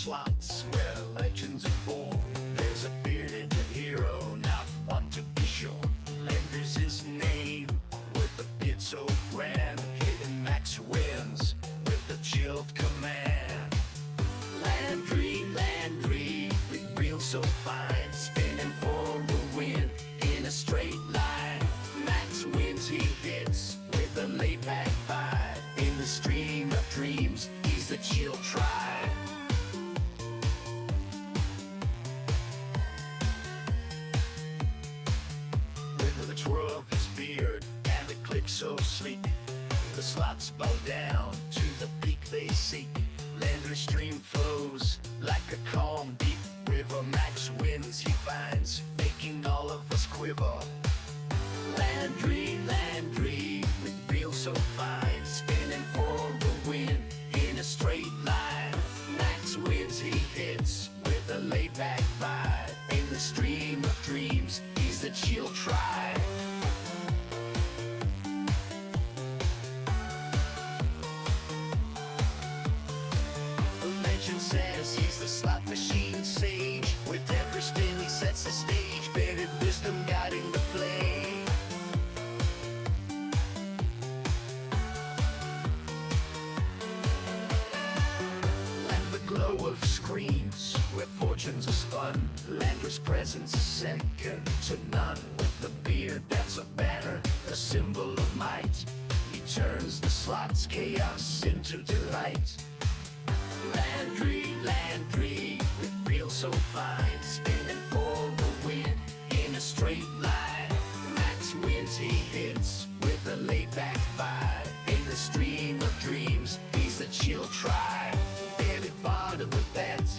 slots where legends are born. There's a bearded hero, not one to be sure. Lenders his name with a beard so grand. Hidden max wins with the chilled command. Llandri, Llandri, with reel so fine, spinning for the win in a straight line. Max wins, he hits with a laid-back vibe. In the stream of dreams, he's the chill tribe. With the twirl of his beard and the click so sleek, the slots bow down to the peak they seek. Llandri stream flows like a calm deep river. Max wins he finds, making all of us quiver. Llandri, Llandri, with reel so fine, spinning for the win in a straight line. Max wins he hits with a laid-back vibe. In the stream of dreams, he's the chill tribe. Says he's the slot machine sage. With every spin he sets the stage. Bearded wisdom guiding the play. And the glow of screens where fortunes are spun. Llandri's presence is second to none. With the beard that's a banner, a symbol of might. He turns the slot's chaos into delight. Llandri, Llandri, with reel so fine, spinning for the win in a straight line. Max wins, he hits with a laid-back vibe. In the stream of dreams, he's the chill tribe. Bearded bard of the bet,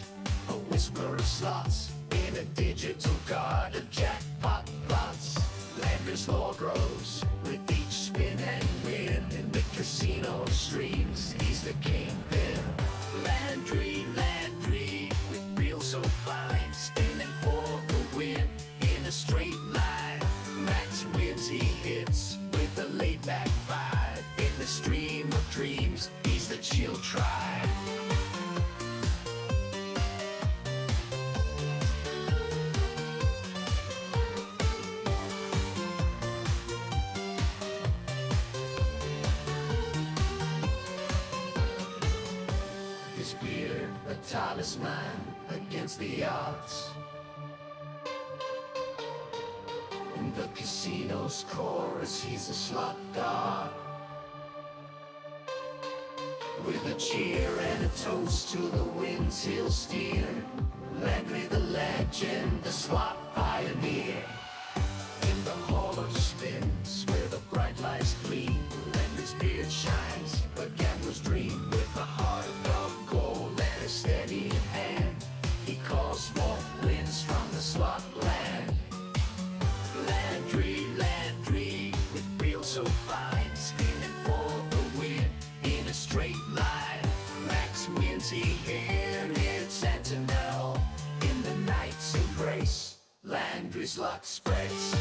a whisper of slots. In a digital guard of jackpot plots. Llandri's lore grows with each spin and win. In the casino streams, he's the kingpin. Llandri, Llandri, with reel so fine, spinning for the win in a straight line. Max wins, he hits with a laid-back vibe. In the stream of dreams, he's the chill tribe. His beard, a talisman against the odds. In the casino's chorus, he's a slot god. With a cheer and a toast to the winds he'll steer. Llandri the legend, the slot pioneer. In the hall of spins, where the bright lights gleam, Llandri's beard shines, a gambler's dream. With a heart of gold and a steady hand, he calls for wins from the slot land. Llandri, Llandri, with reel so fine, spinning for the win in a straight line. Max wins, he hits sentinel. In the night's embrace, Llandri's luck spreads.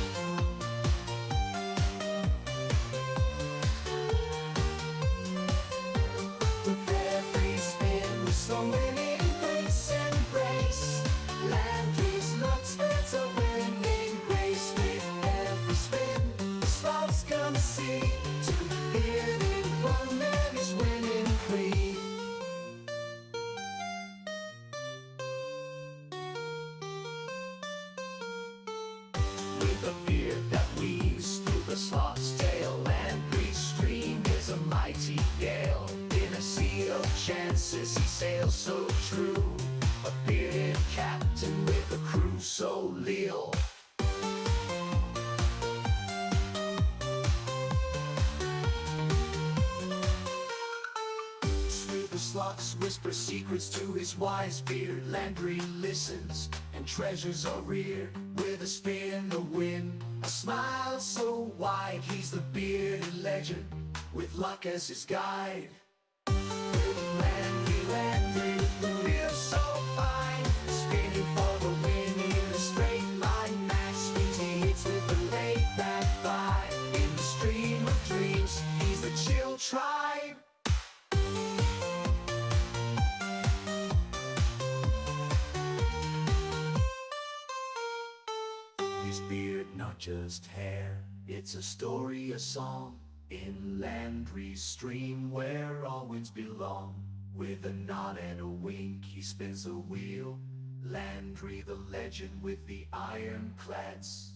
So many embrace, embrace. Llandri's luck spreads a winning grace. With every spin, the slots come see to the bearded one man is winning free. With a beard that weaves through the slot's tail, Llandri's stream is a mighty gale. In a sea of chances he sails so true, a bearded captain with a crew so leal. Sweet the slots whisper secrets to his wise beard. Llandri listens and treasures are reared. With a spin, a win, a smile so wide. He's the bearded legend with luck as his guide. Llandri, Llandri, the reel so fine, spinning for the win in a straight line. Max wins, he hits with a laid-back vibe. In the stream of dreams, he's the chill tribe. his beard, not just hair. It's a story, a song, in Llandri's stream where all winds belong. With a nod and a wink he spins the wheel. Llandri the legend with the ironclads.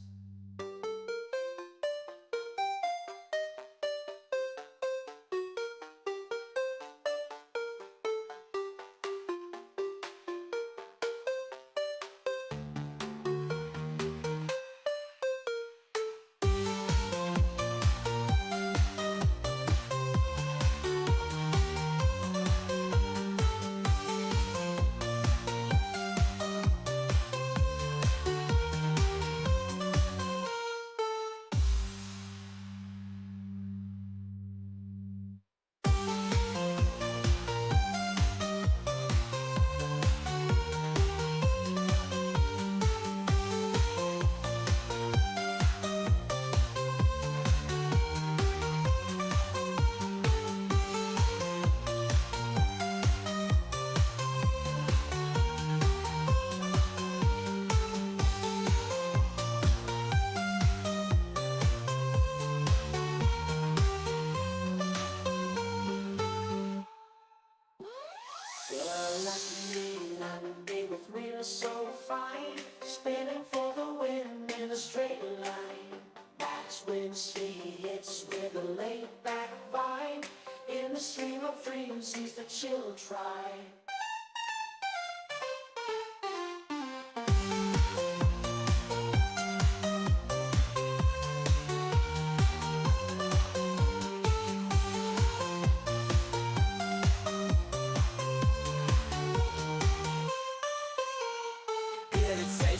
Llandri with wheels so fine, spinning for the wind in a straight line. That's when he hits with a laid back vibe. In the stream of dreams he's the chill try.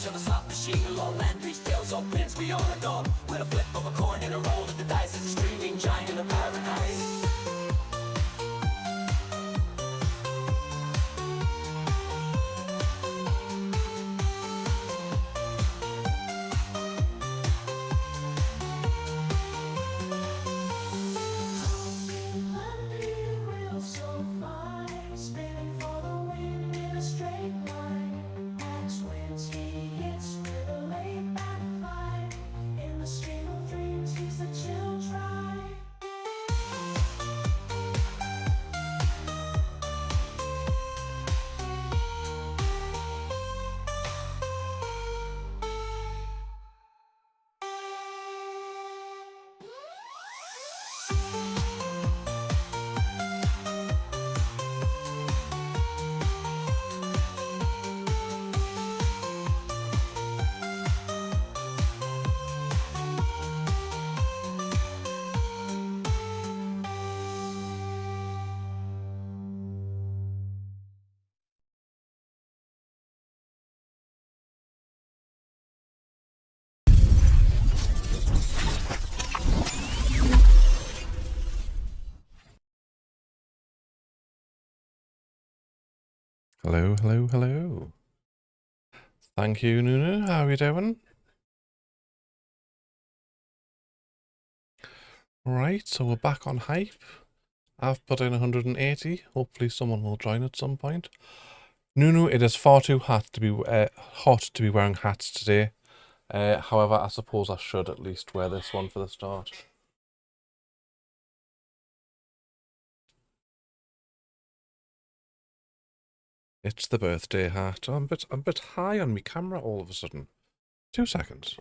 On the slot machine, along Llandri's tails opens beyond a dawn. With a flip of a coin and a roll of the dice, is a streaming giant in a paradise. Hello, hello, hello. Thank you, Nunu. How are you doing? Right, so we're back on hype. I've put in 180. Hopefully someone will join at some point. Nunu, it is far too hot to be wearing hats today. However, I suppose I should at least wear this one for the start. It's the birthday hat. I'm a bit high on my camera all of a sudden. 2 seconds.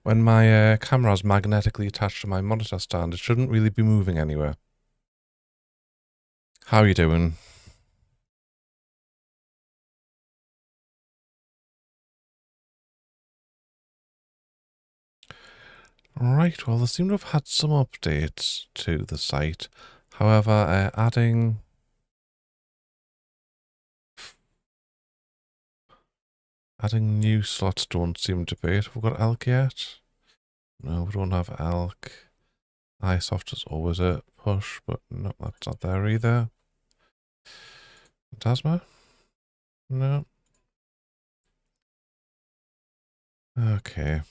When my camera is magnetically attached to my monitor stand, it shouldn't really be moving anywhere. How are you doing? Right, well, they seem to have had some updates to the site. However, adding new slots don't seem to be it. Have we got elk yet? No, we don't have elk. iSoft is always a push, but no, that's not there either. Phantasma? No. Okay.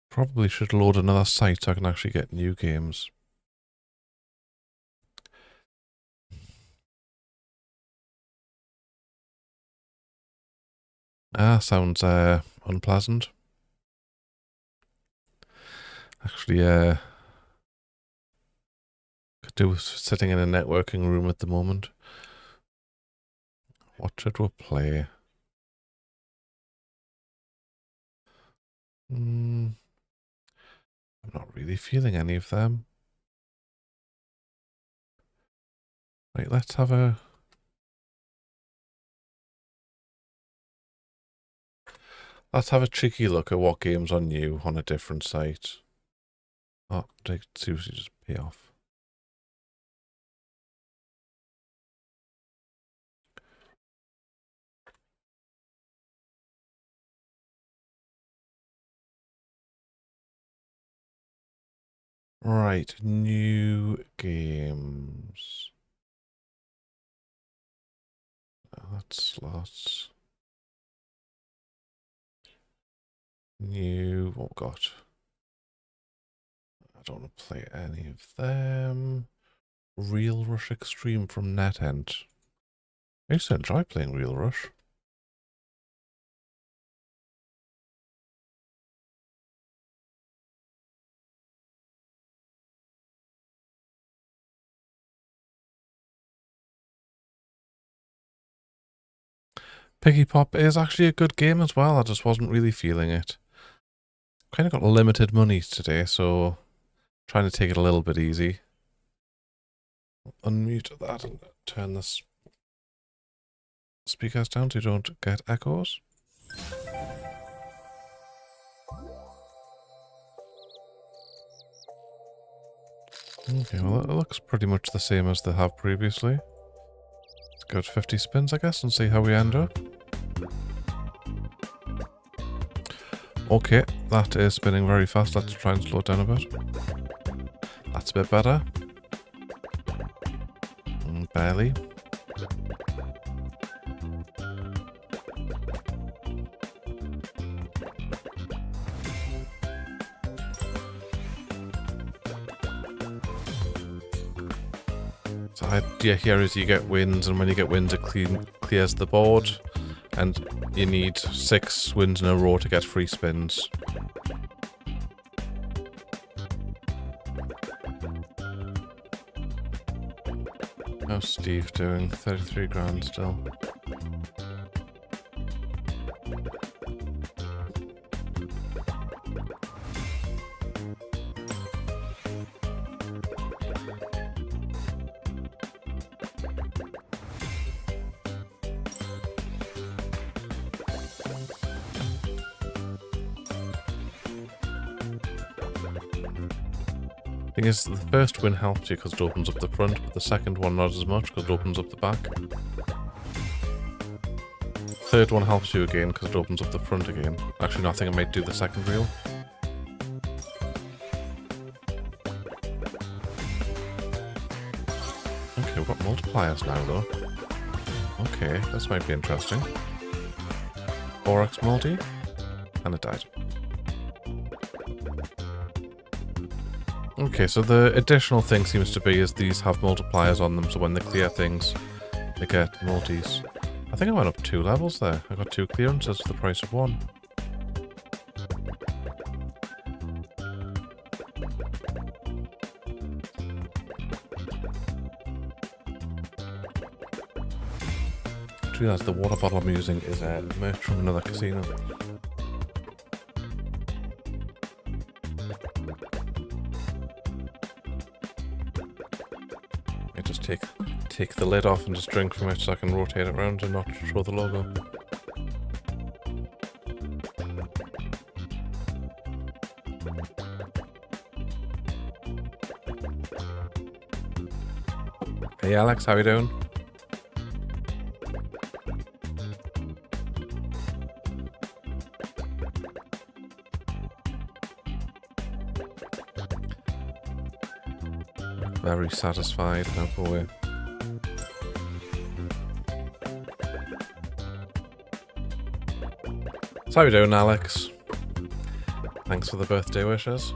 Probably should load another site so I can actually get new games. Sounds unpleasant. Actually, could do with sitting in a networking room at the moment. What should we play? I'm not really feeling any of them. Right, let's have a cheeky look at what games are new on a different site. Oh, they seriously just pay off. Right, new games. That's slots. New, oh god. I don't want to play any of them. Real Rush Extreme from NetEnt. I used to enjoy playing Real Rush. Piggy Pop is actually a good game as well. I just wasn't really feeling it. Kind of got limited money today, so trying to take it a little bit easy. Unmute that and turn this speakers down so you don't get echoes. Okay, well it looks pretty much the same as they have previously. Let's go to 50 spins, I guess, and see how we end up. Okay, that is spinning very fast. Let's try and slow it down a bit. That's a bit better. Barely. So the idea here is you get wins, and when you get wins it clears the board, and you need 6 wins in a row to get free spins. How's Steve doing? 33 grand still. Thing is, the first win helps you because it opens up the front, but the second one not as much because it opens up the back. Third one helps you again because it opens up the front again. Actually, no, I think I might do the second reel. Okay, we've got multipliers now though. Okay, this might be interesting. 4x multi, and it died. Okay, so the additional thing seems to be is these have multipliers on them, so when they clear things, they get multis. I think I went up 2 levels there. I got 2 clearances for the price of 1. I just realised the water bottle I'm using is a merch from another casino. Take the lid off and just drink from it so I can rotate it around and not show the logo. Hey Alex, how you doing? Very satisfied, no boy. So how you doing, Alex? Thanks for the birthday wishes.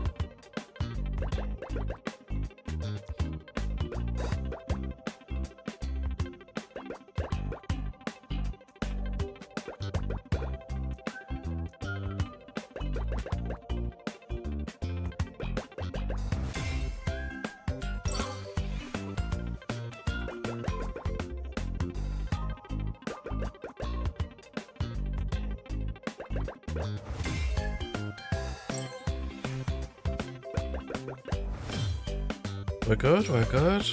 We're good, we're good.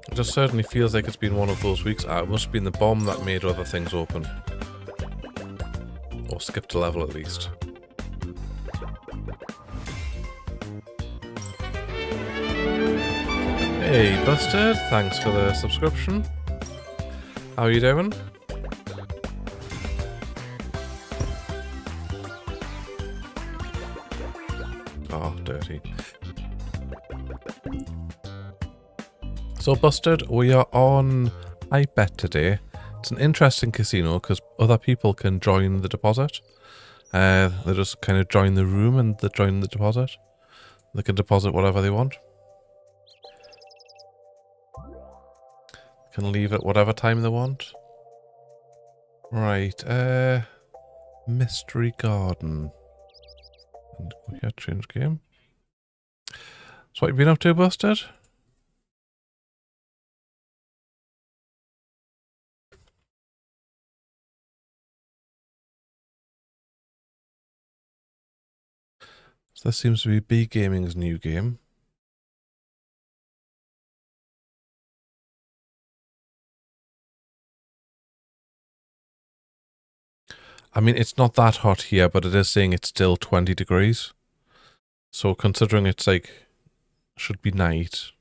It just certainly feels like it's been one of those weeks. It must have been the bomb that made other things open. Or skipped a level at least. Hey, Busted, thanks for the subscription. How are you doing? Oh, dirty. So, Busted, we are on I Bet today. It's an interesting casino because other people can join the deposit. They just kind of join the room and they join the deposit. They can deposit whatever they want. Can leave at whatever time they want. Right, Mystery Garden. And we had change game. So what have you been up to, Busted? So this seems to be B Gaming's new game. I mean, it's not that hot here, but it is saying it's still 20 degrees. So considering it's like, should be night.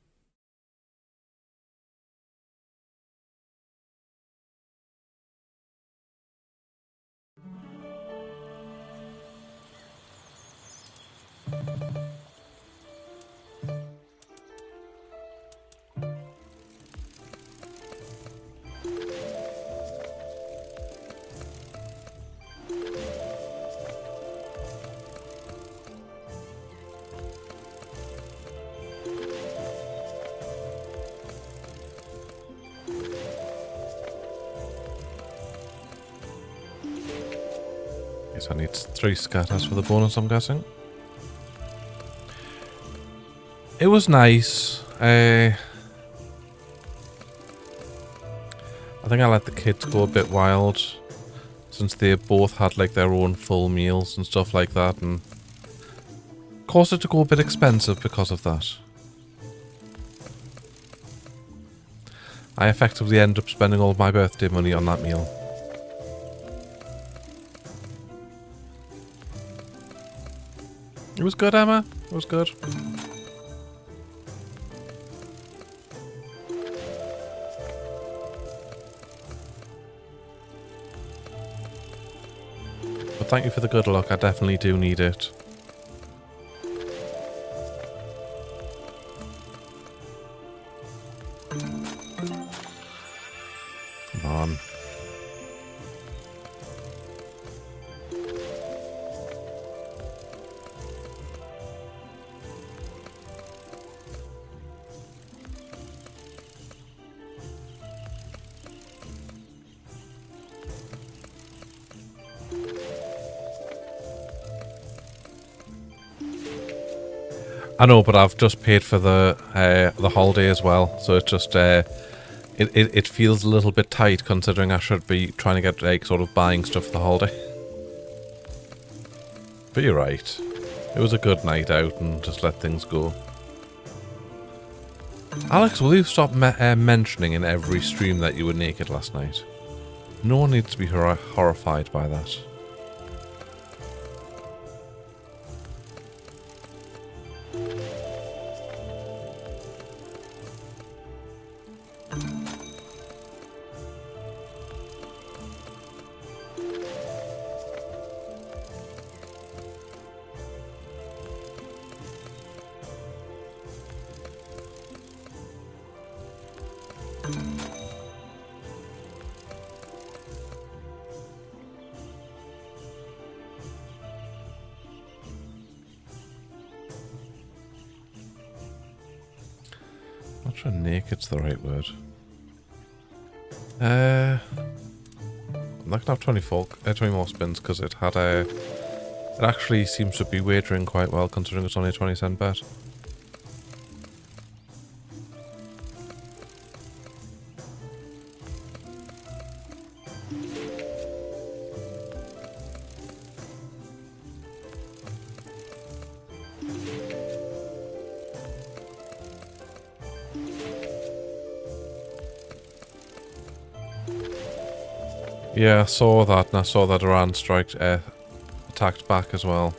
Yes, I need 3 scatters for the bonus, I'm guessing. It was nice. I think I let the kids go a bit wild, since they both had like their own full meals and stuff like that, and caused it to go a bit expensive because of that. I effectively end up spending all of my birthday money on that meal. It was good, Emma. It was good. But thank you for the good luck. I definitely do need it. Come on. I know, but I've just paid for the holiday as well, so it's just it feels a little bit tight considering I should be trying to get like sort of buying stuff for the holiday. But you're right, it was a good night out and just let things go. Alex, will you stop mentioning in every stream that you were naked last night? No one needs to be horrified by that. Not sure naked's the right word. I'm not gonna have 20 more spins because it had a. It actually seems to be wagering quite well considering it's only a 20-cent bet. Yeah, I saw that, and I saw that Iran attacked back as well.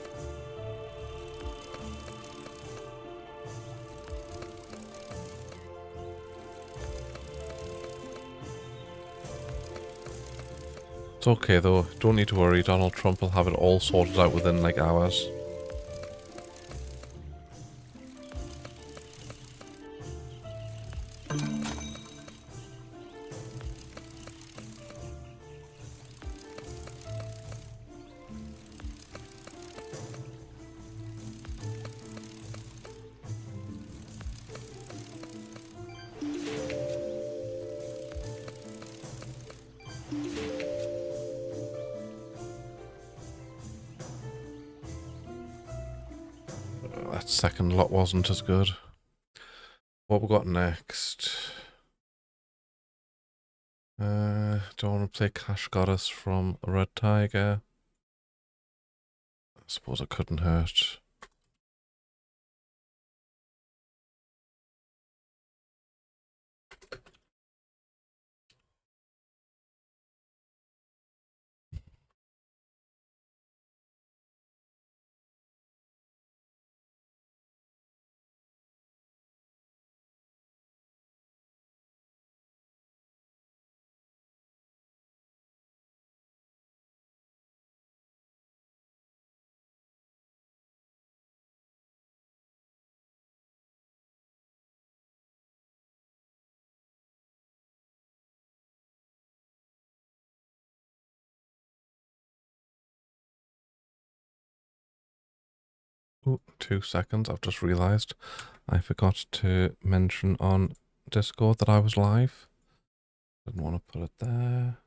It's okay though, don't need to worry, Donald Trump will have it all sorted out within like hours. That second lot wasn't as good. What we got next? Don't want to play Cash Goddess from Red Tiger. I suppose it couldn't hurt. Ooh, 2 seconds, I've just realised I forgot to mention on Discord that I was live. Didn't want to put it there.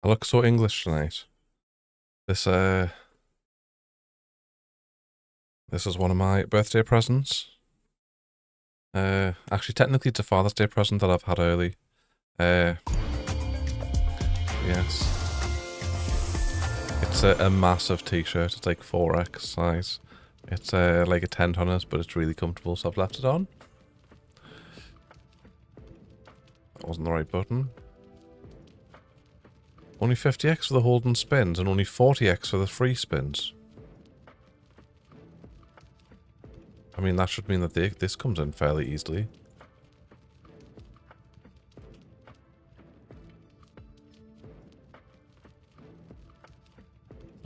I look so English tonight. This is one of my birthday presents. Actually, technically it's a Father's Day present that I've had early. Yes. It's a massive t-shirt. It's like 4X size. It's like a 10 toners, but it's really comfortable, so I've left it on. That wasn't the right button. Only 50x for the hold and spins, and only 40x for the free spins. I mean, that should mean that this comes in fairly easily.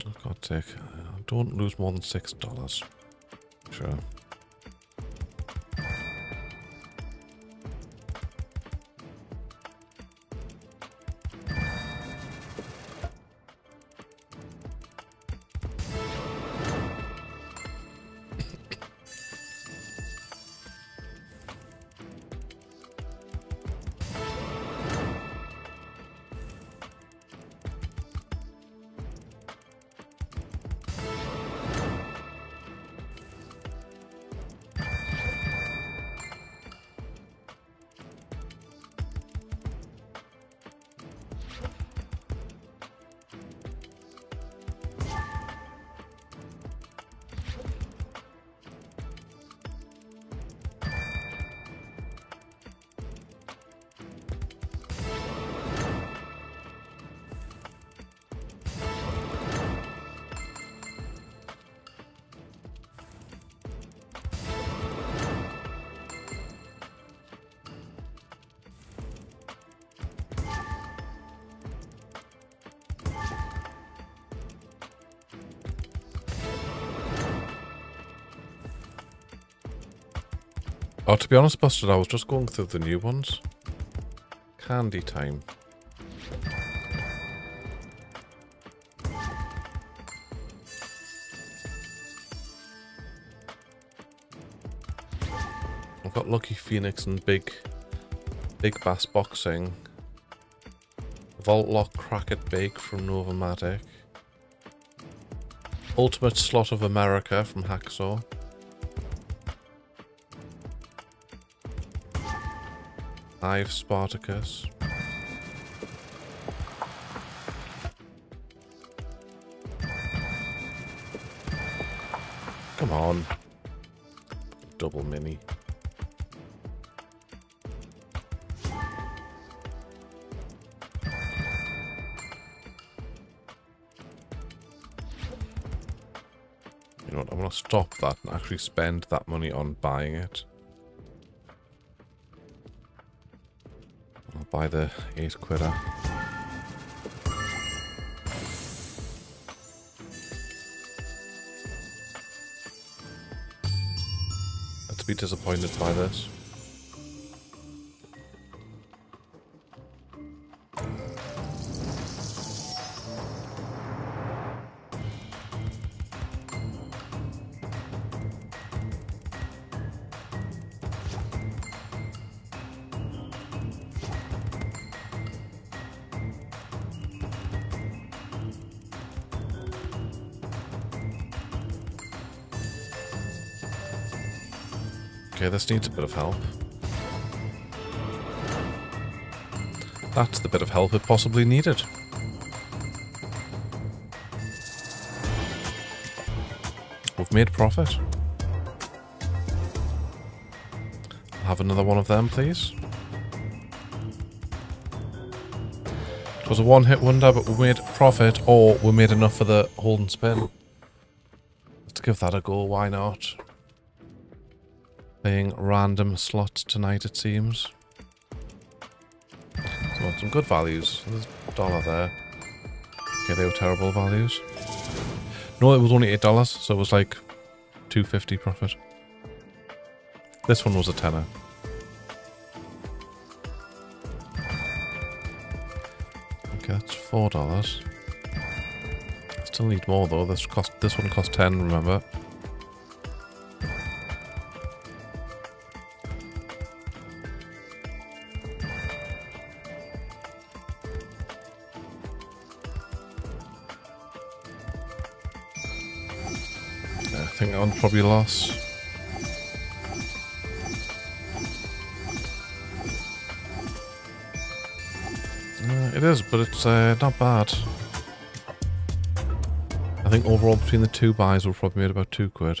Oh, God's sake. Don't lose more than $6. Sure. Oh, to be honest, Busted, I was just going through the new ones. Candy time. I've got Lucky Phoenix and Big Bass Boxing. Vault Lock Crack It Bake from Novamatic. Ultimate Slot of America from Hacksaw. Hive Spartacus. Come on. Double mini. You know what, I'm going to stop that and actually spend that money on buying it. I'll buy the 8 quidder. To be disappointed by this. Okay, this needs a bit of help. That's the bit of help it possibly needed. We've made profit. I'll have another one of them, please. It was a one-hit wonder, but we made profit, or we made enough for the hold and spin. Let's give that a go, why not? Playing random slots tonight, it seems. So, some good values. There's a dollar there. Okay, they were terrible values. No, it was only $8, so it was like $2.50 profit. This one was a tenner. Okay, that's $4. Still need more though. This one cost 10, remember. I think that one's probably a loss. It is, but it's not bad. I think overall between the two buys we've probably made about £2.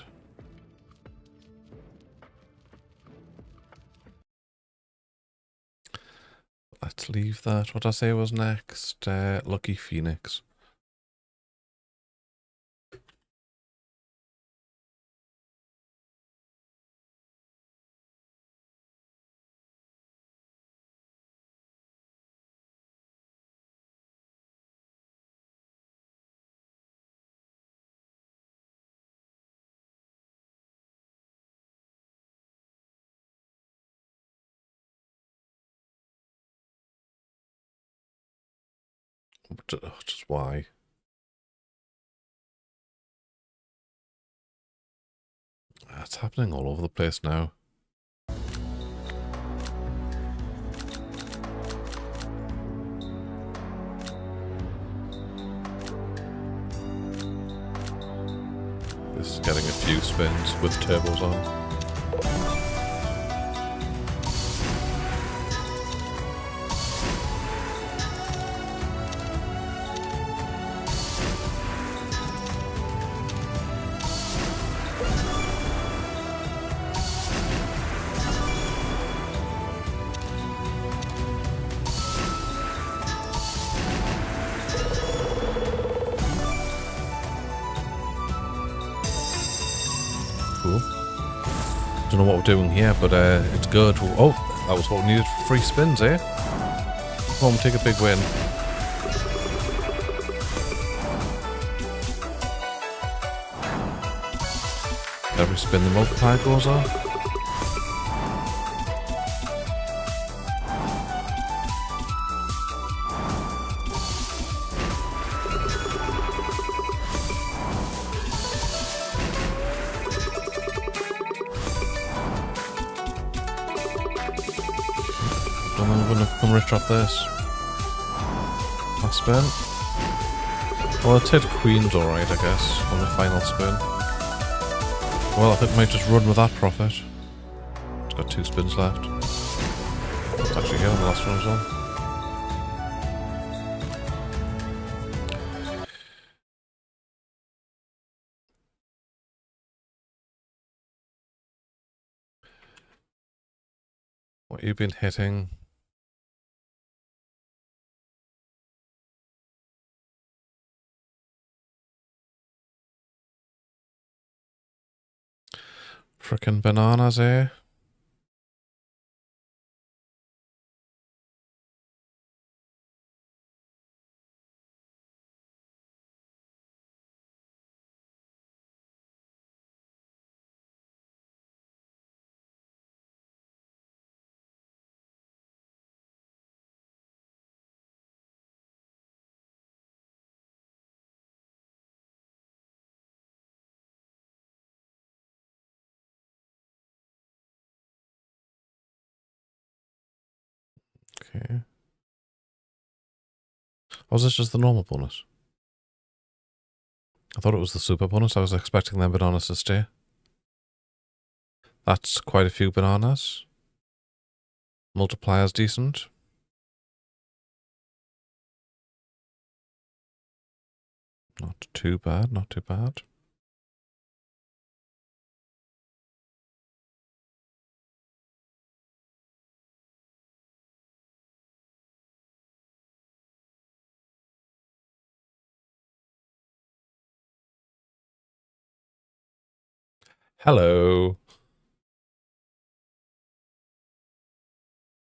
Let's leave that. What did I say was next? Lucky Phoenix. Just why? It's happening all over the place now. This is getting a few spins with turbos on. Don't know what we're doing here, but it's good. Oh, that was what we needed for free spins, eh? Come on, take a big win. Every spin the multiplier goes on. Don't think we're gonna become rich off this. Last spin. Well, it's hit queens alright, I guess, on the final spin. Well, I think I might just run with that profit. It's got 2 spins left. It's actually here on the last one as well. What you've been hitting? Frickin' bananas, eh? Okay. Was this just the normal bonus? I thought it was the super bonus. I was expecting them bananas to stay. That's quite a few bananas. Multiplier's decent. Not too bad, not too bad. Hello.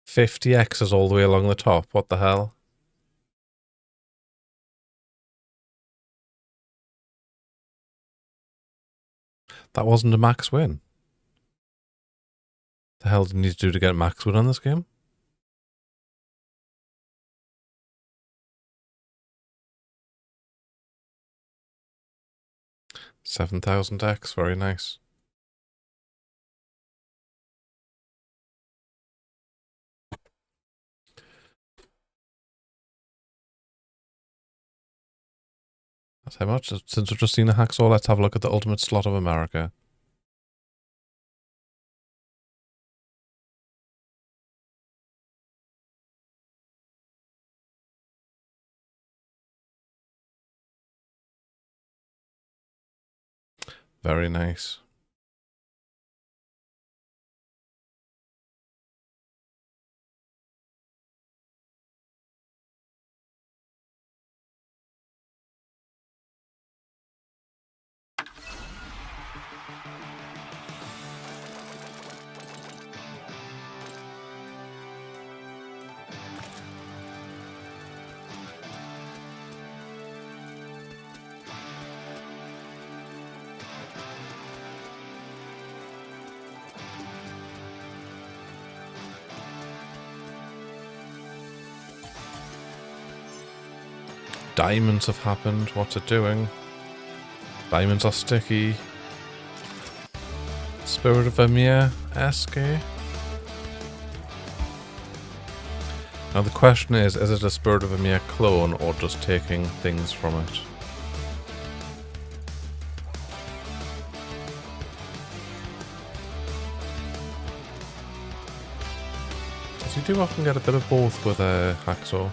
50x's all the way along the top. What the hell? That wasn't a max win. The hell did you need to do to get a max win on this game? $7,000x, very nice. That's how much. Since we've just seen a hacksaw, let's have a look at the ultimate slot of America. Very nice. Diamonds have happened. What's it doing? Diamonds are sticky. Spirit of Emir-esque. Now the question is it a Spirit of Emir clone or just taking things from it? Because you do often get a bit of both with a hacksaw.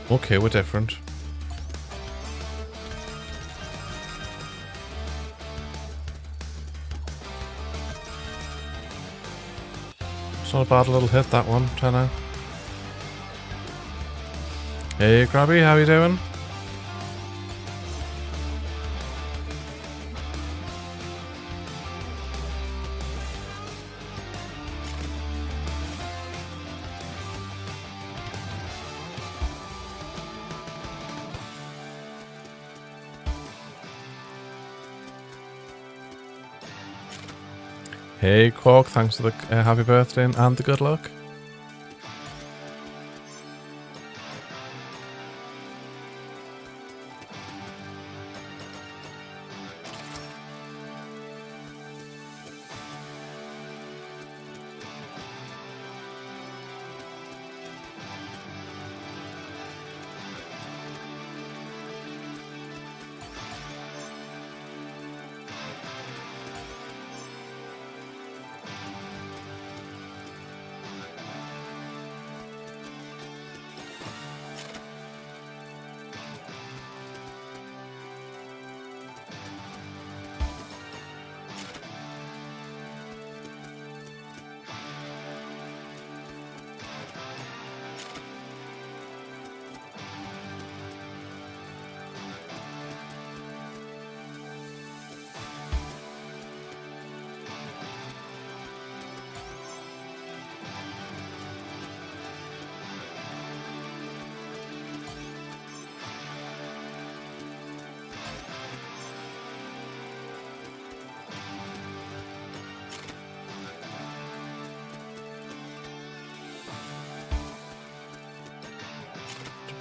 Okay, we're different. It's not a bad little hit, that one, tenner. Hey, Krabby, how you doing? Hey, Quark, thanks for the happy birthday and the good luck.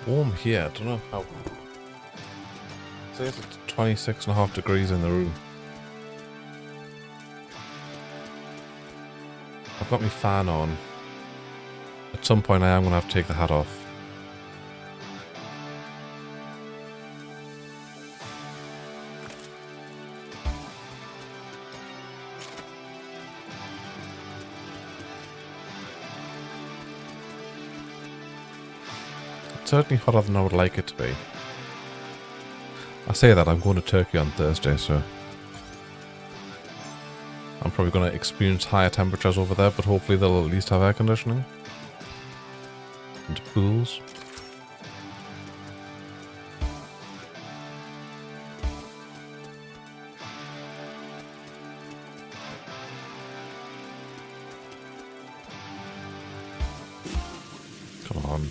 Warm here, I don't know how. Say it's 26.5 degrees in the room. I've got my fan on. At some point I am going to have to take the hat off. It's certainly hotter than I would like it to be. I say that, I'm going to Turkey on Thursday, so I'm probably going to experience higher temperatures over there, but hopefully they'll at least have air conditioning. And pools. Come on.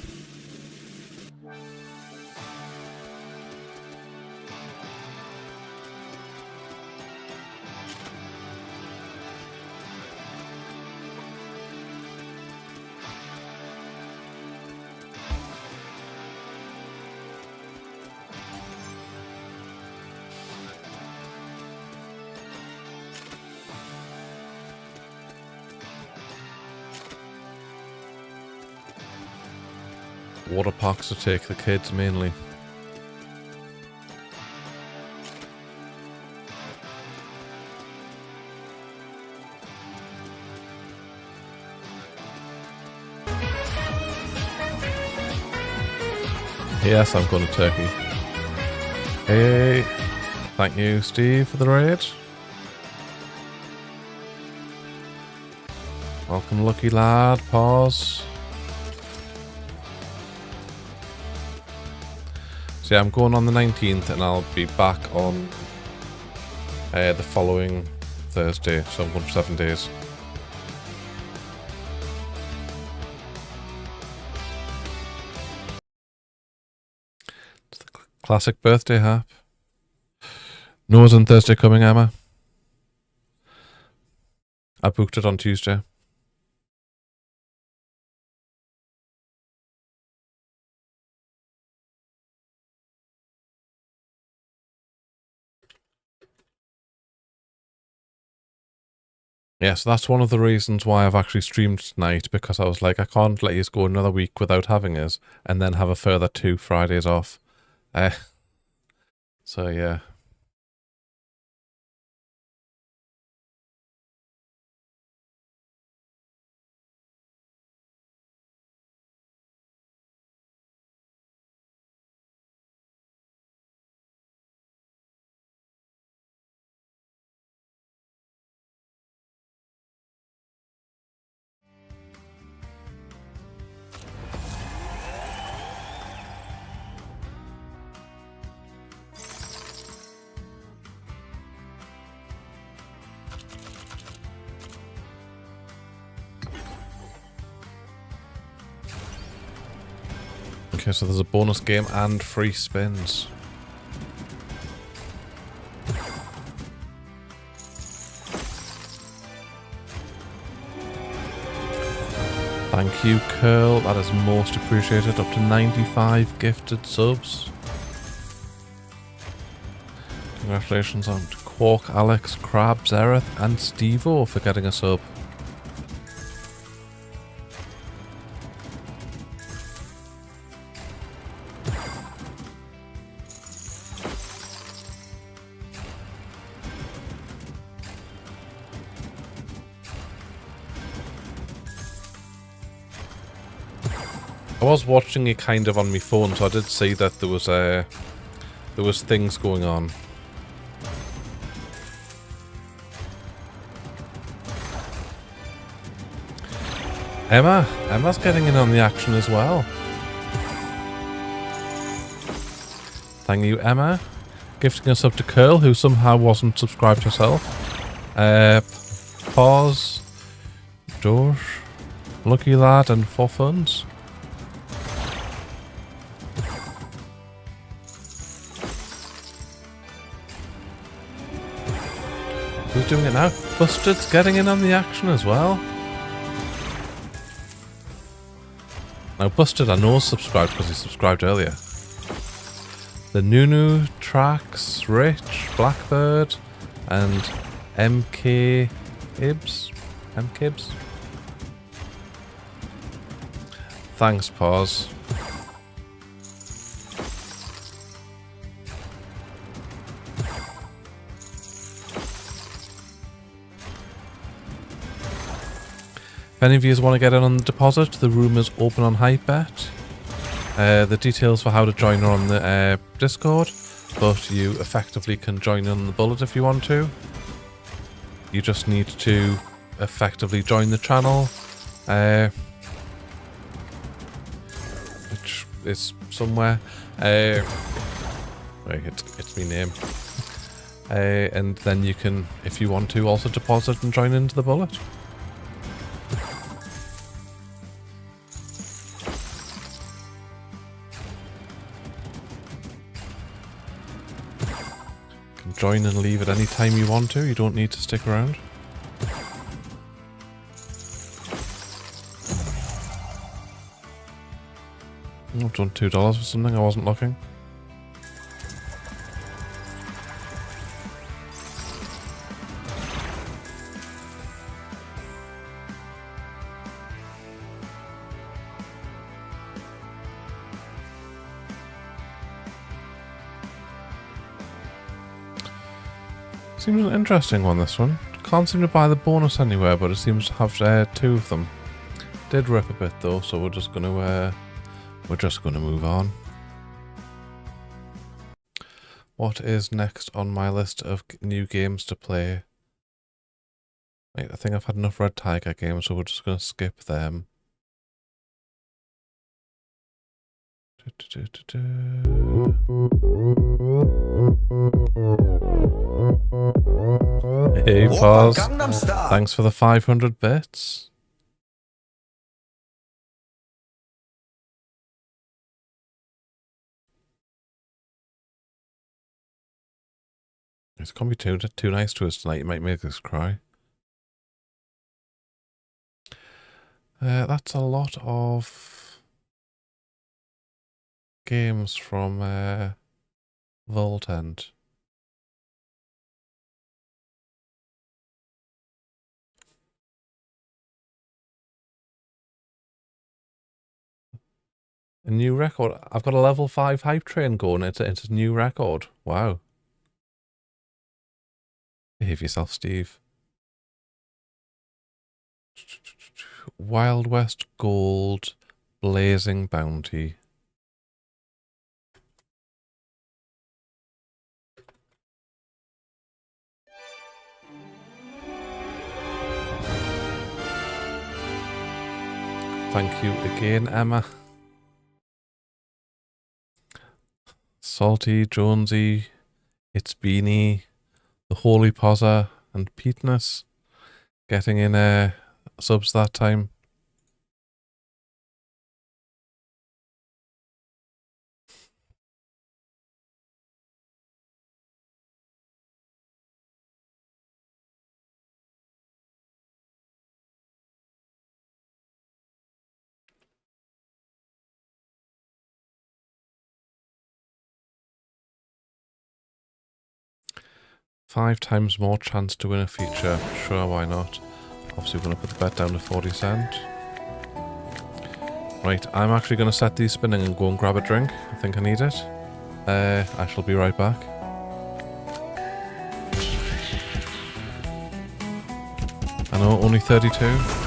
Water parks to take the kids mainly. Yes, I'm going to Turkey. Hey, thank you, Steve, for the raid. Welcome, lucky lad. Pause. So yeah, I'm going on the 19th and I'll be back on the following Thursday, so I'm going for 7 days. It's the classic birthday hap. Noah's on Thursday coming, Emma. I booked it on Tuesday. Yeah, so that's one of the reasons why I've actually streamed tonight, because I was like, I can't let you go another week without having us, and then have a further 2 Fridays off. So yeah. Okay, so there's a bonus game and free spins. Thank you, Curl. That is most appreciated. Up to 95 gifted subs. Congratulations on to Quark, Alex, Crab, Zereth, and Stevo for getting a sub. I was watching it kind of on my phone, so I did see that there was things going on. Emma's getting in on the action as well. Thank you, Emma. Gifting us up to Curl, who somehow wasn't subscribed herself. Pause, Dorsh, Lucky Lad, and For Funds. Who's doing it now? Busted's getting in on the action as well. Now, Busted, I know, is subscribed because he subscribed earlier. The Nunu, Trax, Rich, Blackbird, and MK Ibs. MKibs. Thanks, Pause. If any of you want to get in on the deposit, the room is open on Hypebet. The details for how to join are on the Discord, but you effectively can join on the bullet if you want to. You just need to effectively join the channel, which is somewhere. Right, it's my name. And then you can, if you want to, also deposit and join into the bullet. Join and leave at any time you want to. You don't need to stick around. I've done $2 for something. I wasn't looking. Seems an interesting one, this one. Can't seem to buy the bonus anywhere, but it seems to have two of them. Did rip a bit though, so we're just gonna move on. What is next on my list of new games to play? Wait, I think I've had enough Red Tiger games, so we're just gonna skip them. Hey, Pause. Thanks for the 500 bits. It's gonna be too nice to us tonight. You might make us cry. That's a lot of games from Voltent. A new record. I've got a level 5 hype train going. It's a new record. Wow. Behave yourself, Steve. Wild West Gold Blazing Bounty. Thank you again, Emma. Salty, Jonesy, It's Beanie, the Holy Pozza, and Peteness getting in subs that time. 5 times more chance to win a feature. Sure, why not? Obviously, we're going to put the bet down to 40 cents. Right, I'm actually going to set these spinning and go and grab a drink. I think I need it. I shall be right back. I know, only 32.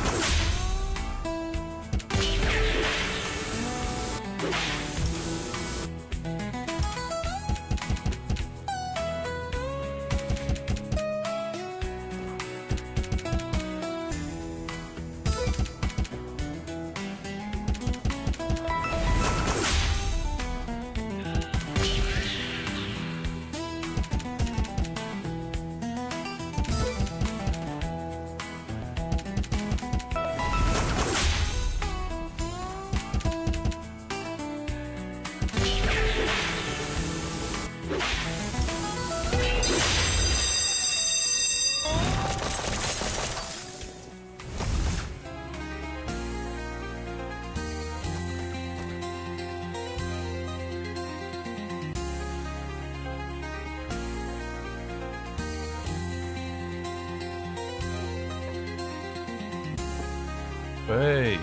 Hey.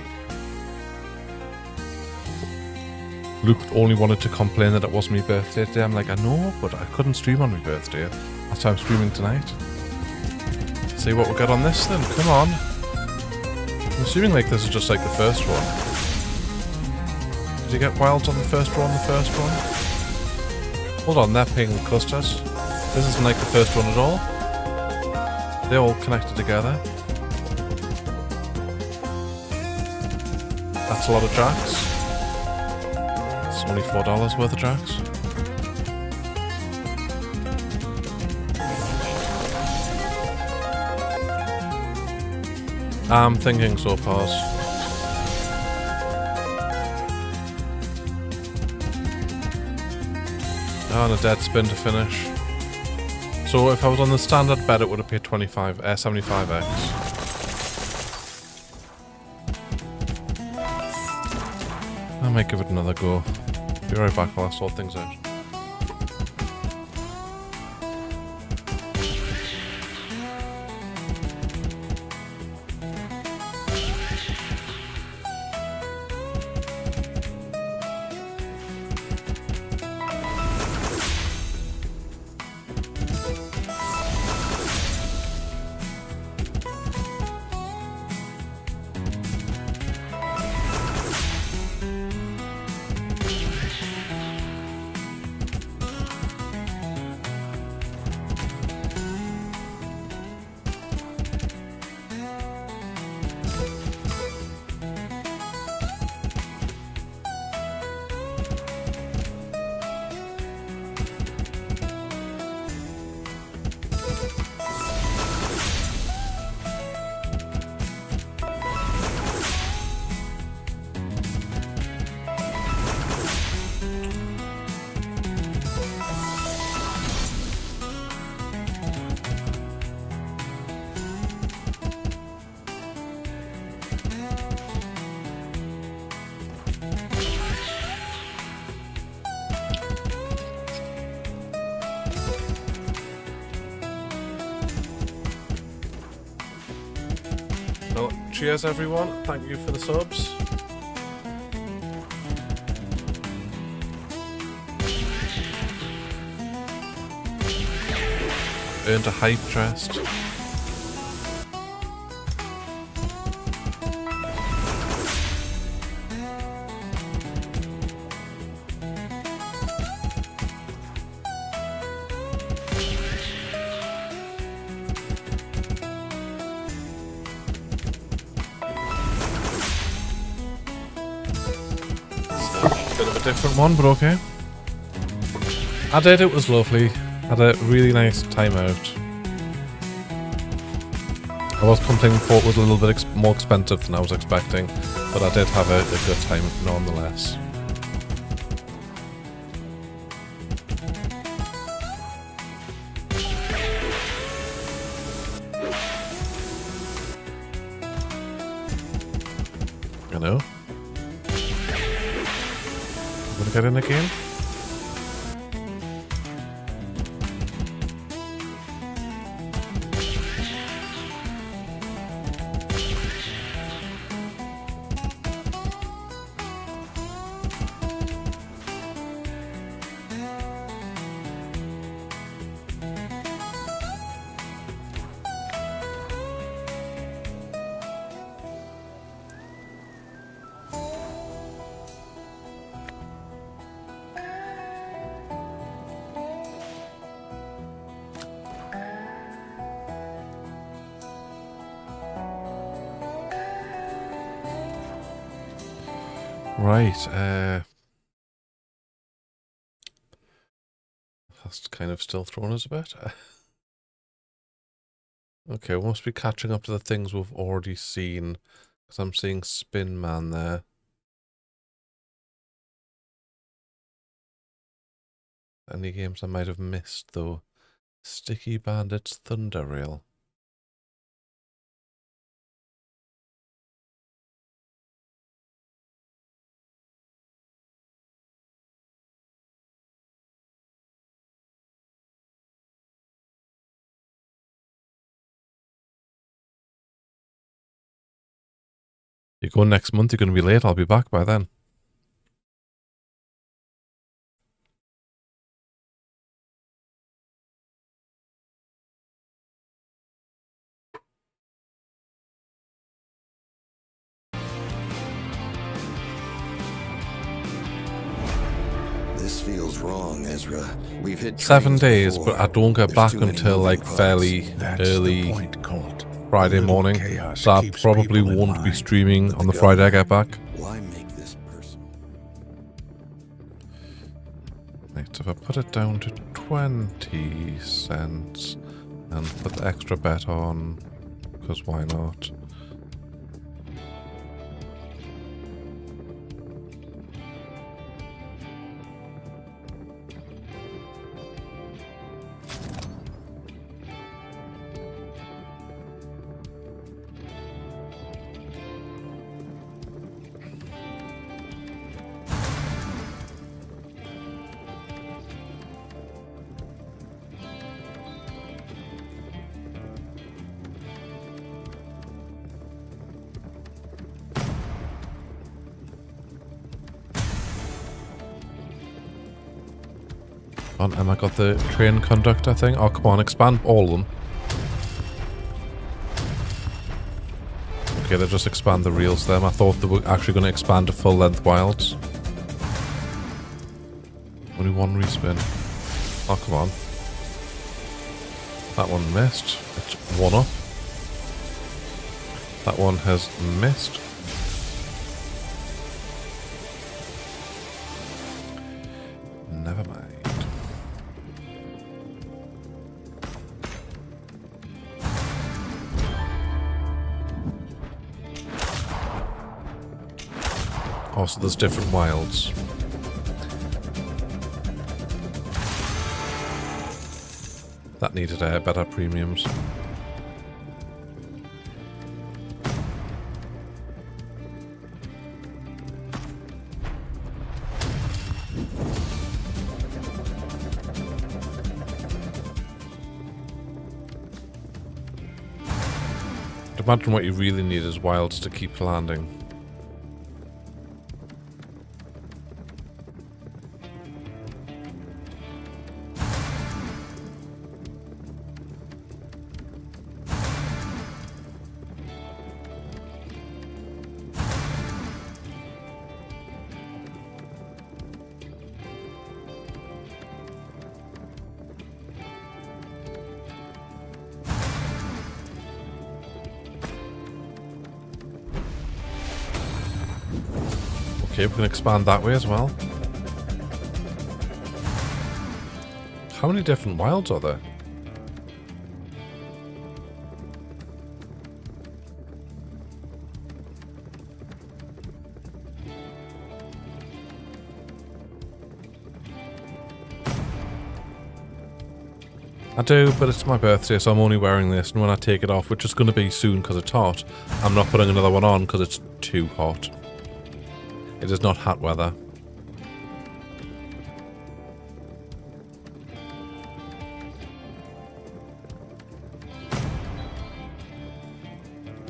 Luke only wanted to complain that it wasn't my birthday today. I'm like, I know, but I couldn't stream on my birthday. That's why I'm streaming tonight. See what we got on this then. Come on. I'm assuming like this is just like the first one. Did you get wilds on the first one? Hold on, they're pink clusters. This isn't like the first one at all. They're all connected together. That's a lot of jacks. It's only $4 worth of jacks. I'm thinking so, pause. Oh, and a dead spin to finish. So if I was on the standard bet, it would have paid 75x. I might give it another go. Be right back while I sort things out. Well, cheers everyone, thank you for the subs. Earned a hype chest. Bit of a different one, but okay. I did, it was lovely. Had a really nice time out. I was complaining before it was a little bit more expensive than I was expecting, but I did have a good time nonetheless. You know? I'm gonna get in again. Right, that's kind of still throwing us a bit. Okay, we must be catching up to the things we've already seen, because I'm seeing Spin Man there. Any games I might have missed, though? Sticky Bandits Thunder Rail. You go next month, you're going to be late. I'll be back by then. This feels wrong, Ezra. We've hit 7 trains days, before. but I don't get There's back too many until moving like parts. fairly That's early the point, Colt. Friday A little morning. chaos So I keeps probably people in won't be line. streaming But on the the Friday I governor- get back. Why make this personal? Right, so if I put it down to 20 cents and put the extra bet on, because why not? And I got the train conductor thing. Oh, come on, expand all of them. Okay, they just expand the reels then. I thought they were actually going to expand to full length wilds. Only one respin. Oh, come on. That one missed. It's one up. That one has missed. Never mind. Oh, so there's different wilds. That needed better premiums. Imagine what you really need is wilds to keep landing. Okay, we can expand that way as well. How many different wilds are there? I do, but it's my birthday, so I'm only wearing this, and when I take it off, which is going to be soon because it's hot, I'm not putting another one on because it's too hot. It is not hot weather.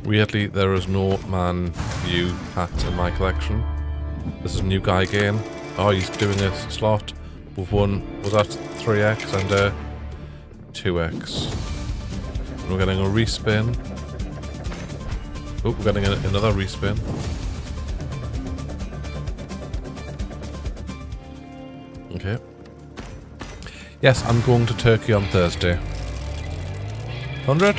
Weirdly, there is no man view hat in my collection. This is a new guy again. Oh, he's doing a slot. We've won, was that 3x and a 2x. And we're getting a respin. Oh, we're getting another respin. Okay. Yes, I'm going to Turkey on Thursday. 100?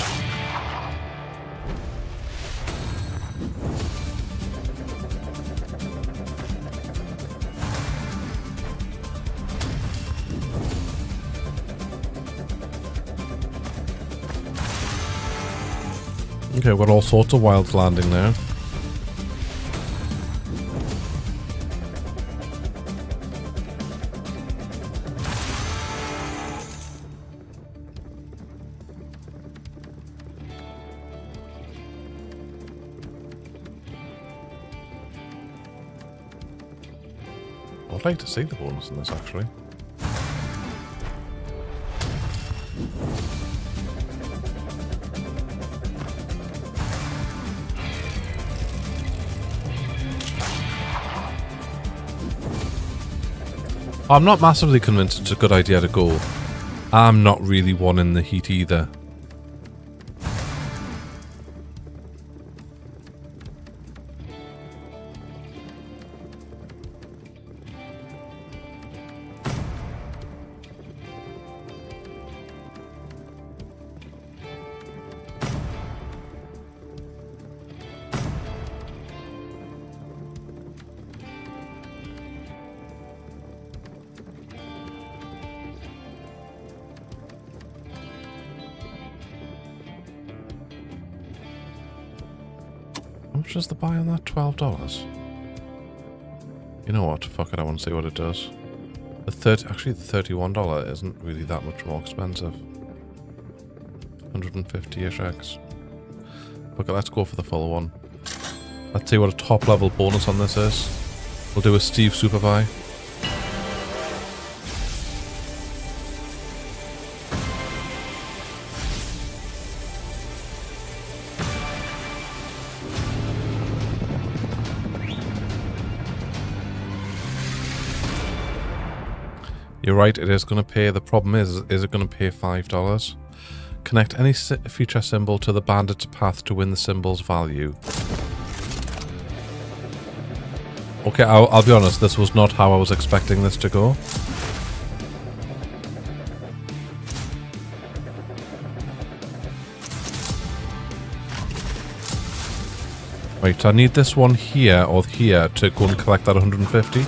Okay, we've got all sorts of wilds landing now. I'd like to see the bonus in this, actually. I'm not massively convinced it's a good idea to go. I'm not really one in the heat either. How much is the buy on that? $12? You know what? Fuck it, I want to see what it does. Actually, the $31 isn't really that much more expensive. 150-ish X. Fuck it, let's go for the full one. Let's see what a top level bonus on this is. We'll do a Steve super buy. You're right, it is going to pay. The problem is it going to pay $5? Connect any feature symbol to the bandit's path to win the symbol's value. Okay, I'll be honest, this was not how I was expecting this to go. Right, I need this one here or here to go and collect that 150.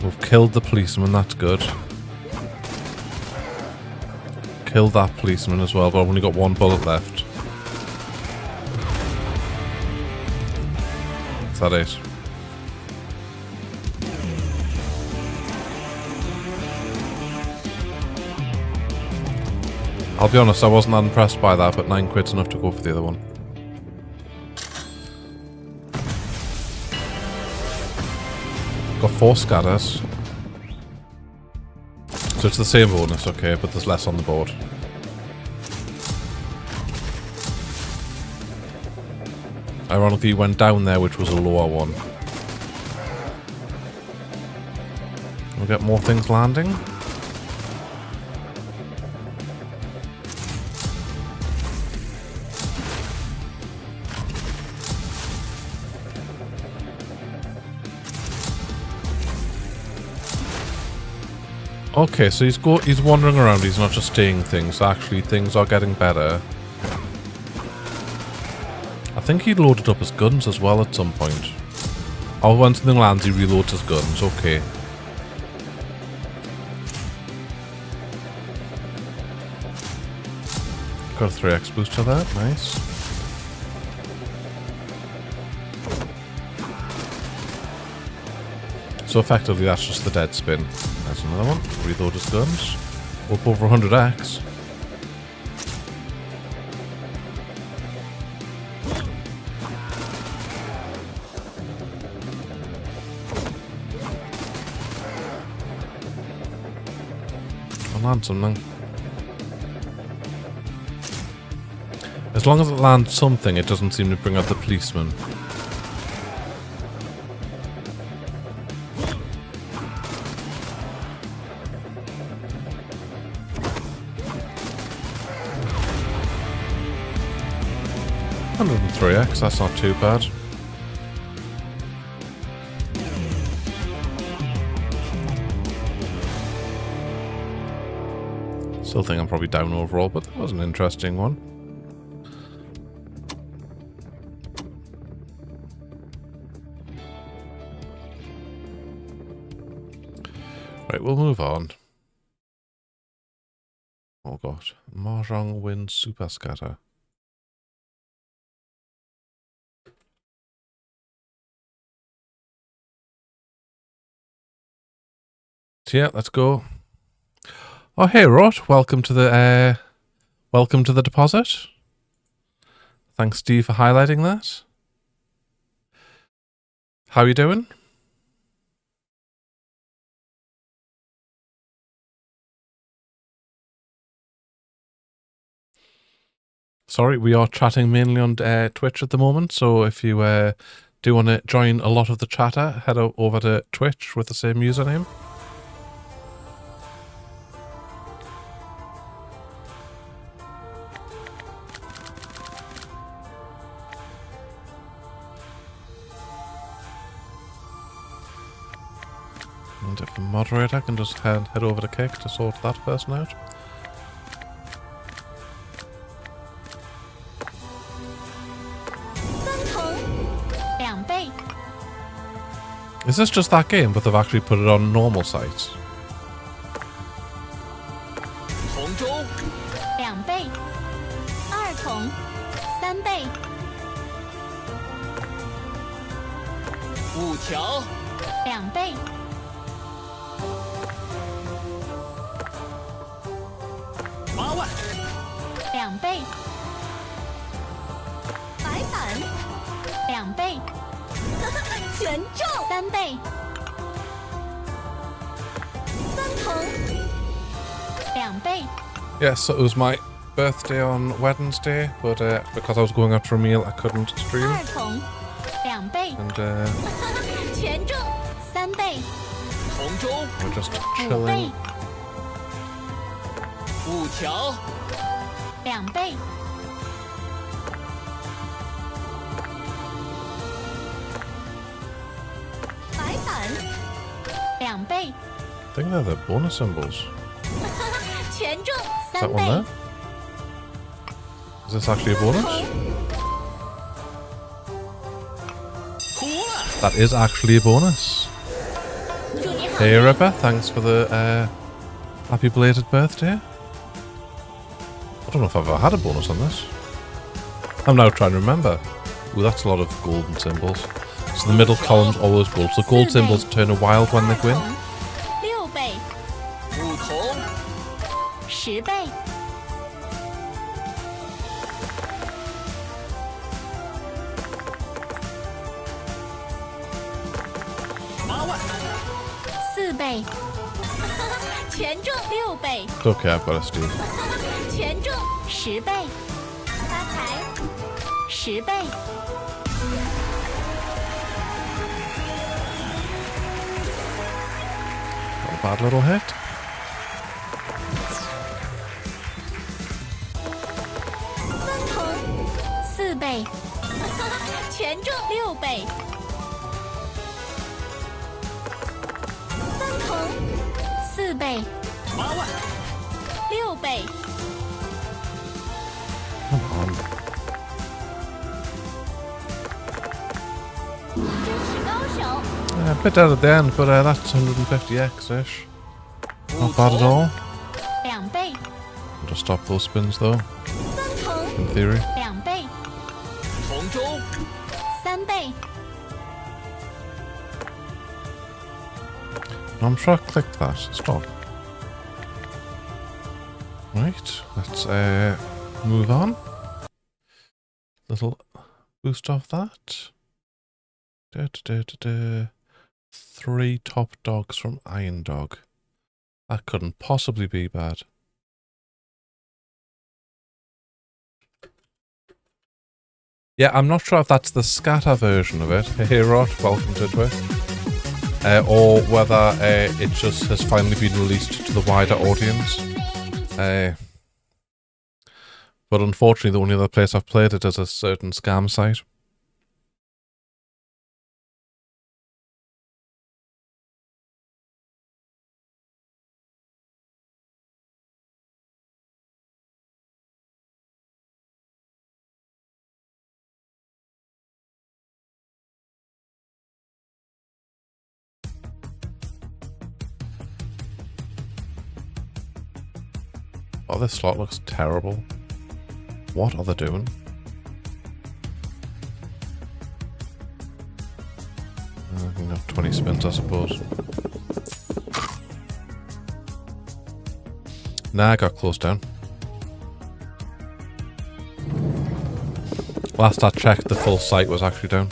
We've killed the policeman, that's good. Killed that policeman as well, but I've only got one bullet left. Is that it? I'll be honest, I wasn't that impressed by that, but 9 quid's enough to go for the other one. Got 4 scatters. So it's the same bonus, okay, but there's less on the board. Ironically, went down there, which was a lower one. We'll get more things landing. Okay, so he's wandering around, he's not just staying things, actually things are getting better. I think he loaded up his guns as well at some point. Oh, when something lands he reloads his guns, okay. Got a 3x boost to that, nice. So effectively that's just the dead spin. There's another one. Reload his guns. Up over 100x. I'll land something. As long as it lands something, it doesn't seem to bring out the policeman. $103x, that's not too bad. Still think I'm probably down overall, but that was an interesting one. Right, we'll move on. Oh god. Mahjong wins Super Scatter. Yeah, let's go. Oh, hey, Rot. Welcome to the deposit. Thanks, Steve, for highlighting that. How are you doing? Sorry, we are chatting mainly on Twitch at the moment, so if you do want to join a lot of the chatter, head over to Twitch with the same username. And if a moderator can just head over to Kick to sort that person out. Is this just that game, but they've actually put it on normal sites? 同州2倍，2重3倍五条，2倍8万，2倍白板，2倍全中3倍3重2倍 Yes, so it was my birthday on Wednesday, but because I was going out for a meal, I couldn't stream. 2重2倍 And 全中3倍同州we're just 5倍 chilling. 五条2倍白板2倍 I think they're the bonus symbols. 全中 Is that 3 one there? 倍 Is this actually a bonus? 糊了 That is actually a bonus. 祝你好 Hey, Ripper, thanks for the happy belated birthday. I don't know if I've ever had a bonus on this. I'm now trying to remember. Ooh, that's a lot of golden symbols. So the middle column's always gold. So gold symbols turn a wild when they win. 6倍五同10倍8万4倍全中6倍 It's okay, I've got a Steve. 全中10倍发财10倍 Not a bad little hit. 3重4倍全中6倍3重4倍8万6倍 Come on. 真是高手 A bit out at the end, but that's 150x-ish. Not bad at all. 2倍 Just stop those spins though, 3重 in theory. 2倍同州3倍 I'm sure I clicked that. Stop. Right, let's move on. Little boost off that. 3 top dogs from Iron Dog. That couldn't possibly be bad. Yeah, I'm not sure if that's the scatter version of it. Hey Rod, welcome to Twitch. Or whether it just has finally been released to the wider audience. But unfortunately, the only other place I've played it is a certain scam site. Oh, this slot looks terrible. What are they doing? I can have 20 spins, I suppose. Nah, I got closed down. Last I checked, the full site was actually down.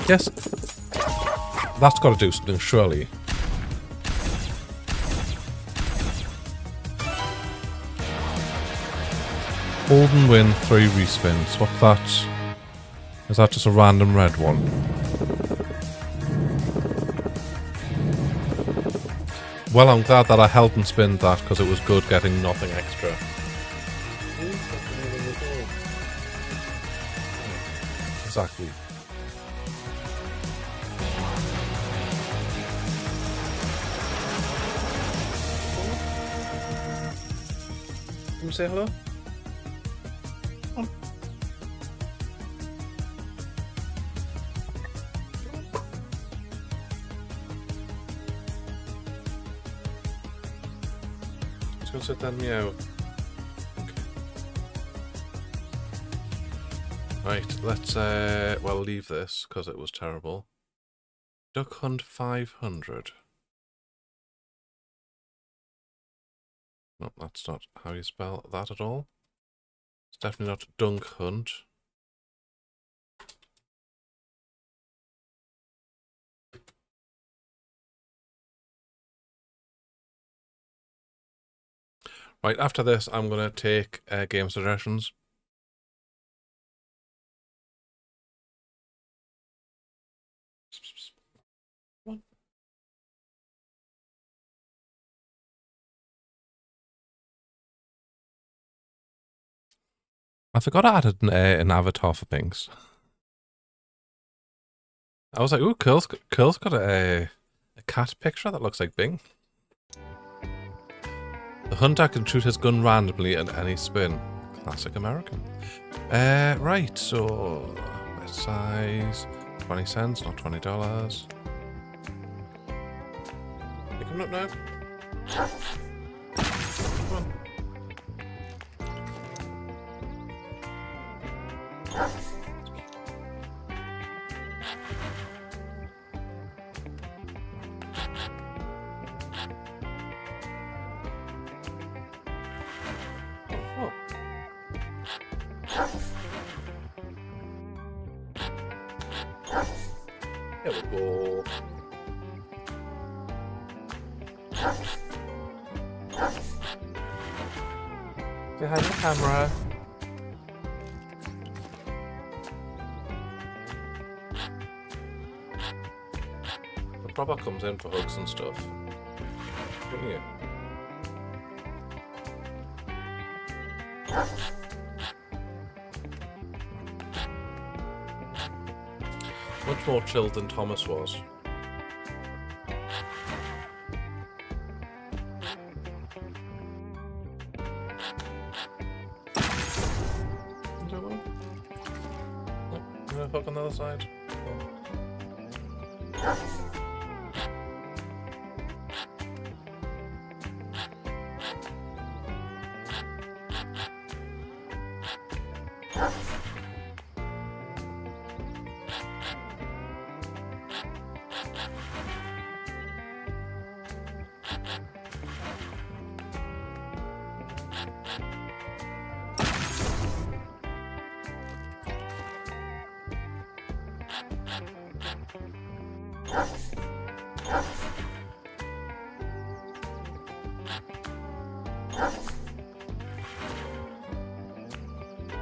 Yes, that's got to do something, surely. Hold and win 3 respins. What's that? Is that just a random red one? Well, I'm glad that I held and spinned that because it was good getting nothing extra. Exactly. Can you say hello? Just gonna sit down and meow. Okay. Right, let's well leave this because it was terrible. Duck Hunt 500. No, that's not how you spell that at all. It's definitely not Dunk Hunt. Right, after this, I'm going to take game suggestions. I forgot I added an avatar for Binks. I was like, ooh, Curl's got a cat picture that looks like Bing. The hunter can shoot his gun randomly at any spin. Classic American. Right, so best size, 20 cents, not $20. You coming up now? Come on. Oh. There we go. Behind the camera. The proper comes in for hugs and stuff. Wouldn't you? Much more chilled than Thomas was. Is there one? No, hook on the other side.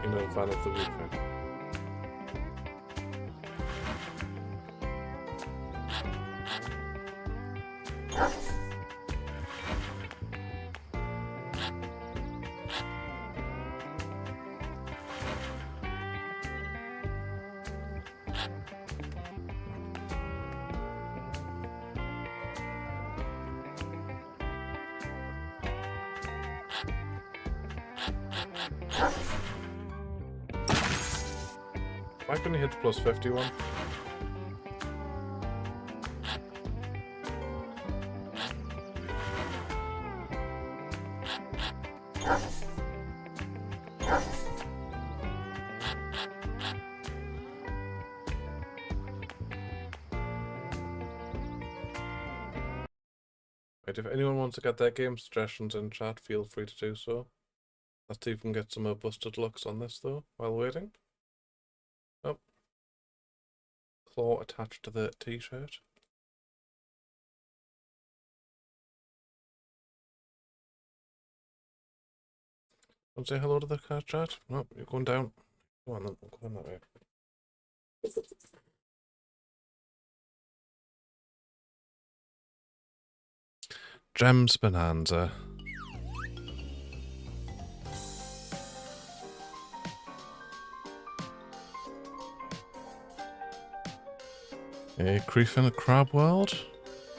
You're not a fan of the wood thing. Why couldn't he hit plus 51? Right, if anyone wants to get their game suggestions in chat, feel free to do so. Let's see if we can get some more busted looks on this though, while waiting. Oh. Claw attached to the t-shirt. Want to say hello to the car chat? No, you're going down. Come on, then, go on that way. Gems Bonanza. A Creef in a crab world.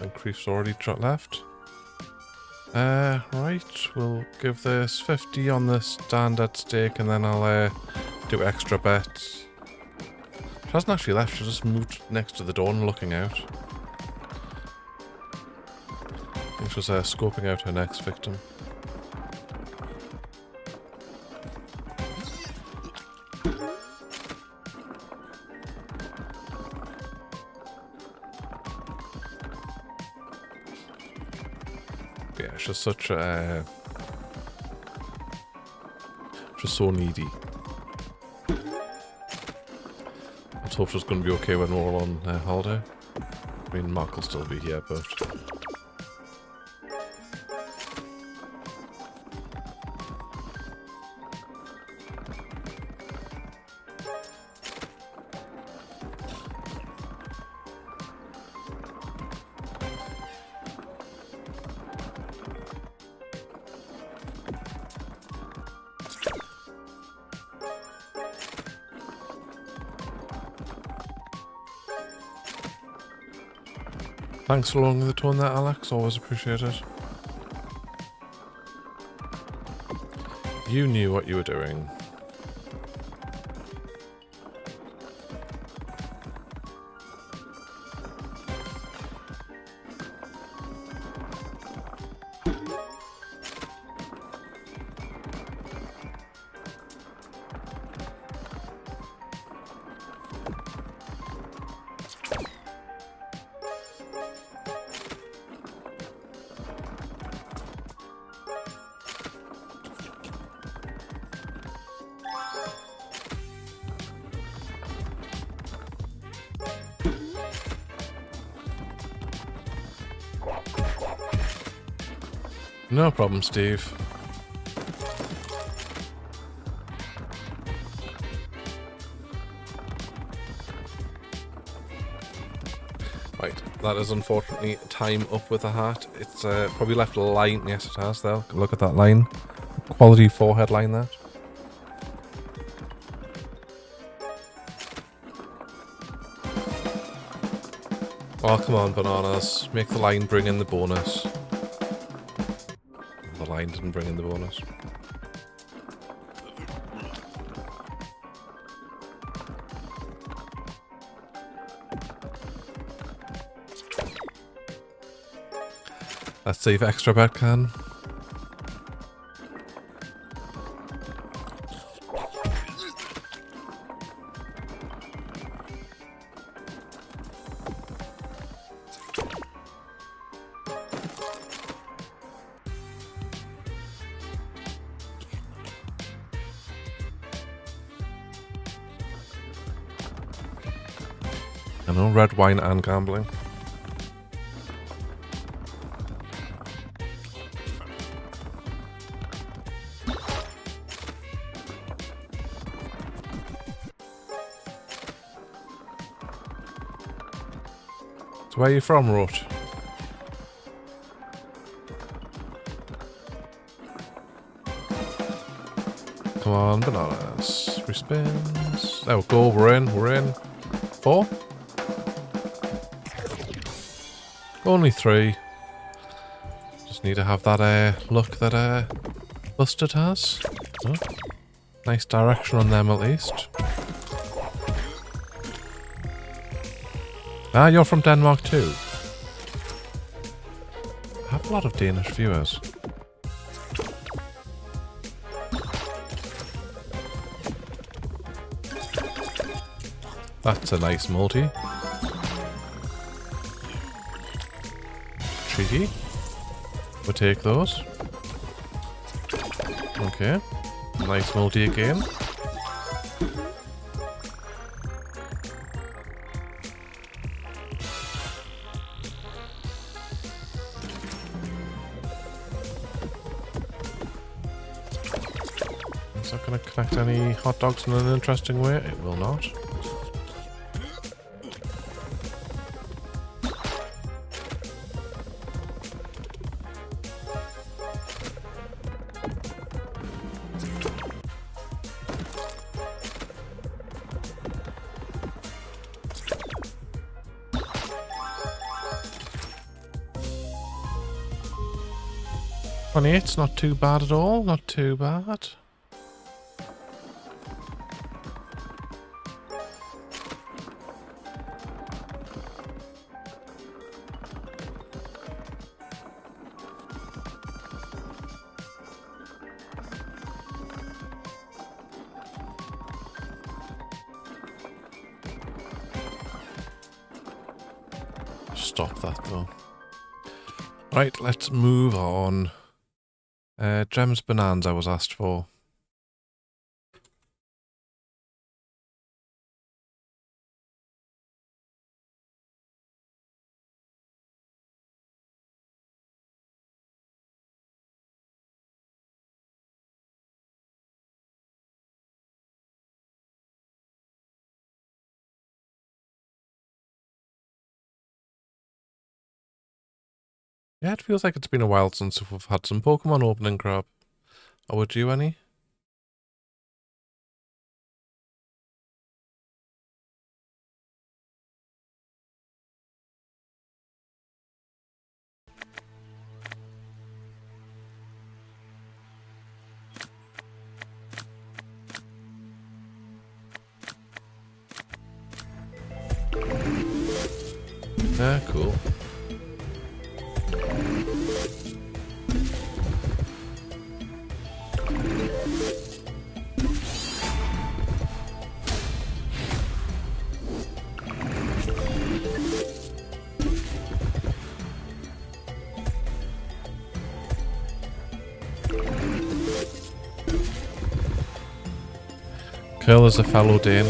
And Creef's already left. Right, we'll give this 50 on the standard stake and then I'll do extra bets. She hasn't actually left, she just moved next to the door and looking out. I think she was scoping out her next victim. Yeah, she's such a... she's so needy. Let's hope she's going to be okay when we're all on holiday. I mean, Mark will still be here, but... Thanks for lowering the tone there, Alex. Always appreciate it. You knew what you were doing. No problem, Steve. Right, that is unfortunately time up with the heart. It's probably left a line. Yes, it has there. Look at that line. Quality forehead line there. Oh, come on, bananas. Make the line bring in the bonus. The line didn't bring in the bonus. Let's see if extra bet can. I know, red wine and gambling. So where are you from, Rot? Come on, bananas. Respins. There we go, we're in, we're in. 4? Only 3. Just need to have that look that Busted has. Oh, nice direction on them at least. Ah, you're from Denmark too. I have a lot of Danish viewers. That's a nice multi. Cheeky. We'll take those. Okay. Nice multi again. Is that going to connect any hot dogs in an interesting way? It will not. It's not too bad at all, not too bad. Stop that though. Right, let's move on. Gems Bonanza was asked for. Yeah, it feels like it's been a while since we've had some Pokemon opening crap. Or would you any? Yeah, cool. Curl is a fellow Dane.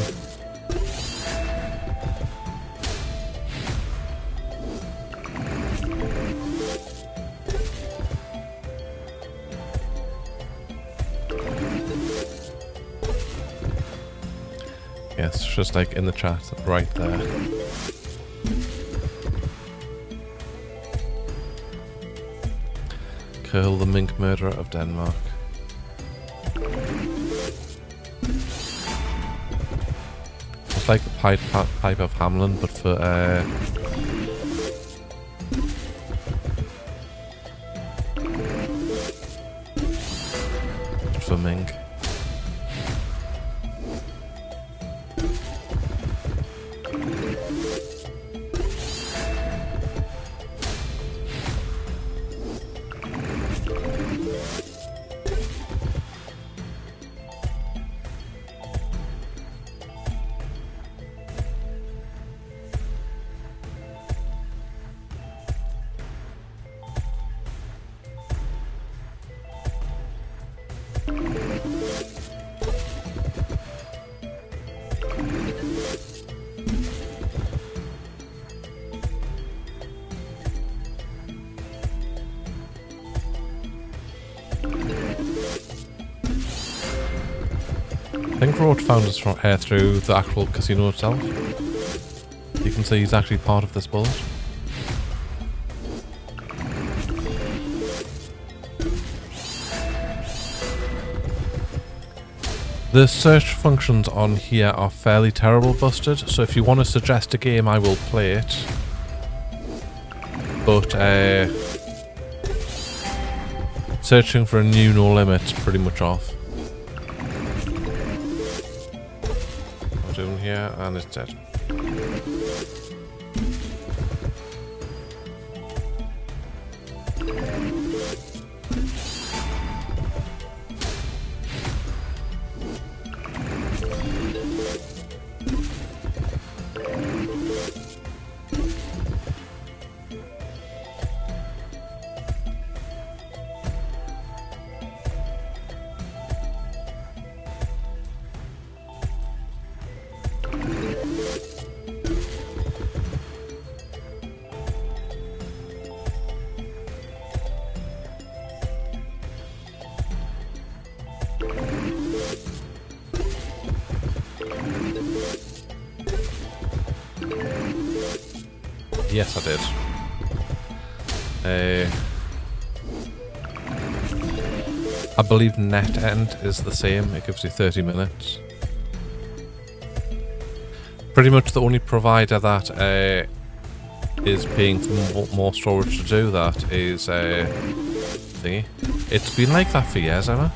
Yes, just like in the chat right there. Curl, the mink murderer of Denmark. It's like the pipe of Hamlin, but for mink. I think Road found us through the actual casino itself. You can see he's actually part of this bullet. The search functions on here are fairly terrible busted, so if you want to suggest a game, I will play it. But searching for a new No Limit's pretty much off. I'm doing here, and it's dead. Yes, I did. I believe net end is the same. It gives you 30 minutes. Pretty much the only provider that is paying for more storage to do that is thingy. It's been like that for years, Emma.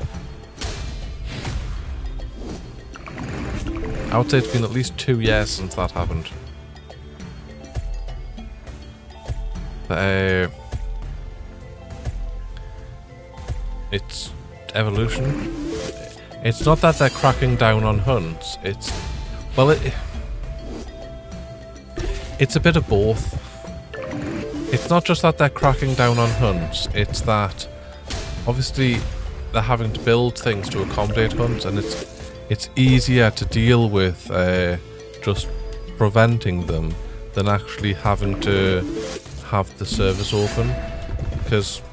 I would say it's been at least 2 years since that happened. It's evolution. It's not that they're cracking down on hunts. It's a bit of both. It's not just that they're cracking down on hunts. It's that obviously they're having to build things to accommodate hunts, and it's easier to deal with just preventing them than actually having to have the service open, because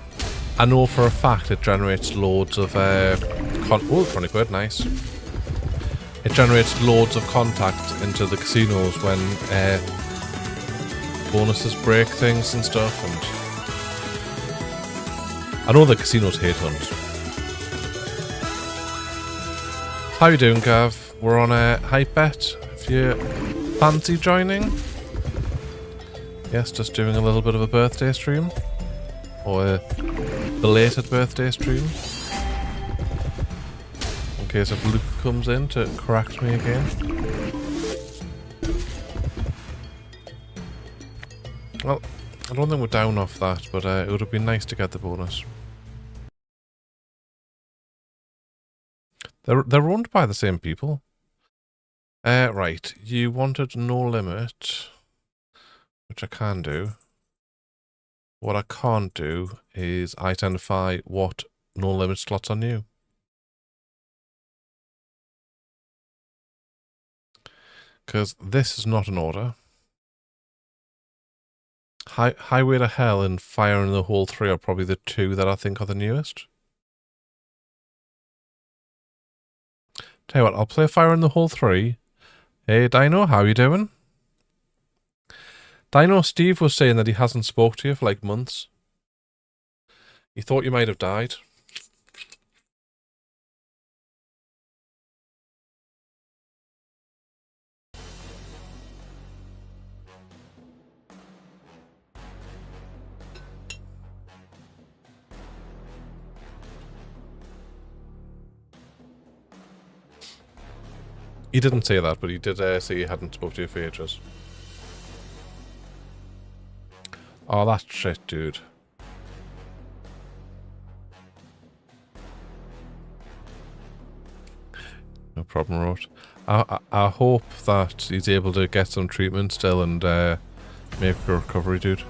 I know for a fact it generates loads of 20 quid, nice. It generates loads of contact into the casinos when bonuses break things and stuff, and I know the casinos hate hunts. How you doing, Gav? We're on a hype bet. If you fancy joining. Yes, just doing a little bit of a birthday stream. Or a belated birthday stream. In case if Luke comes in to correct me again. Well, I don't think we're down off that, but it would have been nice to get the bonus. They're owned by the same people. Right, you wanted no limit. Which I can do. What I can't do is identify what no limit slots are new. Because this is not an order. Highway to Hell and Fire in the Hole 3 are probably the two that I think are the newest. Tell you what, I'll play Fire in the Hole 3. Hey Dino, how you doing? Dino, Steve was saying that he hasn't spoke to you for like months. He thought you might have died. He didn't say that, but he did say he hadn't spoke to you for ages. Oh, that shit, dude. No problem, Roach. I hope that he's able to get some treatment still and make a recovery, dude.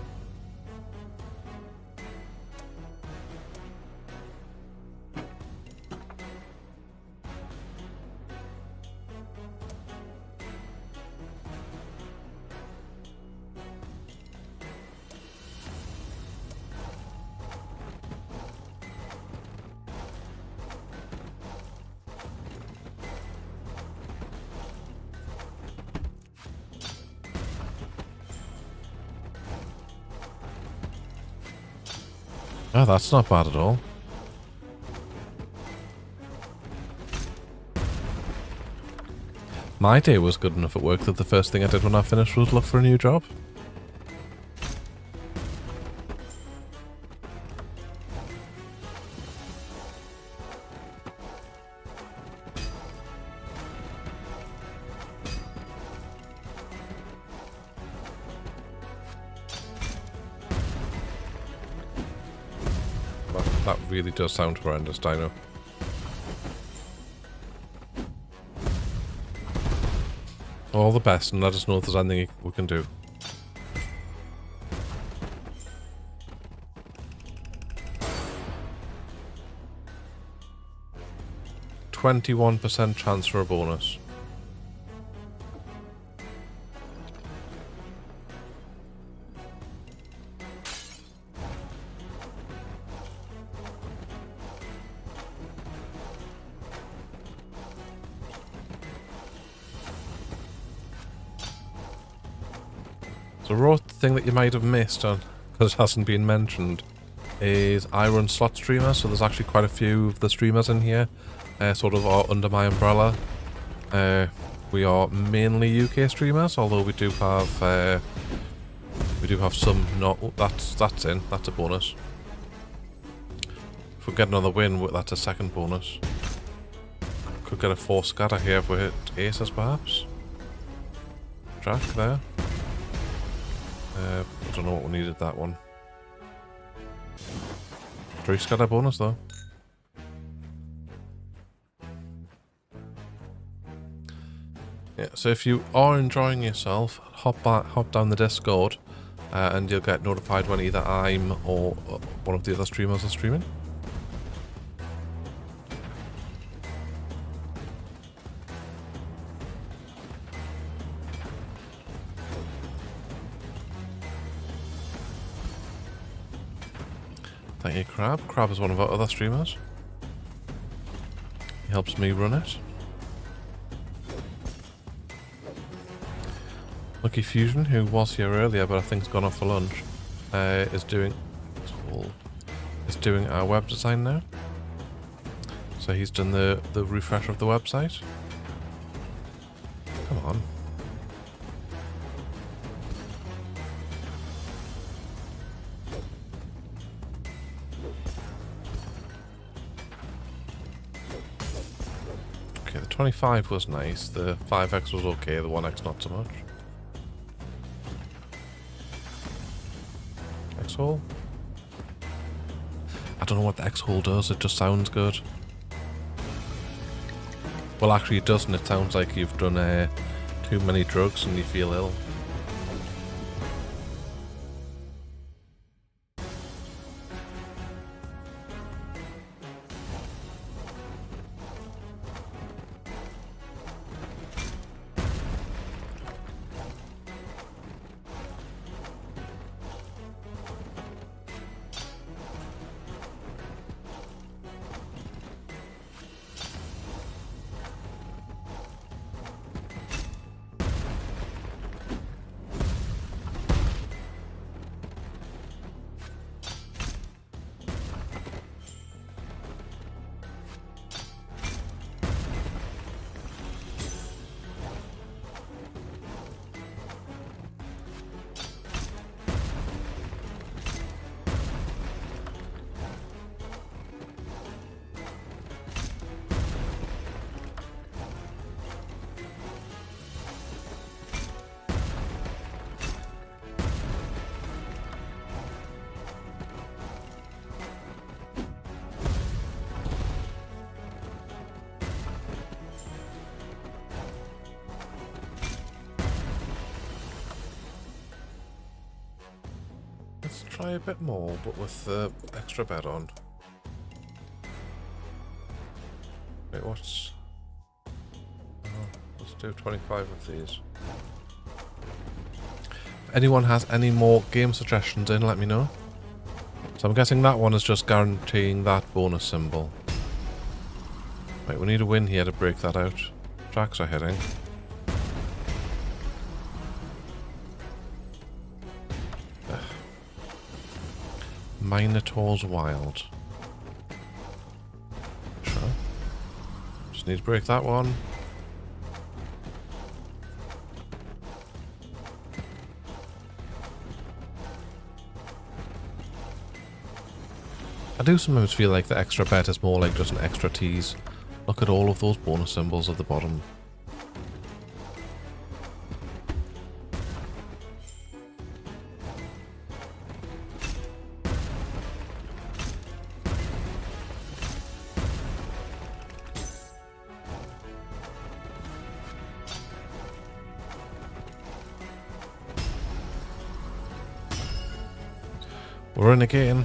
Oh, that's not bad at all. My day was good enough at work that the first thing I did when I finished was look for a new job. That really does sound horrendous, Dino. All the best, and let us know if there's anything we can do. %21% chance for a bonus. The raw thing that you might have missed, because it hasn't been mentioned, is I run slot streamers, so there's actually quite a few of the streamers in here, sort of are under my umbrella. We are mainly UK streamers, although we do have some not. Oh, that's in. That's a bonus. If we get another win, that's a second bonus. Could get a 4 scatter here if we hit aces, perhaps. Jack there. I don't know what we needed that one. 3 scatter bonus though. Yeah, so if you are enjoying yourself, hop down the Discord, and you'll get notified when either I'm or one of the other streamers are streaming. Thank you, Crab. Crab is one of our other streamers. He helps me run it. Lucky Fusion, who was here earlier but I think's gone off for lunch, is doing our web design now. So he's done the refresh of the website. Come on. Okay, the 25 was nice, the 5x was okay, the 1x not so much. X-hole? I don't know what the X-hole does, it just sounds good. Well, actually it doesn't, it sounds like you've done too many drugs and you feel ill. Let's try a bit more, but with the extra bed on. Wait, what's... Oh, let's do 25 of these. If anyone has any more game suggestions in, let me know. So I'm guessing that one is just guaranteeing that bonus symbol. Right, we need a win here to break that out. Tracks are hitting. Minotaur's Wild. Sure. Just need to break that one. I do sometimes feel like the extra bet is more like just an extra tease. Look at all of those bonus symbols at the bottom. We're in again.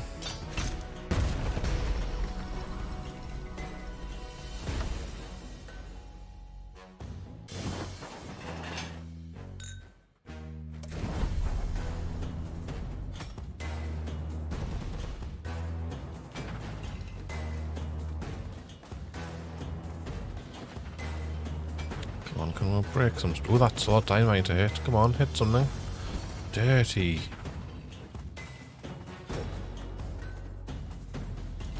Come on, break some. Oh, that's a lot of dynamite to hit. Come on, hit something. Dirty.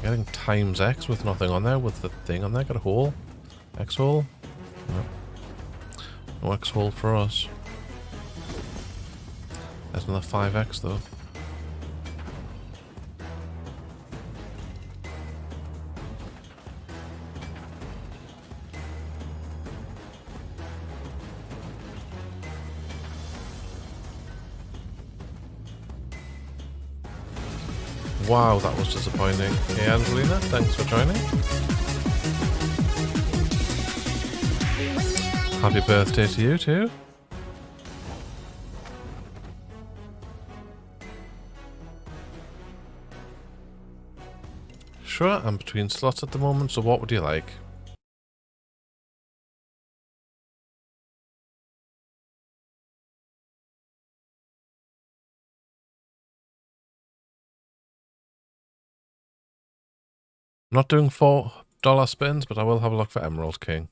Getting times X with nothing on there, with the thing on there. Got a hole. X hole? No. No X hole for us. There's another 5X though. Wow, that was disappointing. Hey Angelina, thanks for joining. Happy birthday to you too. Sure, I'm between slots at the moment, so what would you like? I'm not doing $4 spins, but I will have a look for Emerald King.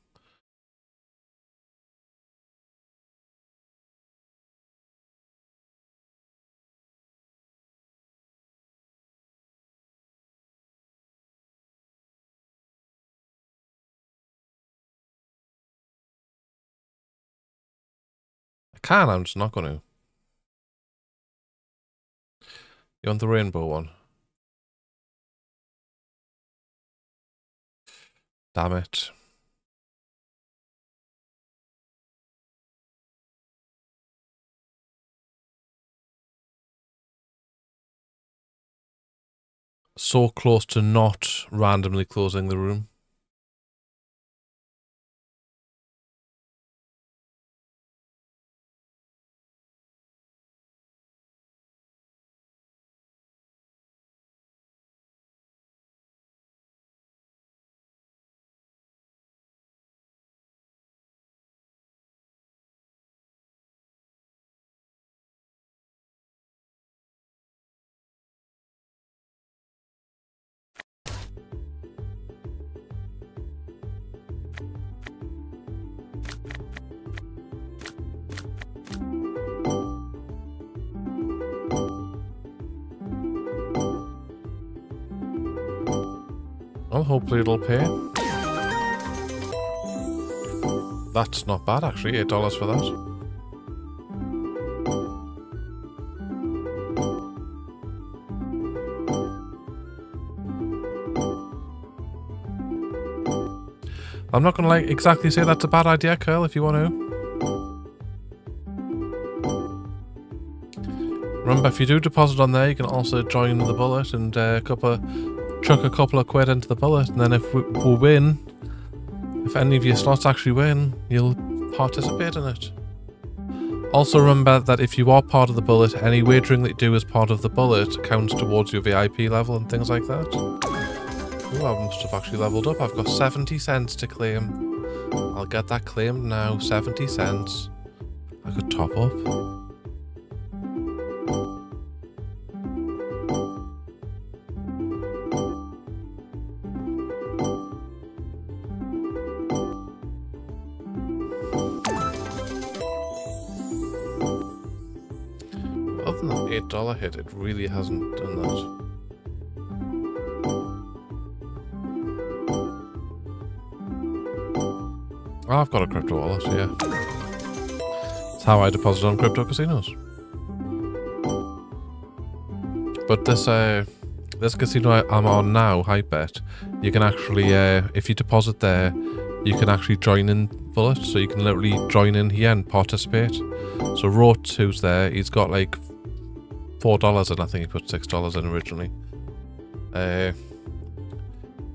I can, I'm just not going to. You want the rainbow one? Damn it. So close to not randomly closing the room. Well, hopefully it'll pay. That's not bad actually, $8 for that. I'm not going to like exactly say that's a bad idea, Curl, if you want to. Remember, if you do deposit on there, you can also join the bullet and chuck a couple of quid into the bullet, and then if we win, if any of your slots actually win, you'll participate in it. Also remember that if you are part of the bullet, any wagering that you do as part of the bullet counts towards your VIP level and things like that. Ooh, I must have actually leveled up. I've got 70 cents to claim. I'll get that claimed now. 70 cents. I could top up. Other than that $8 hit, it really hasn't done that. Oh, I've got a crypto wallet, yeah. That's how I deposit on crypto casinos. But this this casino I'm on now, HypeBet, you can actually, if you deposit there, you can actually join in Bullet, so you can literally join in here and participate. So Rote, who's there, he's got like $4 and I think he put $6 in originally.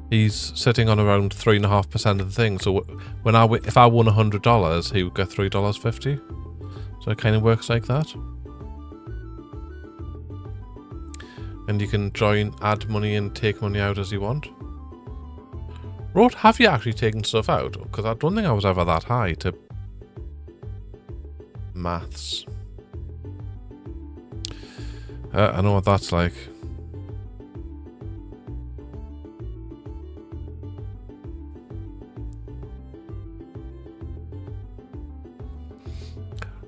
He's sitting on around 3.5% of the thing. So when if I won $100, he would get $3.50. So it kind of works like that. And you can join, add money and take money out as you want. Rote, have you actually taken stuff out? Because I don't think I was ever that high to maths. I know what that's like.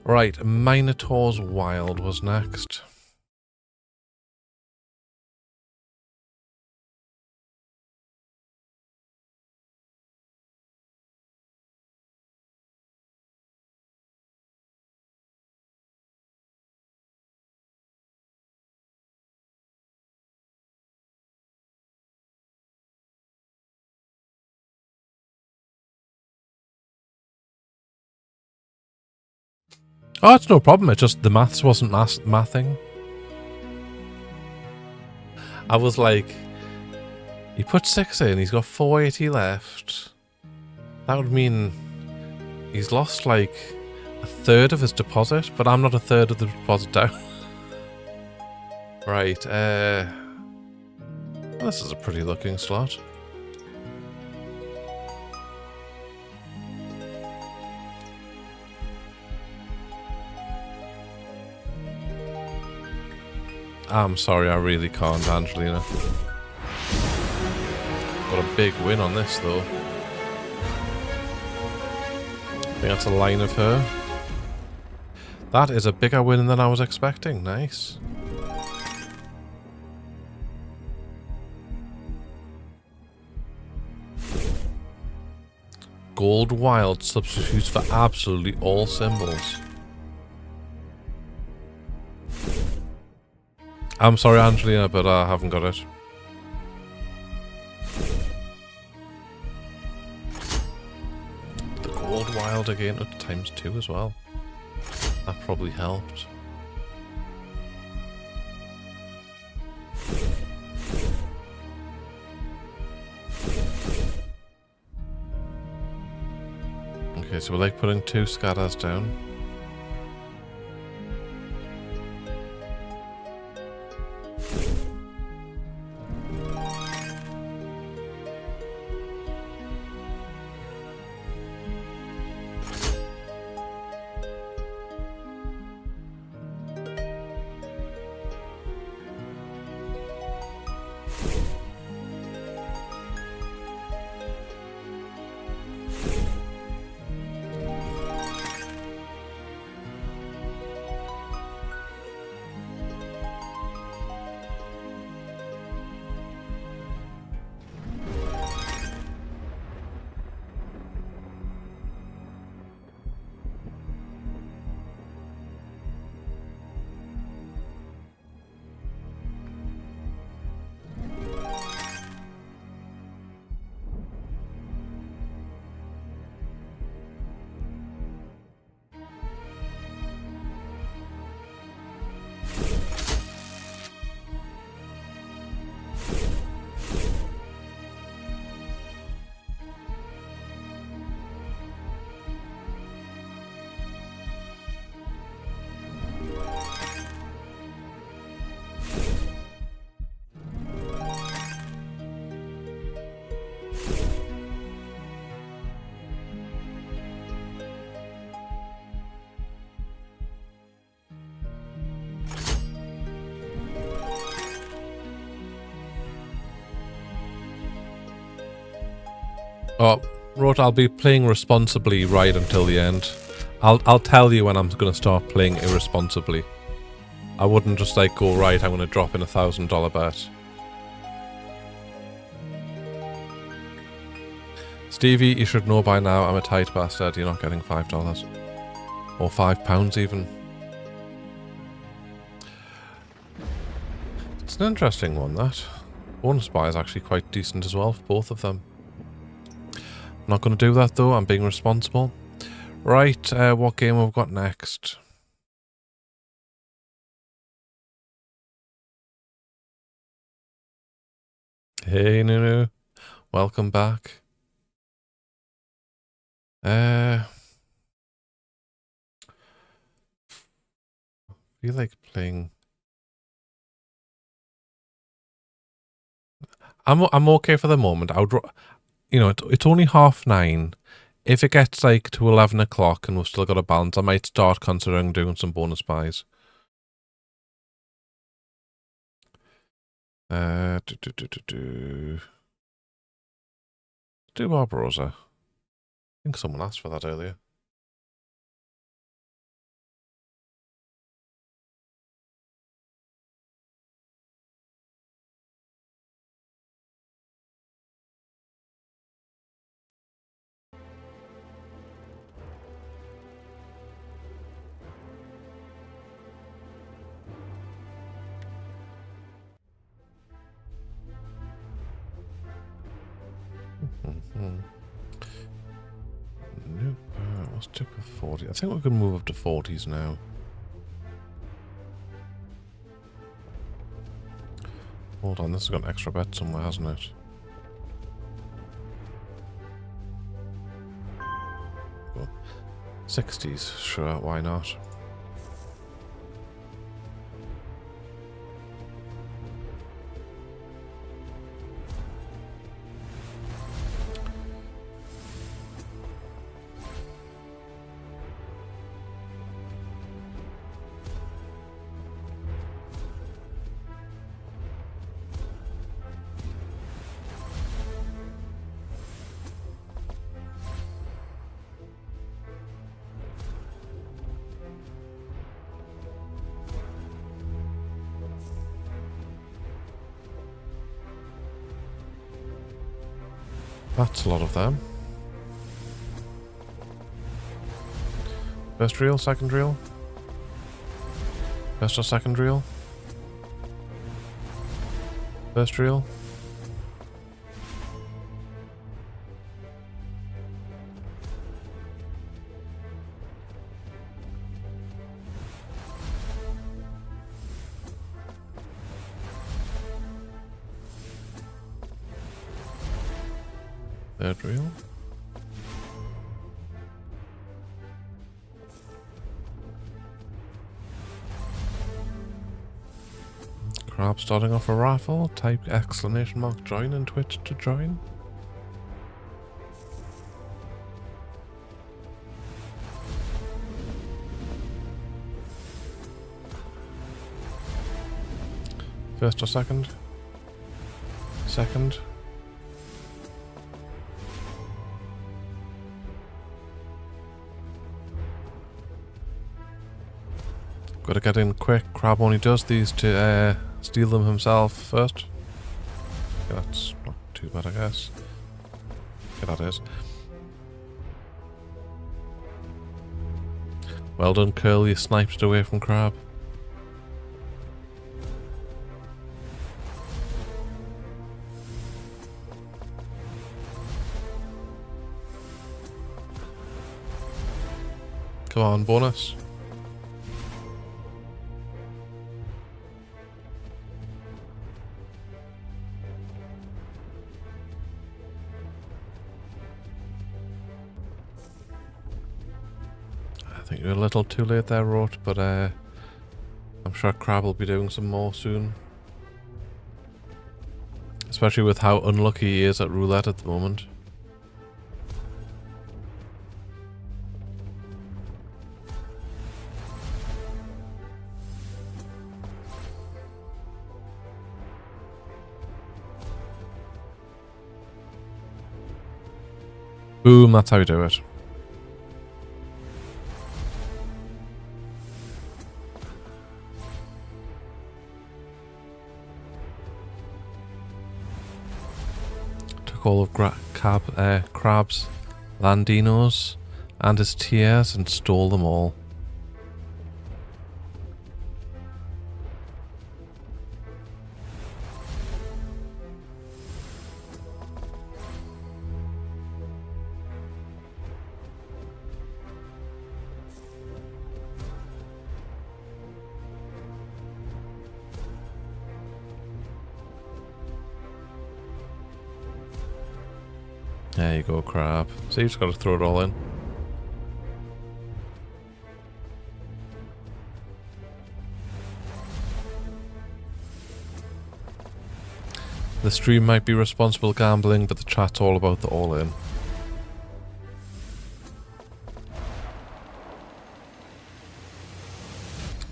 Right, Minotaur's Wild was next. Oh, it's no problem. It's just the maths wasn't mathing. I was like, he put 6 in, he's got 480 left. That would mean he's lost like a third of his deposit, but I'm not a third of the deposit down. Right, this is a pretty looking slot. I'm sorry, I really can't, Angelina. Got a big win on this, though. I think that's a line of her. That is a bigger win than I was expecting. Nice. Gold Wild substitutes for absolutely all symbols. I'm sorry, Angelina, but I haven't got it. The Gold Wild again at ×2 as well. That probably helped. Okay, so we're like putting 2 scatters down. Oh, Rote, I'll be playing responsibly right until the end. I'll tell you when I'm going to start playing irresponsibly. I wouldn't just like go, right, I'm going to drop in $1,000 bet. Stevie, you should know by now I'm a tight bastard. You're not getting $5. Or £5 even. It's an interesting one, that. Bonus buy is actually quite decent as well for both of them. I'm not going to do that though, I'm being responsible. Right, what game have we got next? Hey Nunu, welcome back. I feel like playing. I'm okay for the moment. It's only 9:30. If it gets like to 11 o'clock and we've still got a balance, I might start considering doing some bonus buys. Do Barbarossa. I think someone asked for that earlier. Nope. Let's stick with 40. I think we can move up to 40s now. Hold on, this has got an extra bet somewhere, hasn't it? Well, 60s, sure, why not? That's a lot of them. First reel, second reel. First or second reel. First reel. Third reel. Crab starting off a raffle. Type !! join in Twitch to join. First or second? Second. Gotta get in quick. Crab only does these to steal them himself first. Okay, that's not too bad, I guess. Okay, that is. Well done, Curl. You sniped it away from Crab. Come on, bonus. I think you're a little too late there, Rot, but I'm sure Crab will be doing some more soon. Especially with how unlucky he is at roulette at the moment. Boom, that's how you do it. Took all of Crab's Landinos and his tiers and stole them all. There you go, crab. See, you just gotta throw it all in. The stream might be responsible gambling, but the chat's all about the all-in.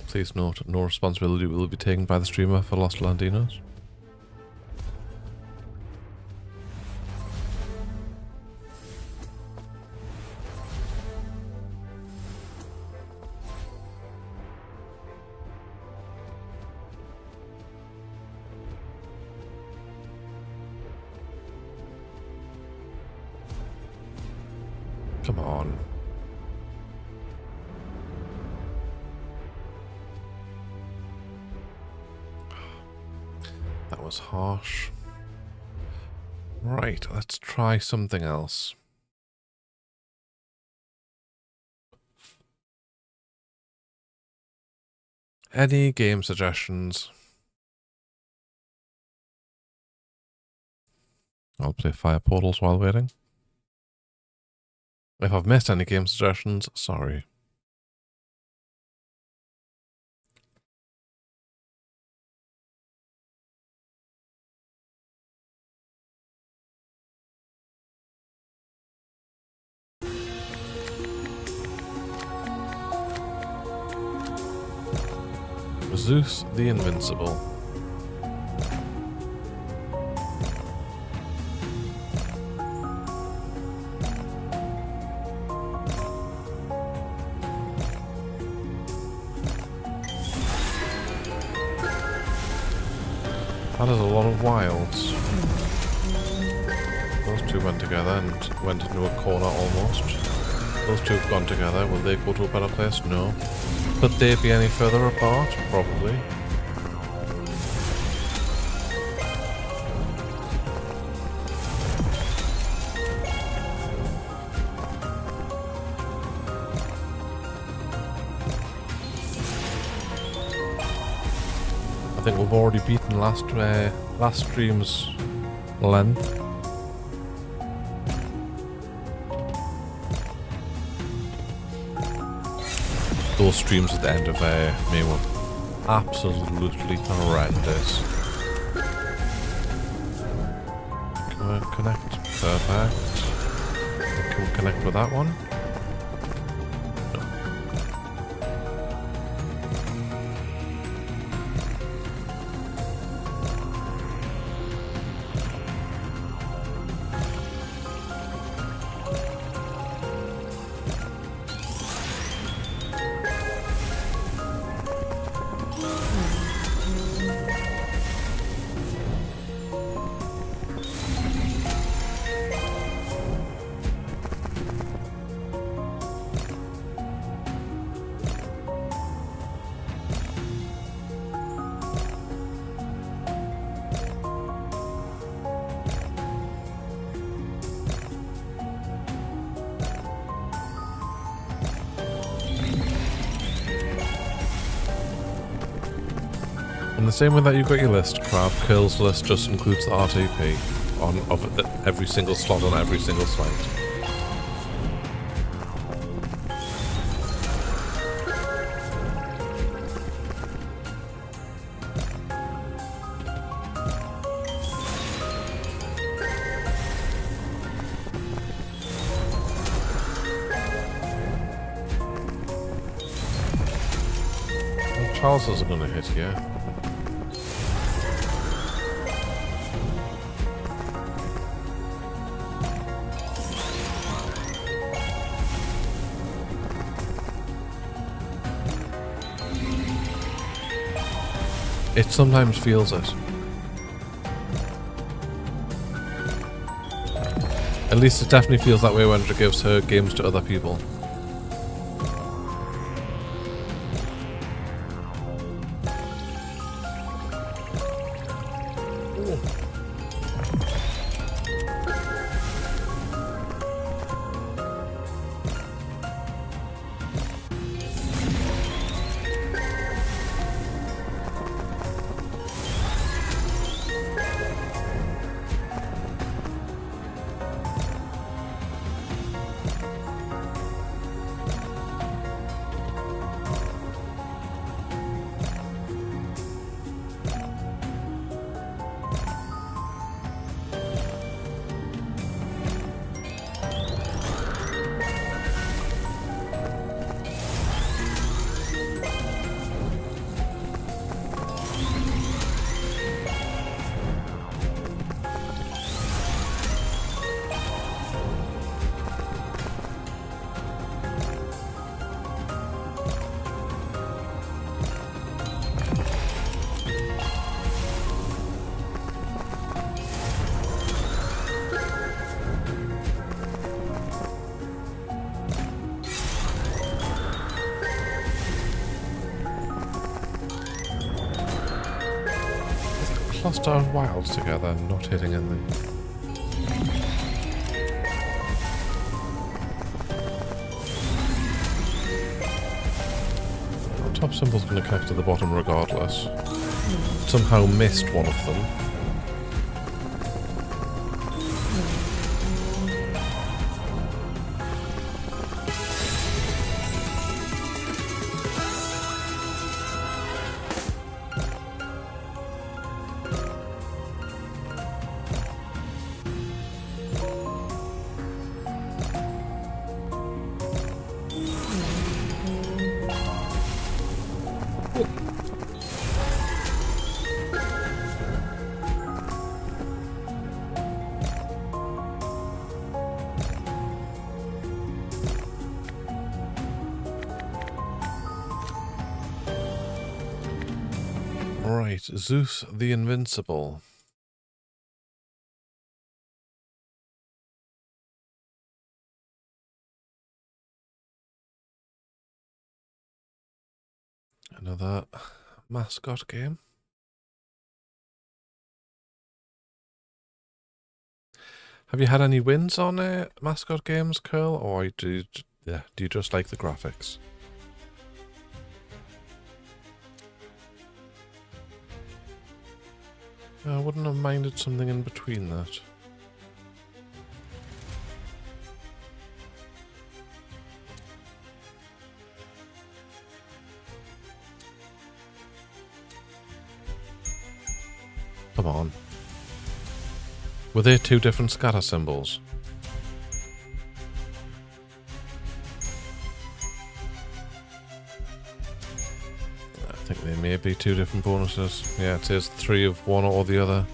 Please note, no responsibility will be taken by the streamer for lost Landinos. Come on. That was harsh. Right, let's try something else. Any game suggestions? I'll play Fire Portals while waiting. If I've missed any game suggestions, sorry. Zeus the Invincible. That is a lot of wilds. Those two went together and went into a corner almost. Those two have gone together. Will they go to a better place? No. Could they be any further apart? Probably. I think we've already beaten last stream's length. Those streams at the end of May were absolutely horrendous. Can we connect? Perfect. Can we connect with that one? In the same way that you've got your list, Crab, Curl's list just includes the RTP of every single slot on every single site. Well, Charles isn't going to hit here. It sometimes feels it. At least it definitely feels that way when she gives her games to other people. cluster of wilds together, not hitting anything. Our top symbol's going to connect to the bottom regardless. Somehow missed one of them. Right, Zeus the Invincible. Another mascot game. Have you had any wins on mascot games, Curl, or do you just like the graphics? I wouldn't have minded something in between that. Come on. Were they two different scatter symbols? I think they may be two different bonuses. Yeah, it says 3 of one or the other.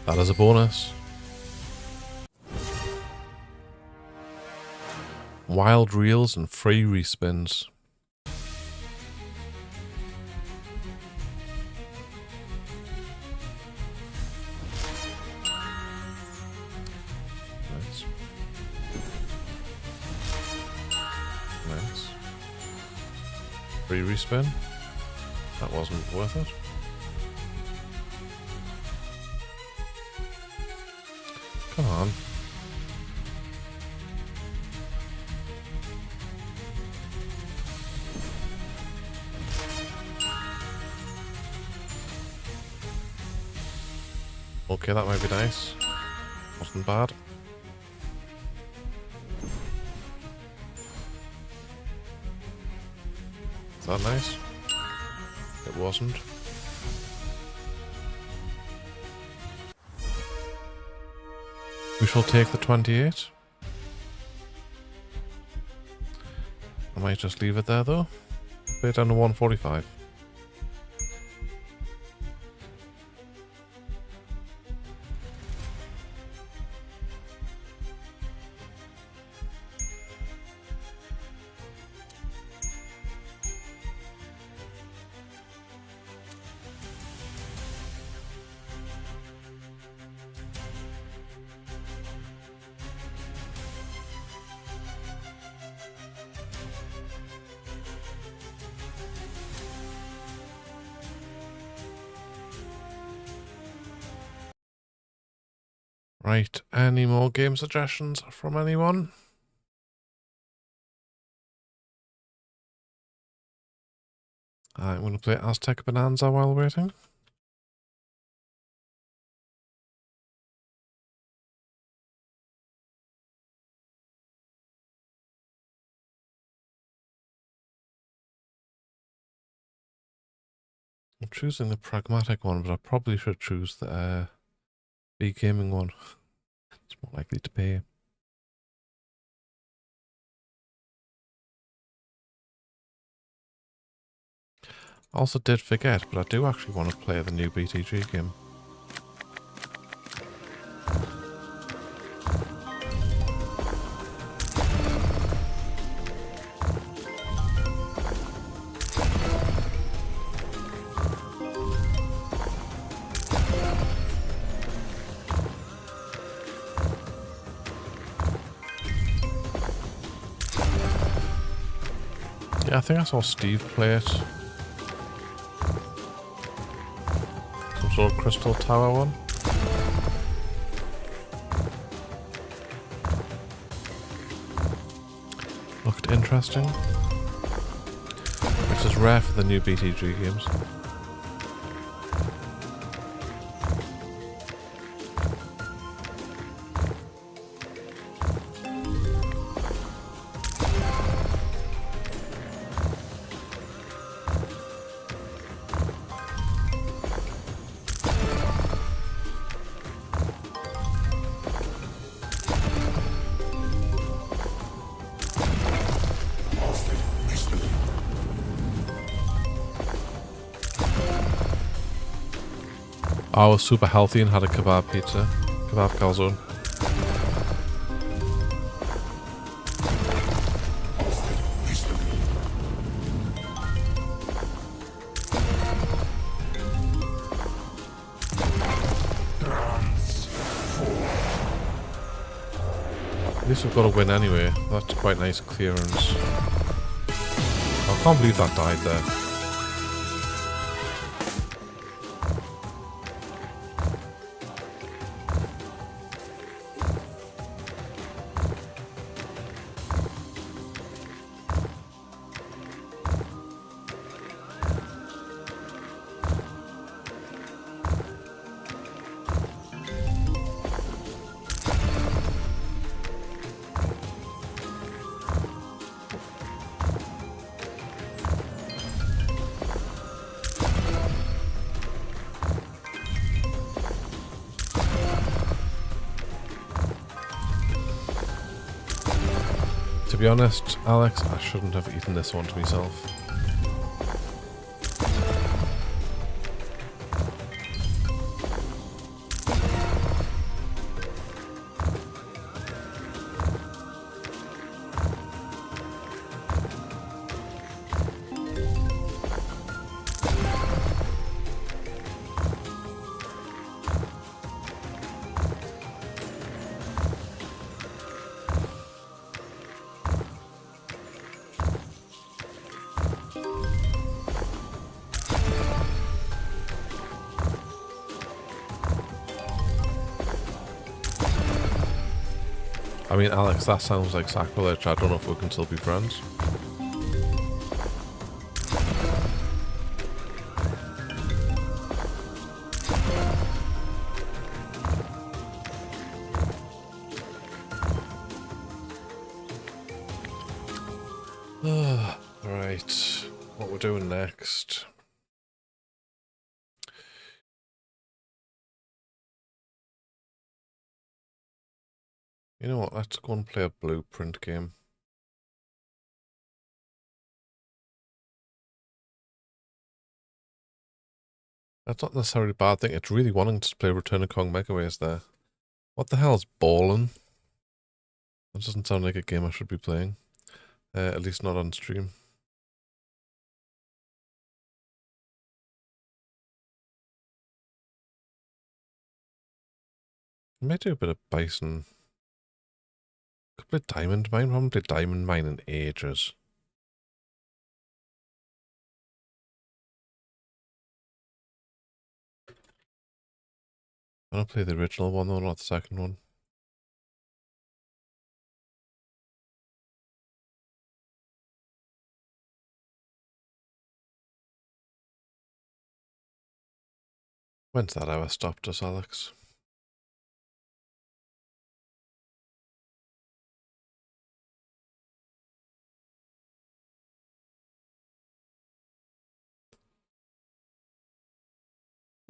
That is a bonus. Wild reels and free respins. Nice. Nice. Free respin. That wasn't worth it. Come on. Okay, that might be nice. Wasn't bad. Is that nice? It wasn't. We shall take the 28. I might just leave it there though. Put it down to 145. Right, any more game suggestions from anyone? I'm going to play Aztec Bonanza while waiting. I'm choosing the pragmatic one, but I probably should choose the big gaming one. It's more likely to pay. I also did forget, but I do actually want to play the new BTG game. Yeah, I think I saw Steve play it. Some sort of crystal tower one. Looked interesting. Which is rare for the new BTG games. I was super healthy and had a kebab pizza. Kebab calzone. At least we've got to win anyway. That's quite nice clearance. I can't believe that died there. To be honest, Alex, I shouldn't have eaten this one to myself. I mean, Alex, that sounds like sacrilege. I don't know if we can still be friends. Right, what we're doing next. You know what, let's go and play a blueprint game. That's not necessarily a bad thing. It's really wanting to play Return of Kong Megaways there. What the hell is ballin'? That doesn't sound like a game I should be playing. At least not on stream. I may do a bit of bison. Could play Diamond Mine. I haven't played Diamond Mine in ages. I don't play the original one though, not the second one. When's that ever stopped us, Alex?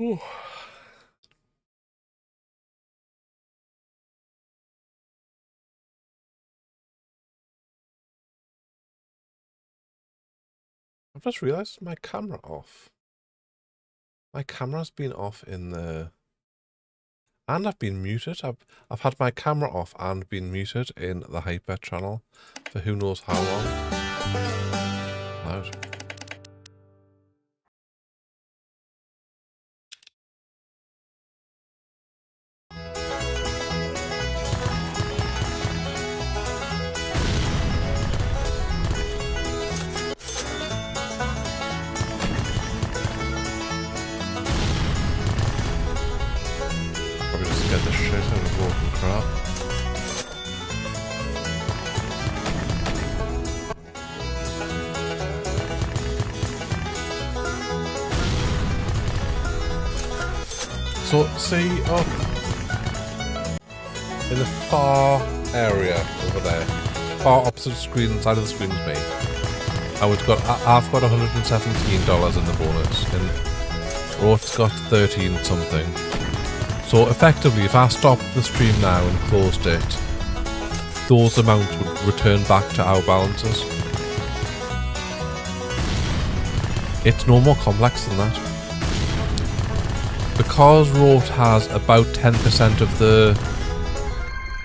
Ooh. I've just realised my camera off. My camera's been off in the... And I've been muted. I've had my camera off and been muted in the Hyper channel for who knows how long. Loud. Probably just get the shit out of road and crap. So, see up in the far area over there, far opposite screen side of the screen as me, I've got $117 in the bonus, and Roth's got 13 something. So effectively, if I stopped the stream now and closed it, those amounts would return back to our balances. It's no more complex than that. Because Roth has about 10% of the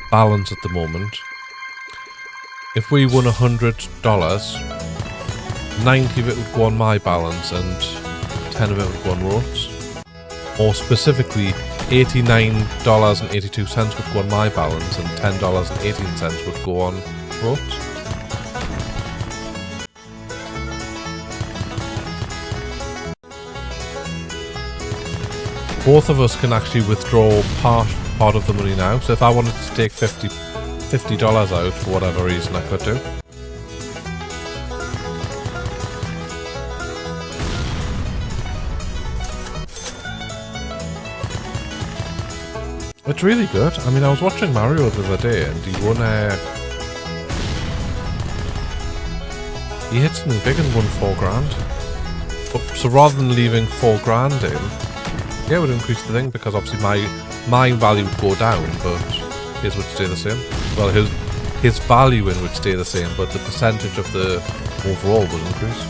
balance at the moment, if we won $100, 90 of it would go on my balance and 10 of it would go on Roth's. Or specifically, $89.82 would go on my balance and $10.18 would go on Roth's. Both of us can actually withdraw part of the money now, so if I wanted to take $50 out for whatever reason, I could do. It's really good. I mean, I was watching Mario the other day and he won he hit something big and won $4 grand. So rather than leaving $4 grand in, yeah, it would increase the thing because obviously my value would go down, but his would stay the same. Well, his value in would stay the same, but the percentage of the overall would increase.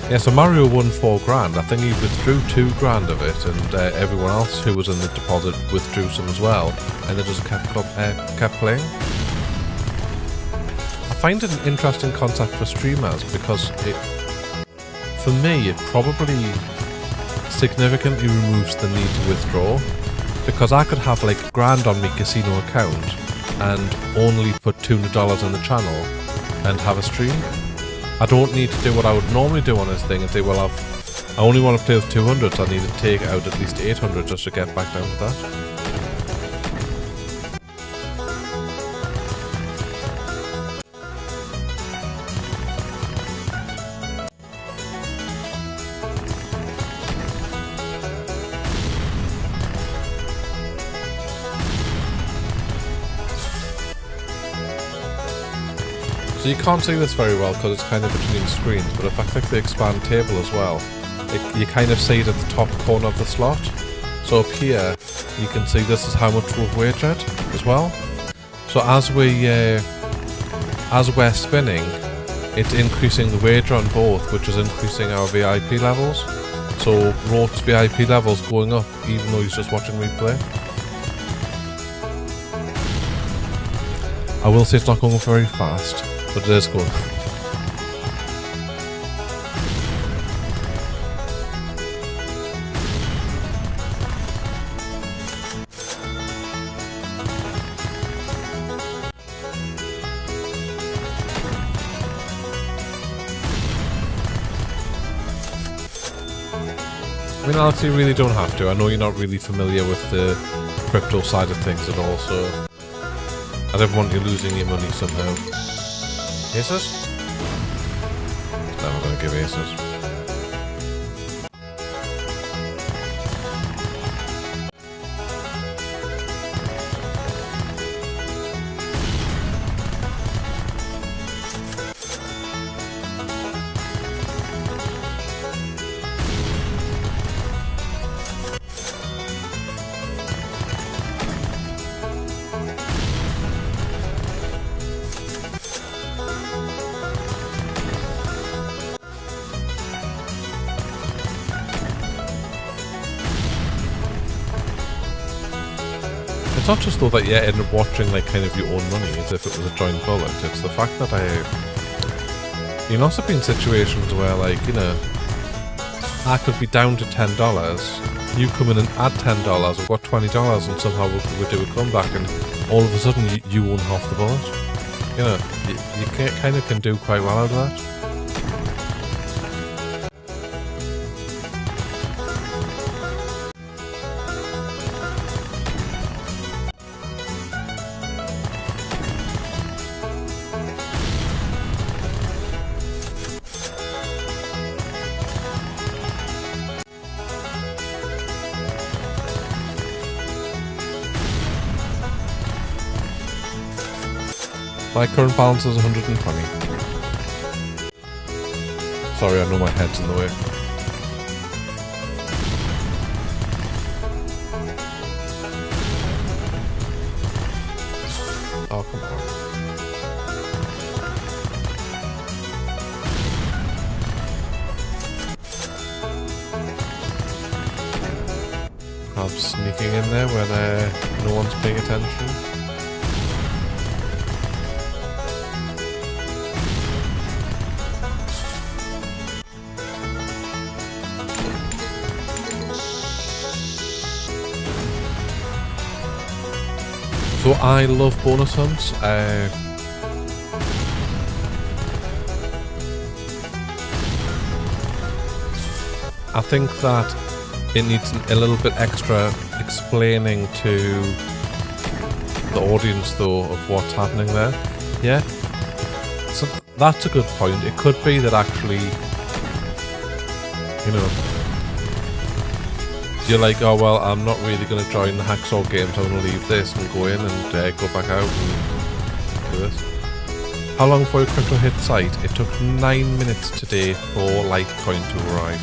Yeah, so Mario won $4 grand. I think he withdrew $2 grand of it, and everyone else who was in the deposit withdrew some as well, and they just kept playing. I find it an interesting concept for streamers because for me, it probably significantly removes the need to withdraw, because I could have like $1 on my casino account and only put $200 in the channel and have a stream. I don't need to do what I would normally do on this thing and say, well, I only want to play with 200, so I need to take out at least 800 just to get back down to that. So you can't see this very well because it's kind of between screens, but if I click the expand table as well, you kind of see it at the top corner of the slot. So up here, you can see this is how much we've wagered as well. So as we're spinning, it's increasing the wager on both, which is increasing our VIP levels. So Roth's VIP levels going up, even though he's just watching me play. I will say it's not going very fast, but it is going. I mean, Alex, you really don't have to. I know you're not really familiar with the crypto side of things at all, so I don't want you losing your money somehow. Aces? Never gonna give aces. It's not just though that you end up watching like kind of your own money as if it was a joint bullet. It's the fact that you've also been situations where, like, you know, I could be down to $10, you come in and add $10, I've got $20, and somehow we do a comeback, and all of a sudden you own half the bullet. You know, you kind of can do quite well out of that. My current balance is 120. Sorry, I know my head's in the way. Oh, come on. I'm sneaking in there when no one's paying attention. So I love bonus hunts. I think that it needs a little bit extra explaining to the audience, though, of what's happening there. Yeah? So that's a good point. It could be that actually, you know, you're like, oh, well, I'm not really going to join the Hacksaw games. I'm going to leave this and go in and go back out and do this. How long for your crypto hit site? It took 9 minutes today for Litecoin to arrive.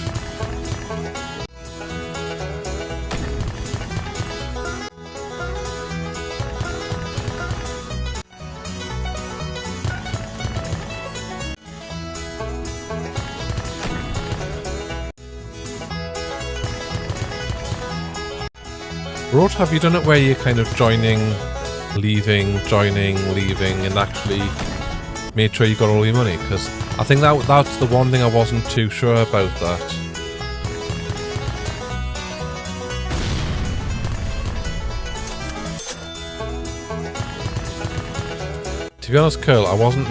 Rot, have you done it where you're kind of joining, leaving, and actually made sure you got all your money? Because I think that's the one thing I wasn't too sure about that. To be honest, Curl, I wasn't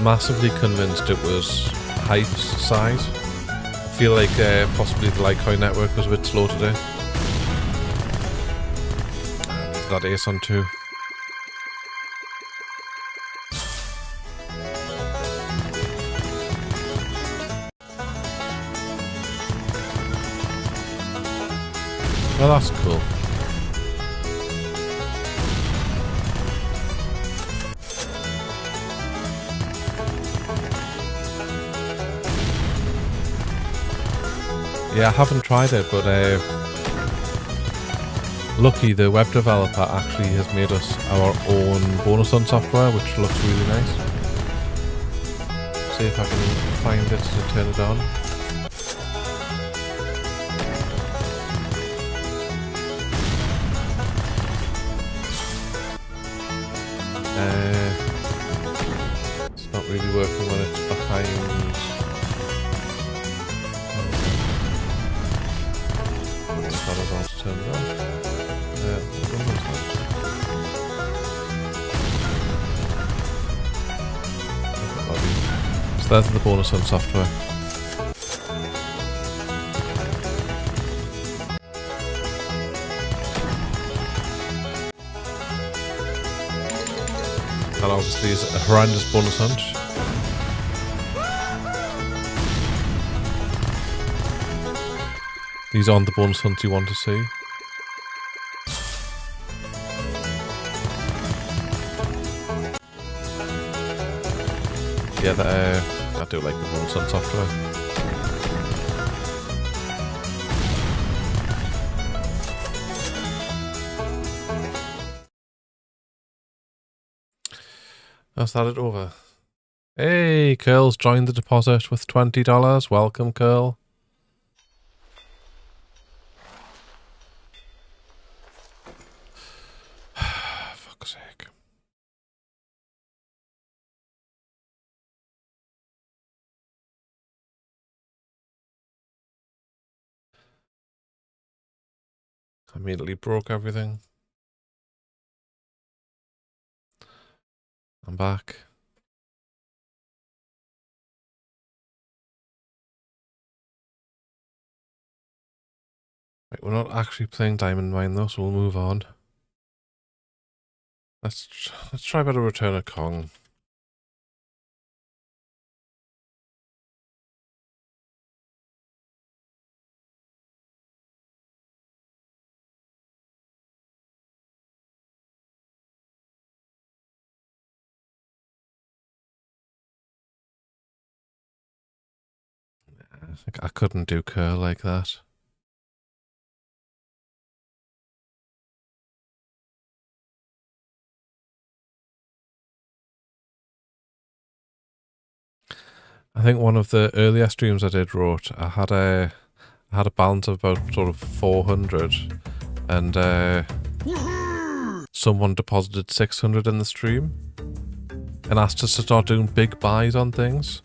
massively convinced it was Hype's side. I feel like possibly the Litecoin network was a bit slow today. That ace on 2. Well, that's cool. Yeah, I haven't tried it, but lucky the web developer actually has made us our own bonus hunt software, which looks really nice. See if I can find it to turn it on. It's not really working when it's behind. To turn it on. So there's the bonus hunt software. And obviously it's a horrendous bonus hunt. These aren't the bonus hunts you want to see. Yeah, I do like the bonus hunt software. I'll start it over. Hey, Curl's joined the deposit with $20. Welcome, Curl. Fuck's sake. I immediately broke everything. I'm back. Right, we're not actually playing Diamond Mine though, so we'll move on. Let's try about a return of Kong. I couldn't do curl like that. I think one of the earlier streams I did wrote, I had a balance of about sort of 400, and someone deposited 600 in the stream and asked us to start doing big buys on things.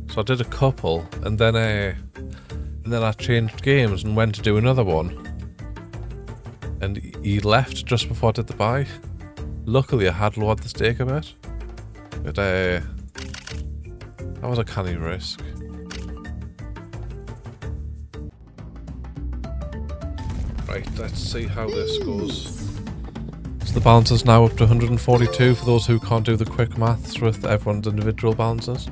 So I did a couple, and then I changed games and went to do another one, and he left just before I did the buy. Luckily, I had lowered the stake a bit, but that was a canny risk. Right, let's see how this goes. So the balance is now up to 142 for those who can't do the quick maths with everyone's individual balances.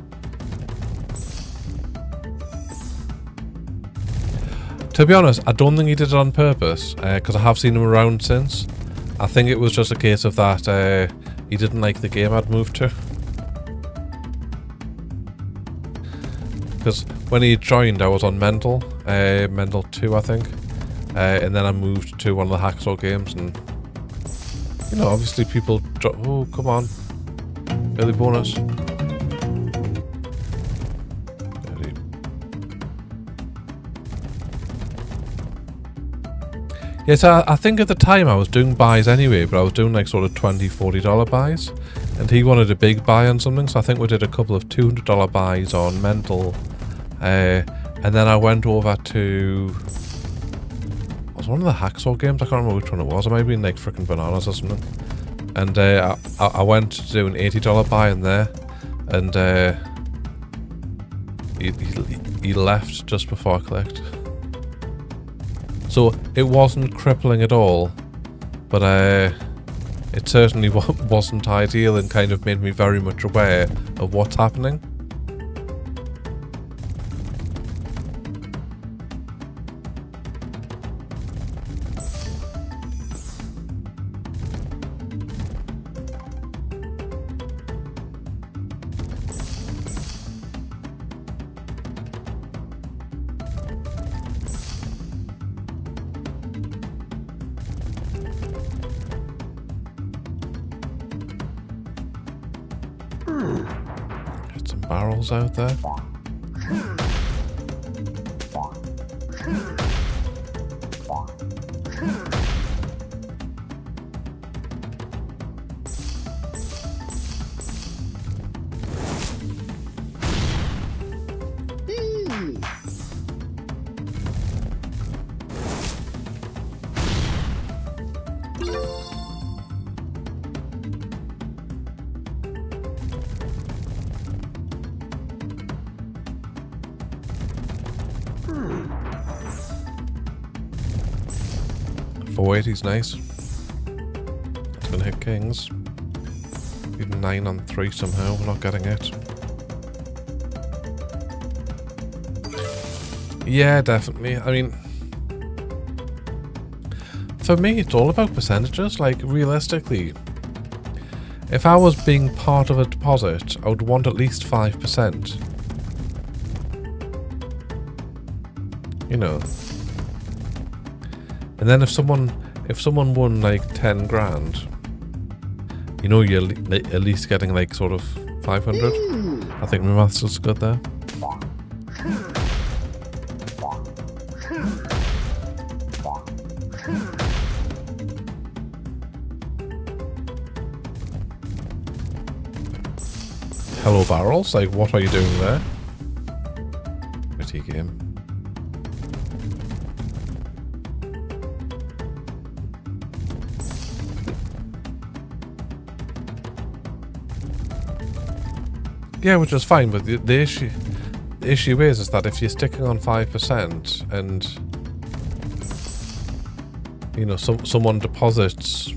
To be honest, I don't think he did it on purpose, because I have seen him around since. I think it was just a case of that he didn't like the game I'd moved to. Because when he joined, I was on Mental 2, I think. And then I moved to one of the Hacksaw games, and you know, obviously people oh, come on. Early bonus. Yes, I think at the time I was doing buys anyway, but I was doing like sort of $20, $40 buys. And he wanted a big buy on something, so I think we did a couple of $200 buys on Mental. And then I went over to... It was one of the Hacksaw games, I can't remember which one it was. It might have been like frickin' Bananas or something. And I went to do an $80 buy in there. And he left just before I clicked. So it wasn't crippling at all, but it certainly wasn't ideal, and kind of made me very much aware of what's happening. Get some barrels out there. $480's nice. It's gonna hit kings. Even 9 on 3 somehow, we're not getting it. Yeah, definitely. I mean, for me, it's all about percentages. Like, realistically, if I was being part of a deposit, I would want at least 5%. You know. And then if someone won like 10 grand, you know, you're at least getting like sort of 500. I think my maths is good there. Hello barrels, like what are you doing there? Pretty game. Yeah, which is fine, but the issue is that if you're sticking on 5% and you know someone deposits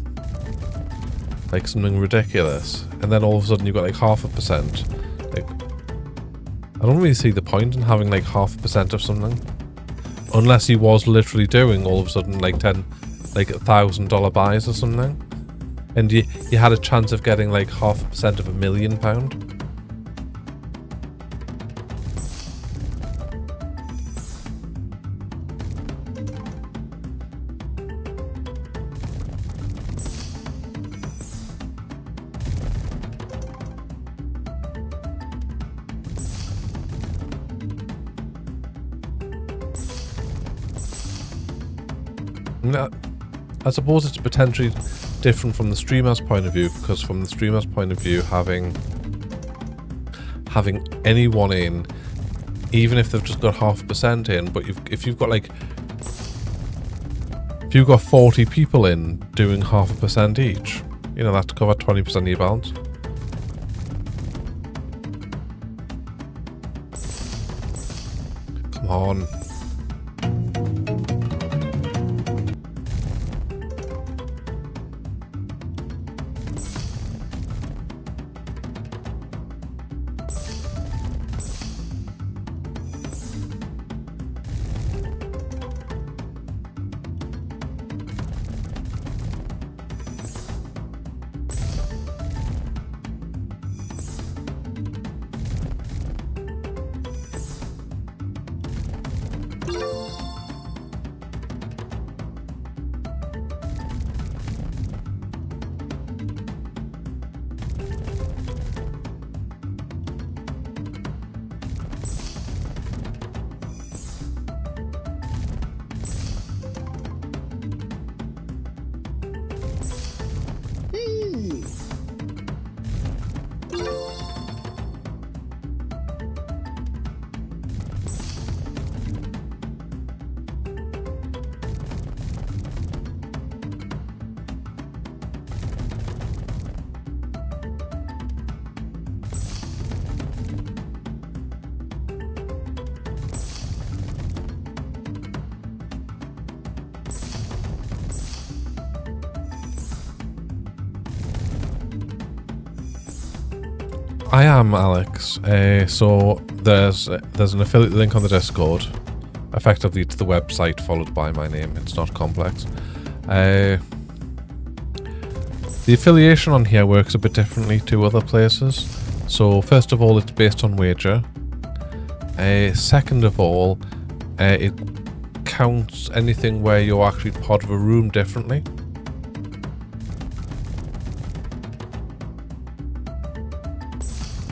like something ridiculous, and then all of a sudden you've got like 0.5%, like I don't really see the point in having like 0.5% of something, unless he was literally doing all of a sudden like $1,000 buys or something, and you had a chance of getting like 0.5% of £1 million. No, I suppose it's potentially different from the streamer's point of view, because from the streamer's point of view, having anyone in, even if they've just got 0.5% in, but if you've got 40 people in doing 0.5% each, you know, that's to cover 20% of your balance. Come on. I am Alex. So there's an affiliate link on the Discord. Effectively, it's the website followed by my name. It's not complex. The affiliation on here works a bit differently to other places. So first of all, it's based on wager. Second of all, it counts anything where you're actually part of a room differently.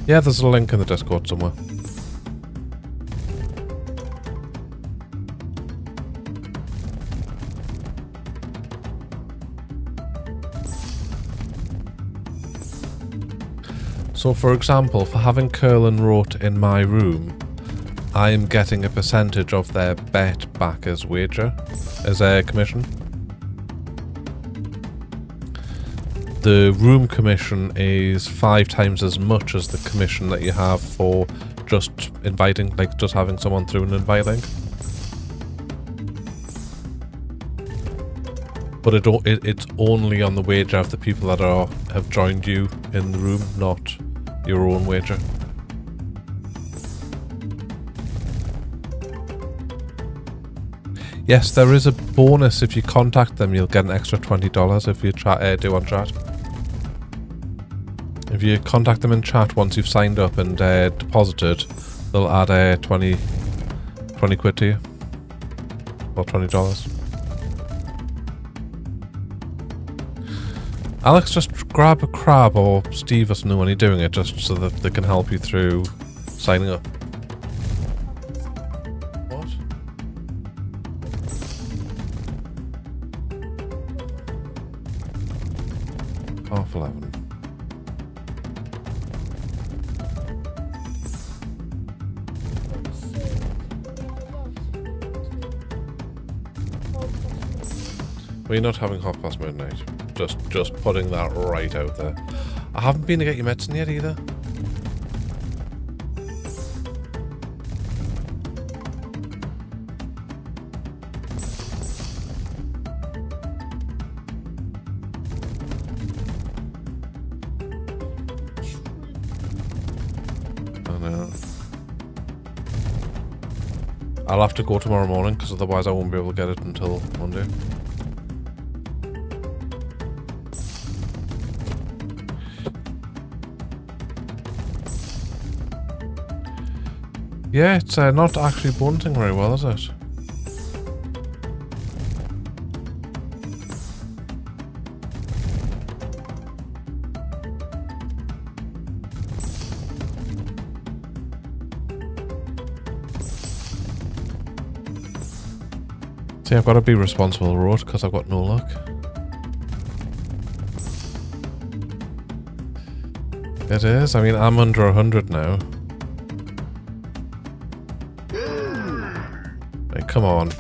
Yeah, there's a link in the Discord somewhere. So for example, for having Curl and Rote in my room, I am getting a percentage of their bet back as wager, as a commission. The room commission is 5 times as much as the commission that you have for just inviting, like just having someone through an invite link. But it's only on the wager of the people that have joined you in the room, not your own wager. Yes, there is a bonus if you contact them. You'll get an extra $20 if you do on chat. If you contact them in chat once you've signed up and deposited, they'll add 20 quid to you. Or $20. Alex, just grab a crab or Steve or something when you're doing it, just so that they can help you through signing up. What? Half 11. We're not having half past midnight. Just putting that right out there. I haven't been to get your medicine yet either. I know. I'll have to go tomorrow morning because otherwise I won't be able to get it until Monday. Yeah, it's not actually bunting very well, is it? See, I've got to be responsible road because I've got no luck. It is. I mean, I'm under 100 now. Right, come on.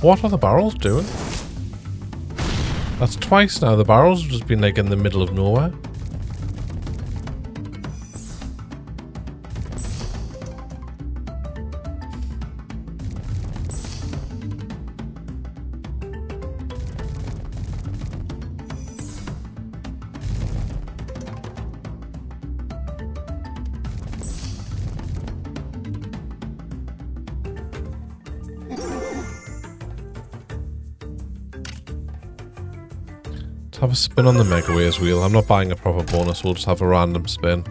What are the barrels doing? That's twice now. The barrels have just been like in the middle of nowhere. Have a spin on the Megaways wheel. I'm not buying a proper bonus, we'll just have a random spin.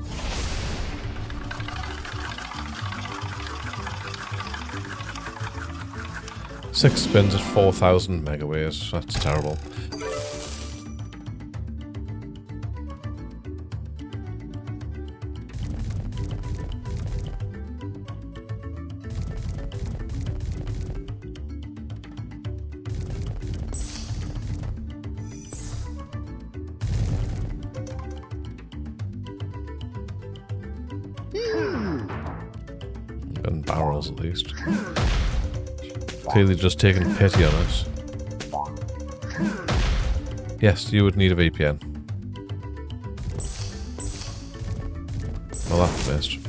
Six spins at 4,000 Megaways. That's terrible. And barrels at least. Clearly just taking pity on us. Yes, you would need a VPN. Well, that missed.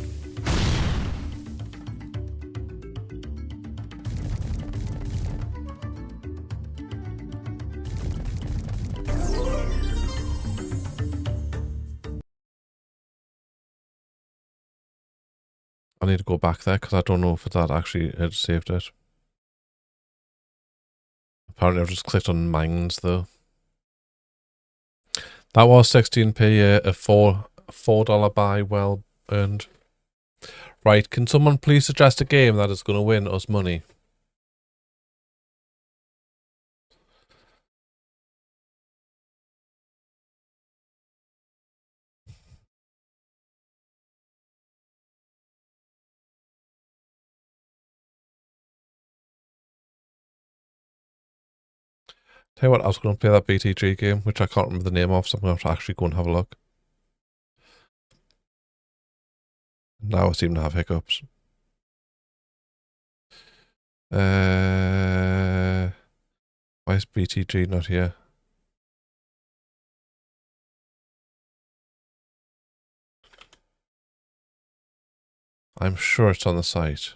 I need to go back there because I don't know if that actually had saved it. Apparently I've just clicked on mines though. That was 16p, a $4 buy, well earned. Right, can someone please suggest a game that is going to win us money? Tell you what, I was going to play that BTG game, which I can't remember the name of, so I'm going to have to actually go and have a look. Now I seem to have hiccups. Why is BTG not here? I'm sure it's on the site.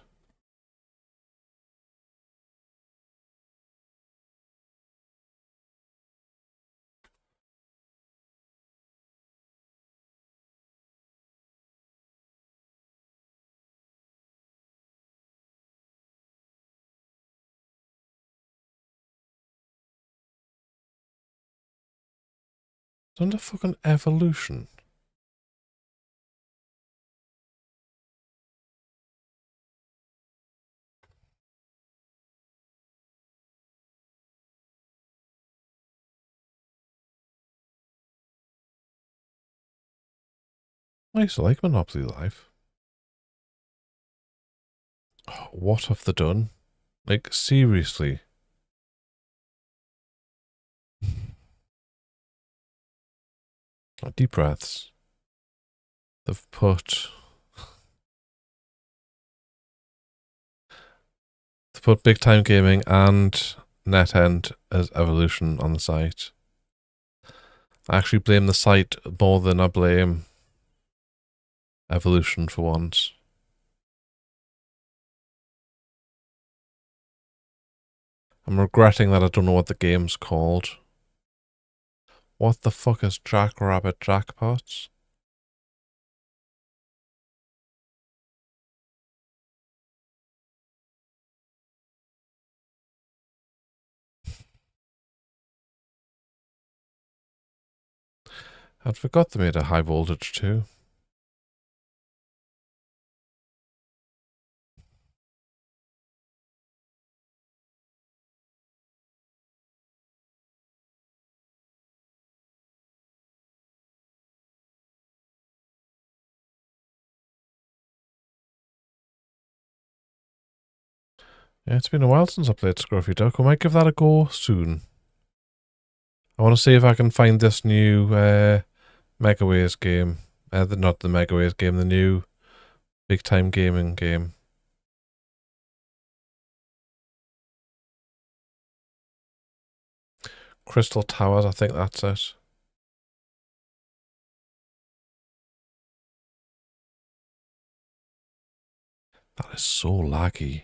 It's under fucking evolution. I used to like Monopoly Live. Oh, what have they done? Like, seriously. Deep breaths. They've put Big Time Gaming and NetEnt as evolution on the site. I actually blame the site more than I blame evolution for once. I'm regretting that I don't know what the game's called. What the fuck is Jackrabbit Jackpots? I'd forgot they made a high voltage too. Yeah, it's been a while since I played Scruffy Duck. I might give that a go soon. I want to see if I can find this new Megaways game. Not the Megaways game, the new Big Time Gaming game. Crystal Towers, I think that's it. That is so laggy.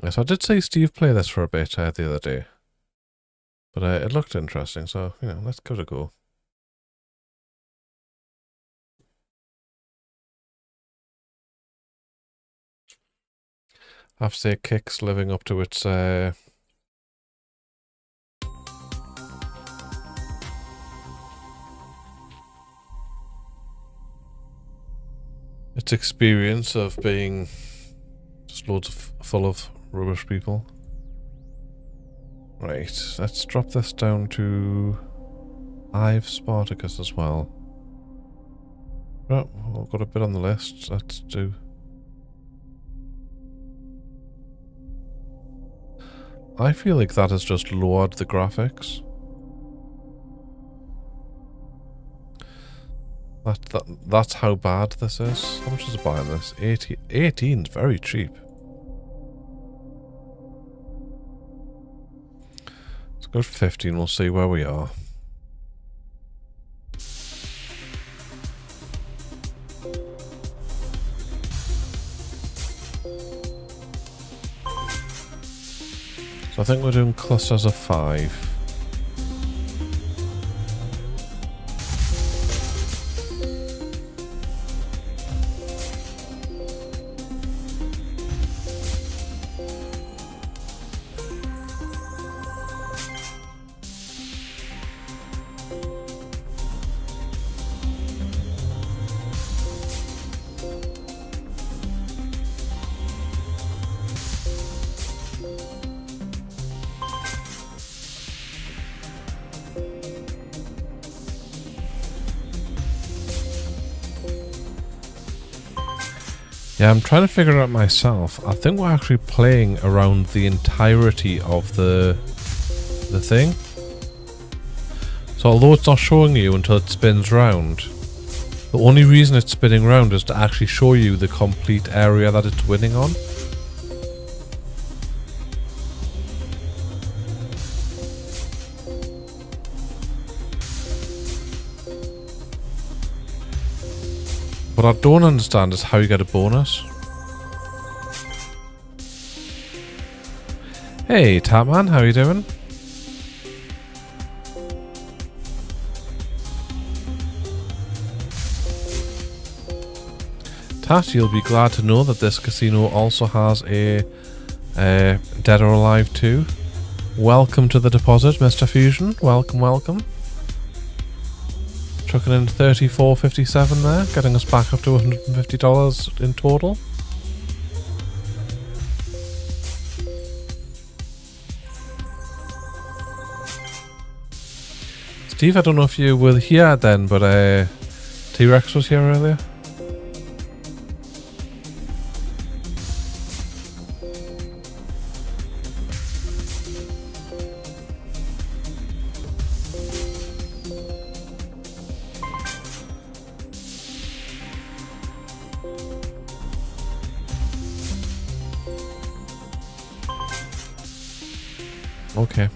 Yes, I did see Steve play this for a bit the other day. But it looked interesting, so, you know, let's give it a go. I have to say, Kick's living up to its experience of being just loads of full of rubbish people. Right, let's drop this down to Ive Spartacus as well. Oh, I've got a bit on the list. Let's do. I feel like that has just lowered the graphics. That's how bad this is. How much is it buying this? 18 is very cheap. Let's go to 15, we'll see where we are. So I think we're doing clusters of 5. Yeah, I'm trying to figure it out myself. I think we're actually playing around the entirety of the thing. So although it's not showing you until it spins round, the only reason it's spinning round is to actually show you the complete area that it's winning on. What I don't understand is how you get a bonus. Hey, Tapman, how you doing? Tat, you'll be glad to know that this casino also has a Dead or Alive 2. Welcome to the deposit, Mr. Fusion. Welcome, welcome. Chucking in $34.57 there, getting us back up to $150 in total. Steve, I don't know if you were here then, but T-Rex was here earlier. Okay.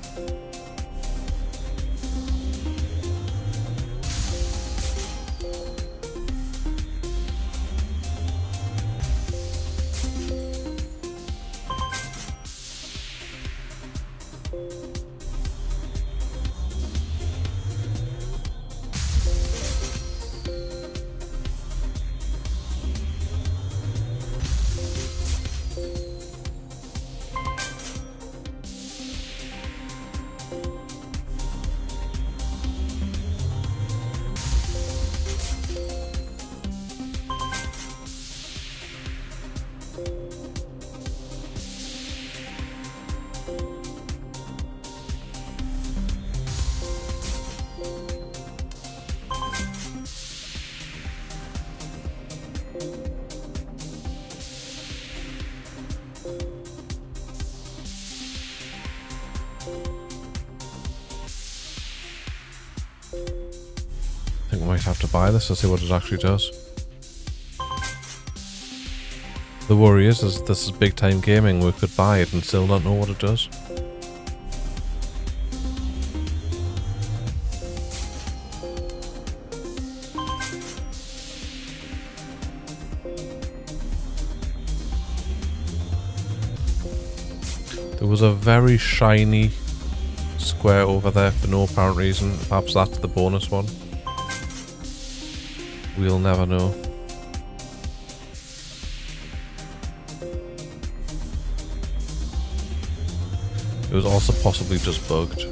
might have to buy this to see what it actually does. The worry is this is big time gaming. We could buy it and still not know what it does. There was a very shiny square over there for no apparent reason. Perhaps that's the bonus one. We'll never know. It was also possibly just bugged.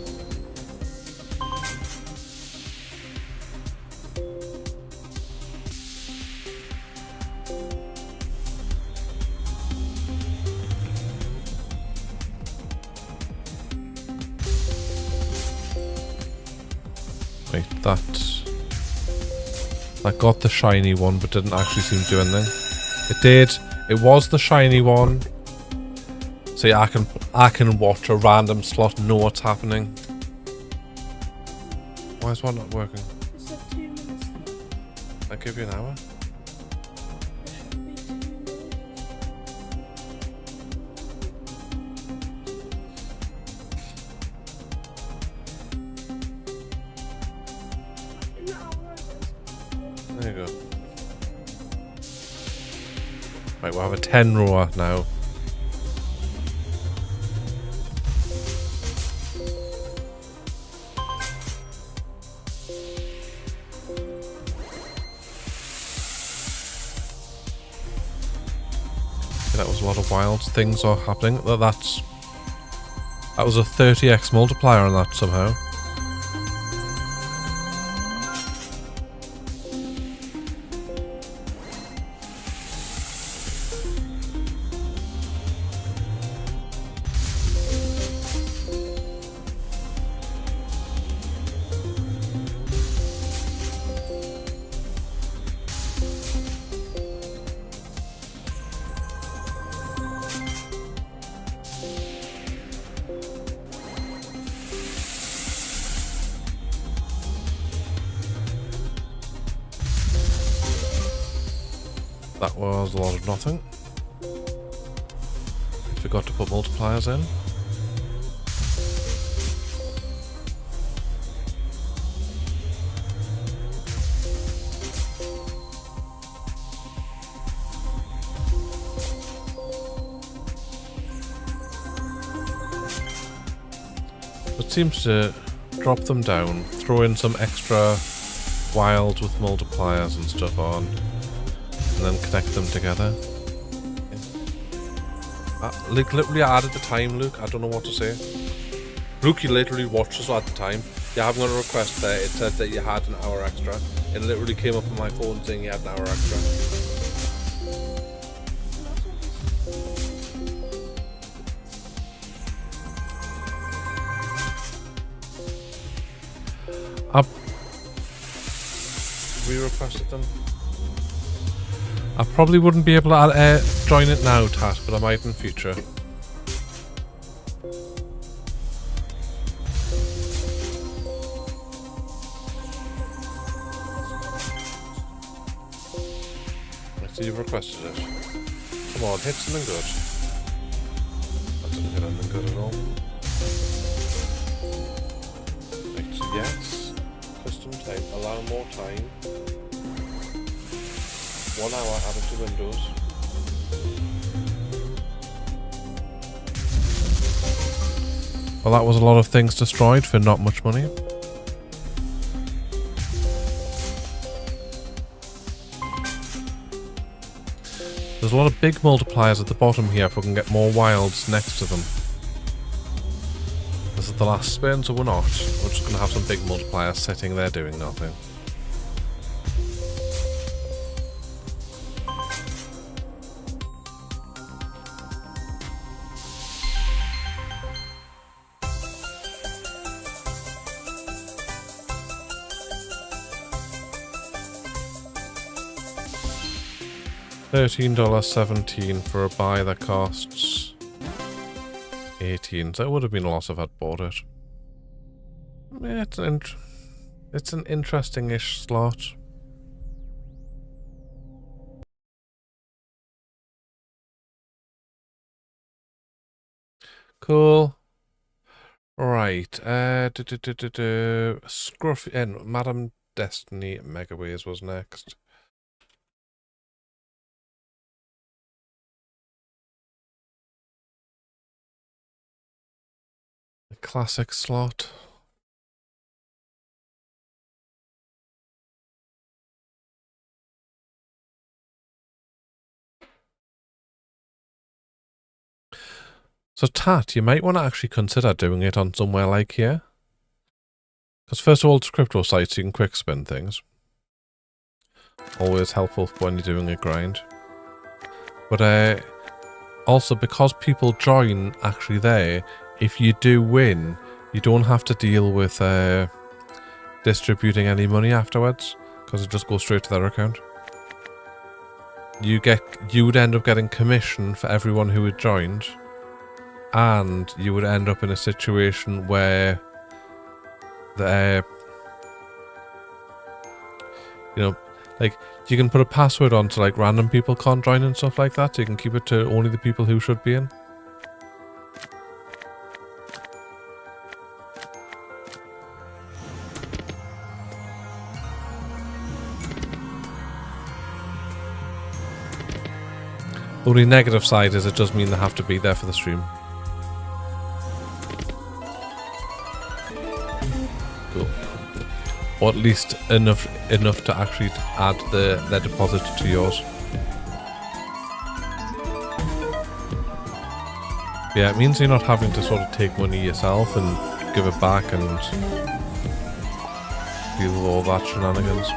Right, that got the shiny one, but didn't actually seem to do anything. It did. It was the shiny one. See, I can watch a random slot, know what's happening. Why is one not working? Is that 2 minutes? I'll give you an hour. There you go. Right, we'll have a 10 rower now. That was a lot of wild things are happening. That was a 30x multiplier on that somehow. That was a lot of nothing. Forgot to put multipliers in. It seems to drop them down, throw in some extra wilds with multipliers and stuff on, and then connect them together. Luke literally added the time, Luke. I don't know what to say. Luke, you literally watched us at the time. You haven't got a request there. It said that you had an hour extra. It literally came up on my phone saying you had an hour extra. We requested them. I probably wouldn't be able to join it now, Tat, but I might in future. I see you've requested it. Come on, hit something good. That didn't hit anything good at all. Right, yes. Custom type. Allow more time. 1 hour added to Windows. Well, that was a lot of things destroyed for not much money. There's a lot of big multipliers at the bottom here if we can get more wilds next to them. This is the last spin, so we're not. We're just going to have some big multipliers sitting there doing nothing. $13.17 for a buy that costs 18. So it would have been a loss if I'd bought it. Yeah, It's an interesting-ish slot. Cool. Right. Scruffy and Madam Destiny Megaways was next. The classic slot. So Tat, you might want to actually consider doing it on somewhere like here. Because first of all, it's crypto sites, you can quick spin things. Always helpful when you're doing a grind. But also because people join actually there, if you do win, you don't have to deal with distributing any money afterwards, because it just goes straight to their account. You would end up getting commission for everyone who had joined, and you would end up in a situation where you know, like, you can put a password on so like random people can't join and stuff like that, so you can keep it to only the people who should be in. The only negative side is it does mean they have to be there for the stream. Cool. Or at least enough to actually add their deposit to yours. Yeah, it means you're not having to sort of take money yourself and give it back and deal with all that shenanigans.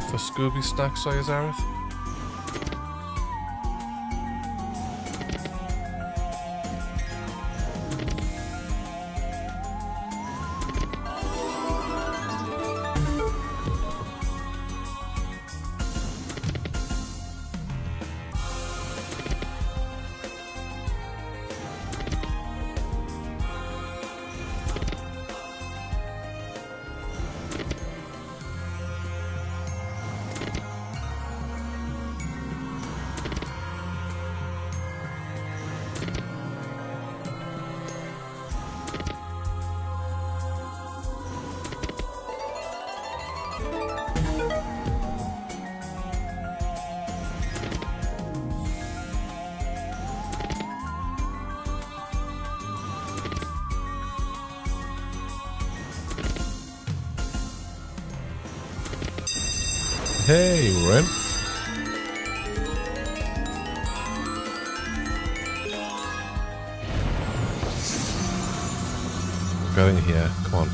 For Scooby Snack size, Arith. Hey, we're in. Got in here. Come on.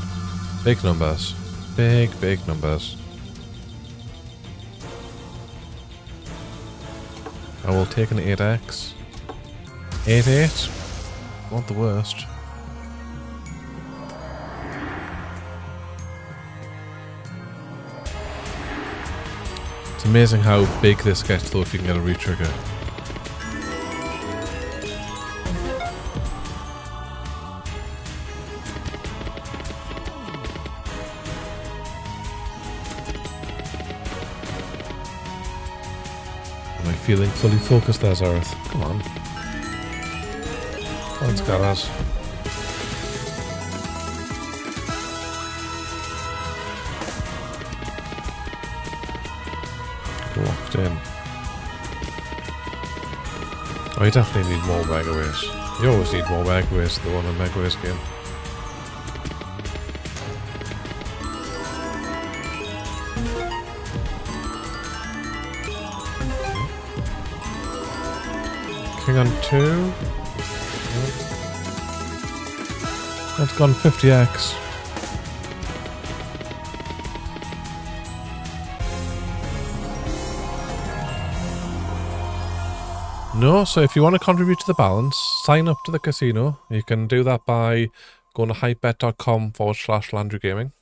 Big numbers. Big numbers. I will take an 8x. 8-8. Not the worst. It's amazing how big this gets though if you can get a re-trigger. Am I feeling fully focused as Earth? Come on. Let's go, us. Locked in. Oh, you definitely need more megaways. You always need more megaways than the one in megaways game. King on 2. That's gone 50x. No, so if you want to contribute to the balance, sign up to the casino. You can do that by going to hypebet.com/Llandri Gaming.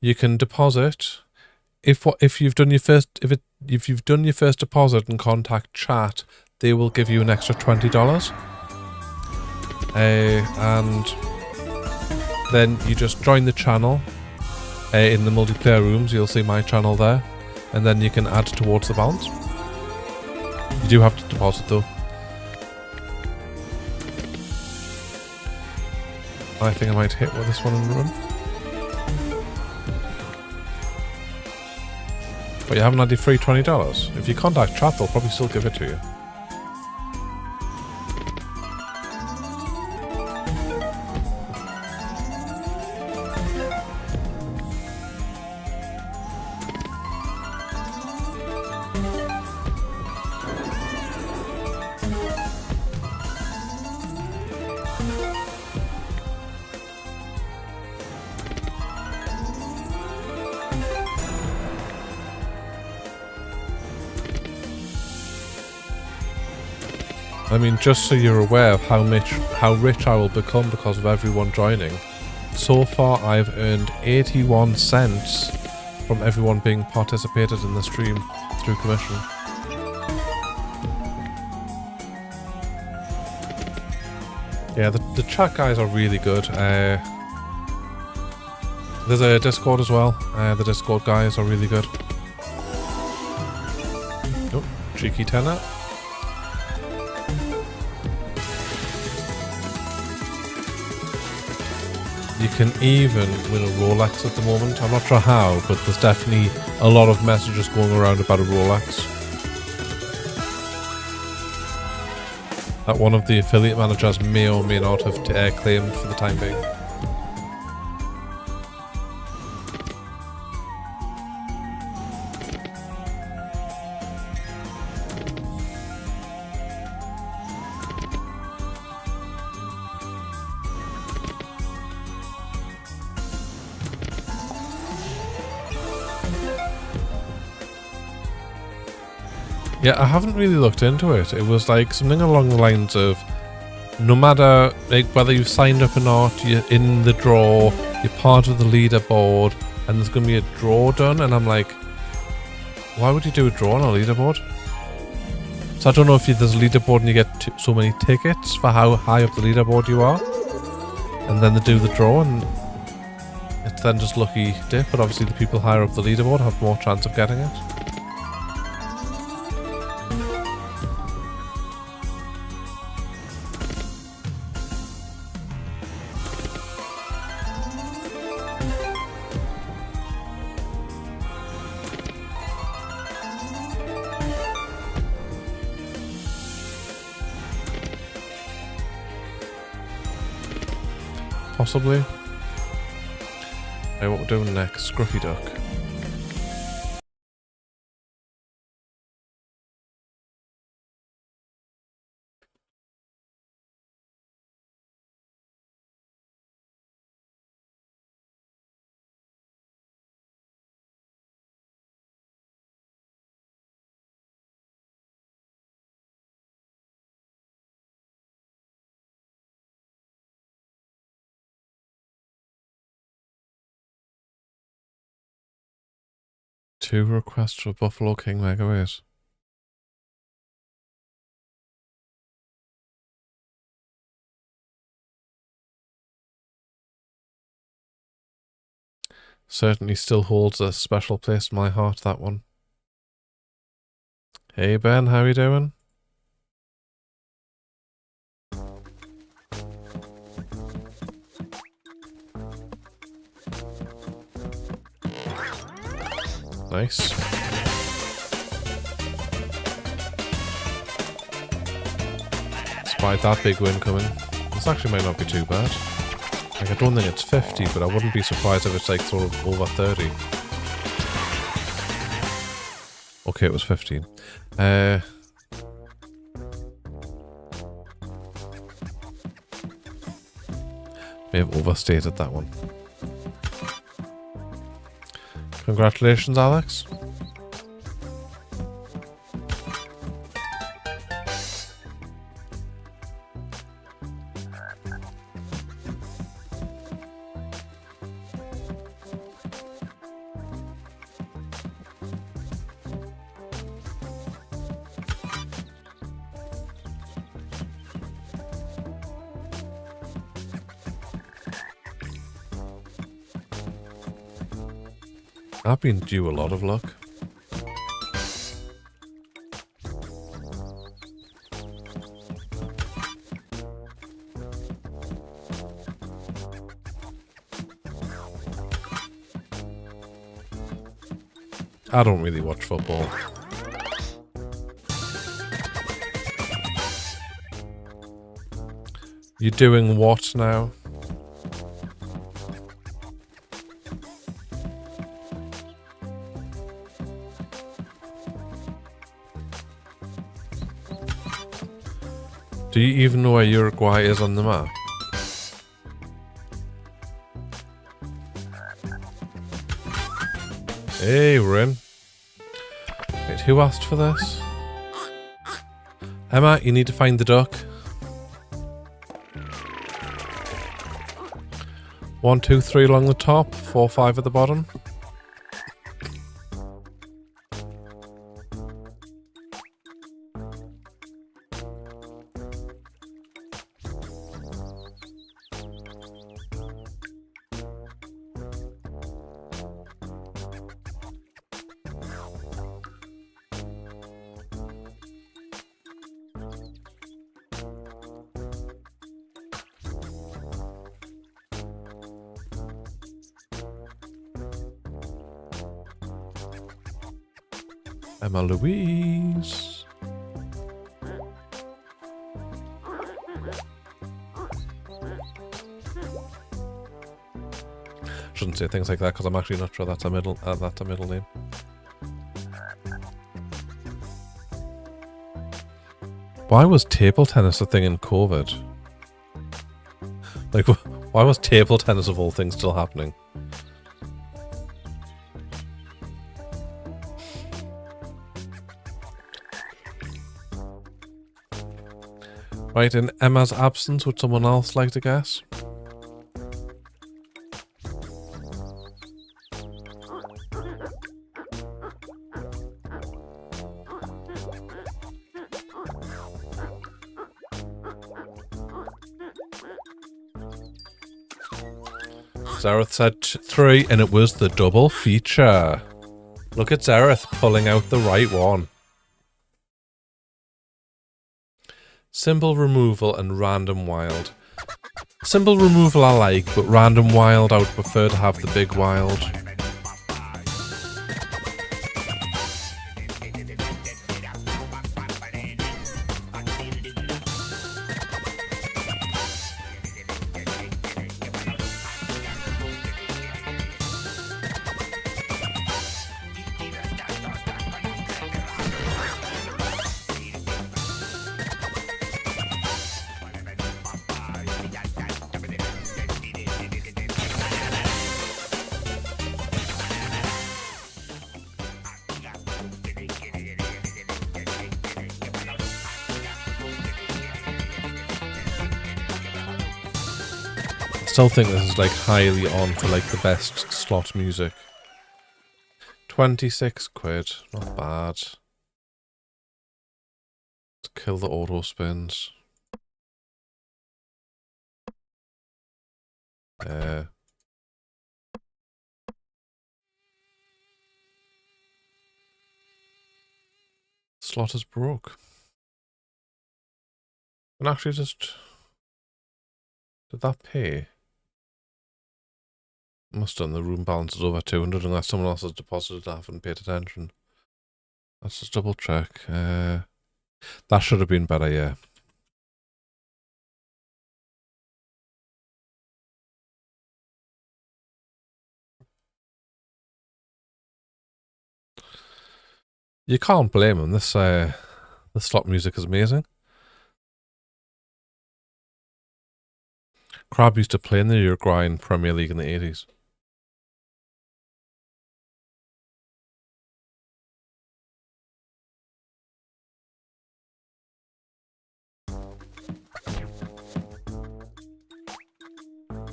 You can deposit if you've done your first deposit and contact chat, they will give you an extra $20. And then you just join the channel in the multiplayer rooms. You'll see my channel there, and then you can add towards the balance. You do have to deposit though. I think I might hit with this one and run. But you haven't had your free $20. If you contact chat, they'll probably still give it to you. I mean, just so you're aware of how rich I will become because of everyone joining. So far, I've earned 81 cents from everyone being participated in the stream through commission. Yeah, the chat guys are really good. There's a Discord as well. The Discord guys are really good. Oh, cheeky tenner. You can even win a Rolex at the moment. I'm not sure how, but there's definitely a lot of messages going around about a Rolex. That one of the affiliate managers may or may not have claimed for the time being. Yeah, I haven't really looked into it. It was like something along the lines of no matter like whether you've signed up or not, you're in the draw, you're part of the leaderboard, and there's going to be a draw done. And I'm like, why would you do a draw on a leaderboard? So I don't know if there's a leaderboard and you get so many tickets for how high up the leaderboard you are, and then they do the draw, and it's then just lucky dip. But obviously the people higher up the leaderboard have more chance of getting it. Possibly. Hey, what we're doing next? Scruffy Duck. Two requests for Buffalo King Megaways. Certainly still holds a special place in my heart, that one. Hey Ben, how you doing? Nice. Despite that big win coming, this actually might not be too bad. Like, I don't think it's 50, but I wouldn't be surprised if it's like sort of over 30. Okay, it was 15. May have overstated that one. Congratulations, Alex. I've been due a lot of luck. I don't really watch football. You're doing what now? Do you even know where Uruguay is on the map? Hey, we're in. Wait, who asked for this? Emma, you need to find the duck. 1, 2, 3 along the top, 4, 5 at the bottom. Emma Louise. Shouldn't say things like that because I'm actually not sure that's a middle name. Why was table tennis a thing in COVID? Like, why was table tennis of all things still happening? Right, in Emma's absence, would someone else like to guess? Zareth said 3, and it was the double feature. Look at Zareth pulling out the right one. Symbol removal and random wild. Symbol removal I like, but random wild I would prefer to have the big wild. Still think this is like highly on for like the best slot music. 26 quid, not bad. Let's kill the auto spins. Slot is broke. And actually just... Did that pay? Must have done. The room balance is over 200 unless someone else has deposited and I haven't paid attention. Let's just double check. That should have been better, yeah. You can't blame him. This slot music is amazing. Crab used to play in the Uruguayan Premier League in the 80s.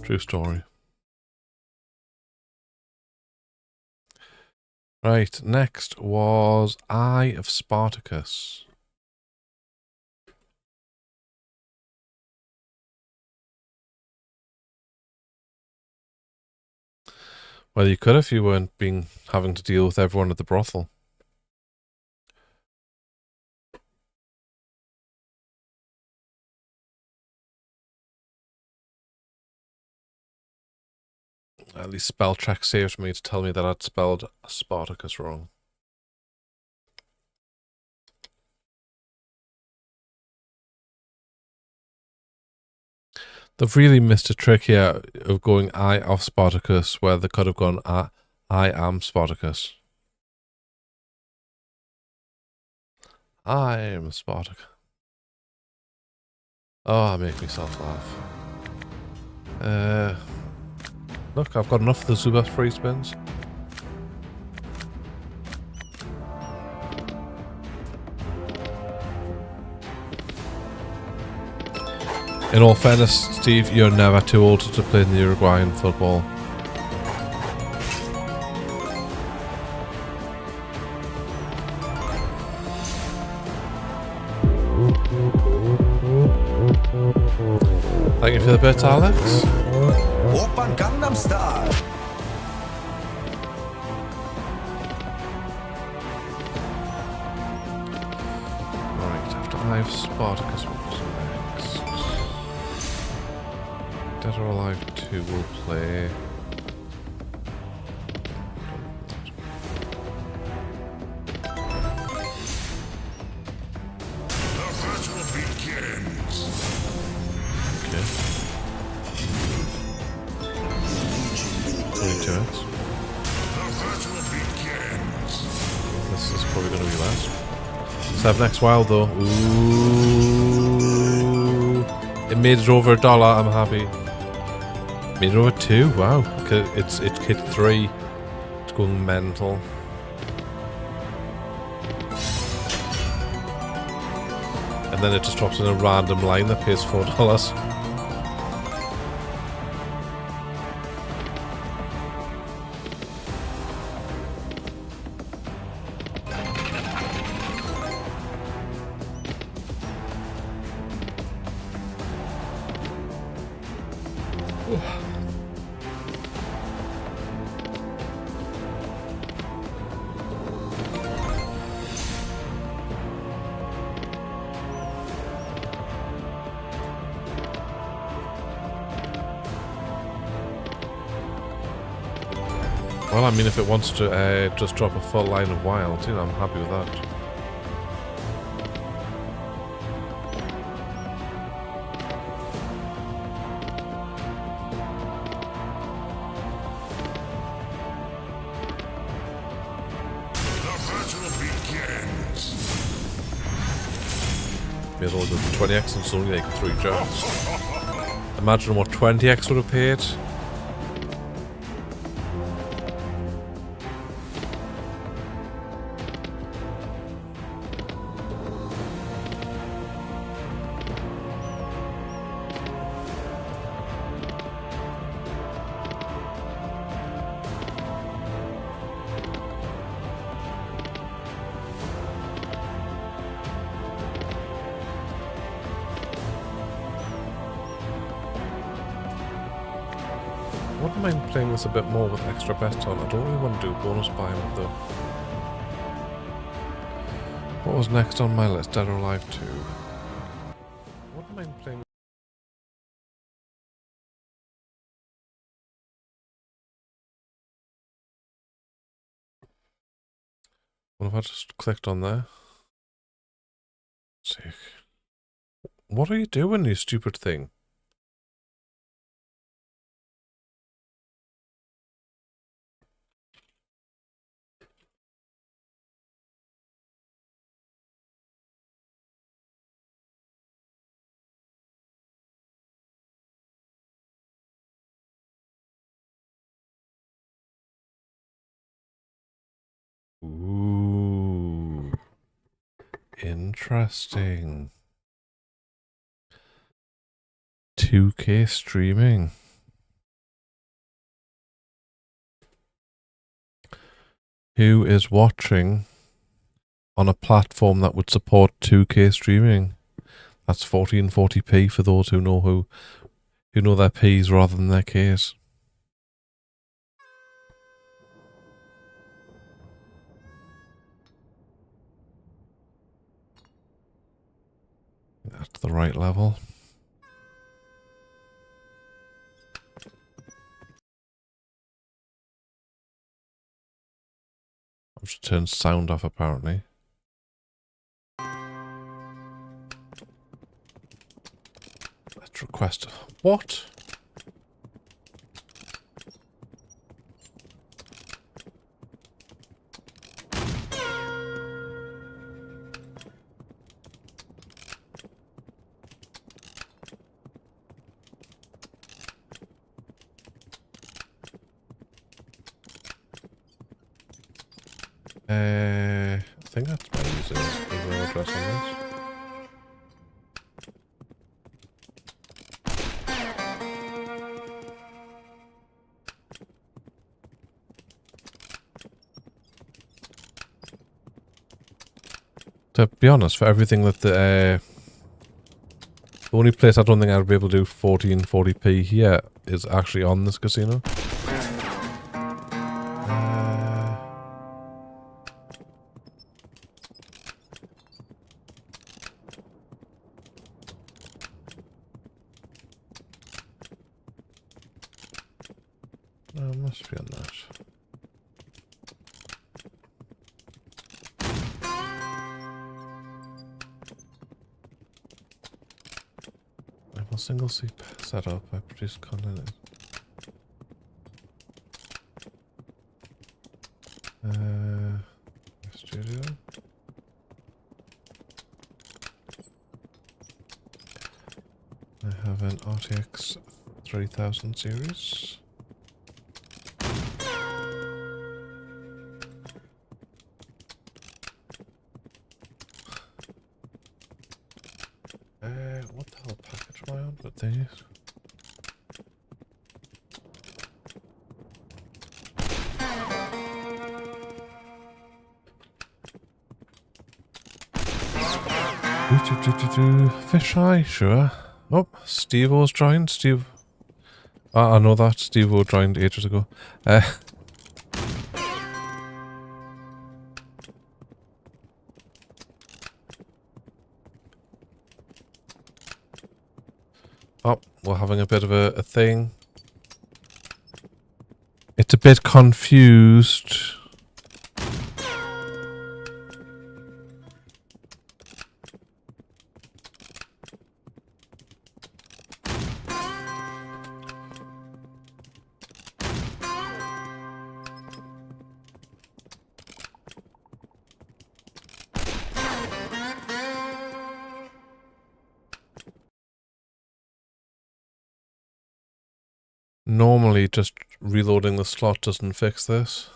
True story. Right, next was Eye of Spartacus. Well, you could if you weren't having to deal with everyone at the brothel. At least spell check saved me to tell me that I'd spelled Spartacus wrong. They've really missed a trick here of going I of Spartacus where they could have gone I am Spartacus. I am Spartacus. Oh, I make myself laugh. Look, I've got enough of the Zubat free spins. In all fairness, Steve, you're never too old to play in the Uruguayan football. Thank you for the bit, Alex. Open Gangnam Style. Right, after I've Spartacus, what's next? Dead or Alive 2 will play. Okay. 22x. This is probably going to be less. 7x wild though. Ooh. It made it over $1. I'm happy. Made it over 2. Wow. It hit 3. It's going mental. And then it just drops in a random line that pays $4. Well, I mean, if it wants to just drop a full line of wild, you know, I'm happy with that. May as well go for 20x and it's only like 3 jumps. Imagine what 20x would have paid. I wouldn't mind playing this a bit more with extra bets on. I don't really want to do bonus buying though. What was next on my list? Dead or Alive 2. I wouldn't mind playing. What if I just clicked on there? Sick. What are you doing, you stupid thing? Ooh. Interesting. 2K streaming. Who is watching on a platform that would support 2K streaming? That's 1440p for those who know their P's rather than their K's. at the right level. I've just turned sound off apparently. Let's request. What? I think that's my email address on this. To be honest, for everything that the only place I don't think I'd be able to do 1440p here is actually on this casino. No, it must be on that. I have a single seat setup. I produce content. Studio. I have an RTX 3000 series. What the hell package am I on with these? Fish eye, sure. Oh, Steve-O's joined. Steve. I know that. Steve-O joined ages ago. Oh, we're having a bit of a thing. It's a bit confused. Normally, just reloading the slot doesn't fix this.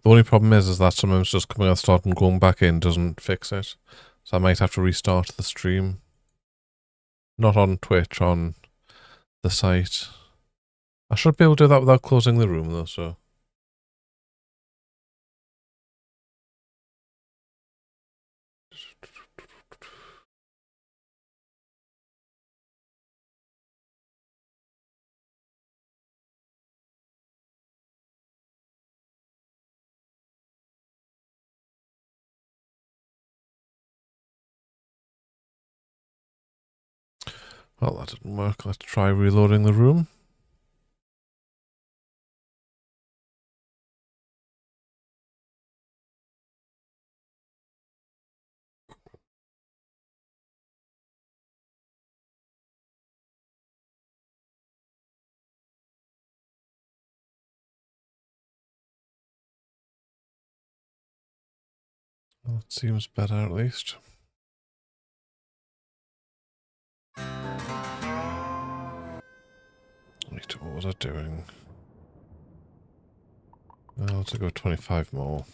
The only problem is that sometimes just coming out of start and going back in doesn't fix it. So I might have to restart the stream. Not on Twitch, on the site. I should be able to do that without closing the room though, so. Well, that didn't work. Let's try reloading the room. Well, it seems better at least. Right, what was I doing? Well, let's go 25 more.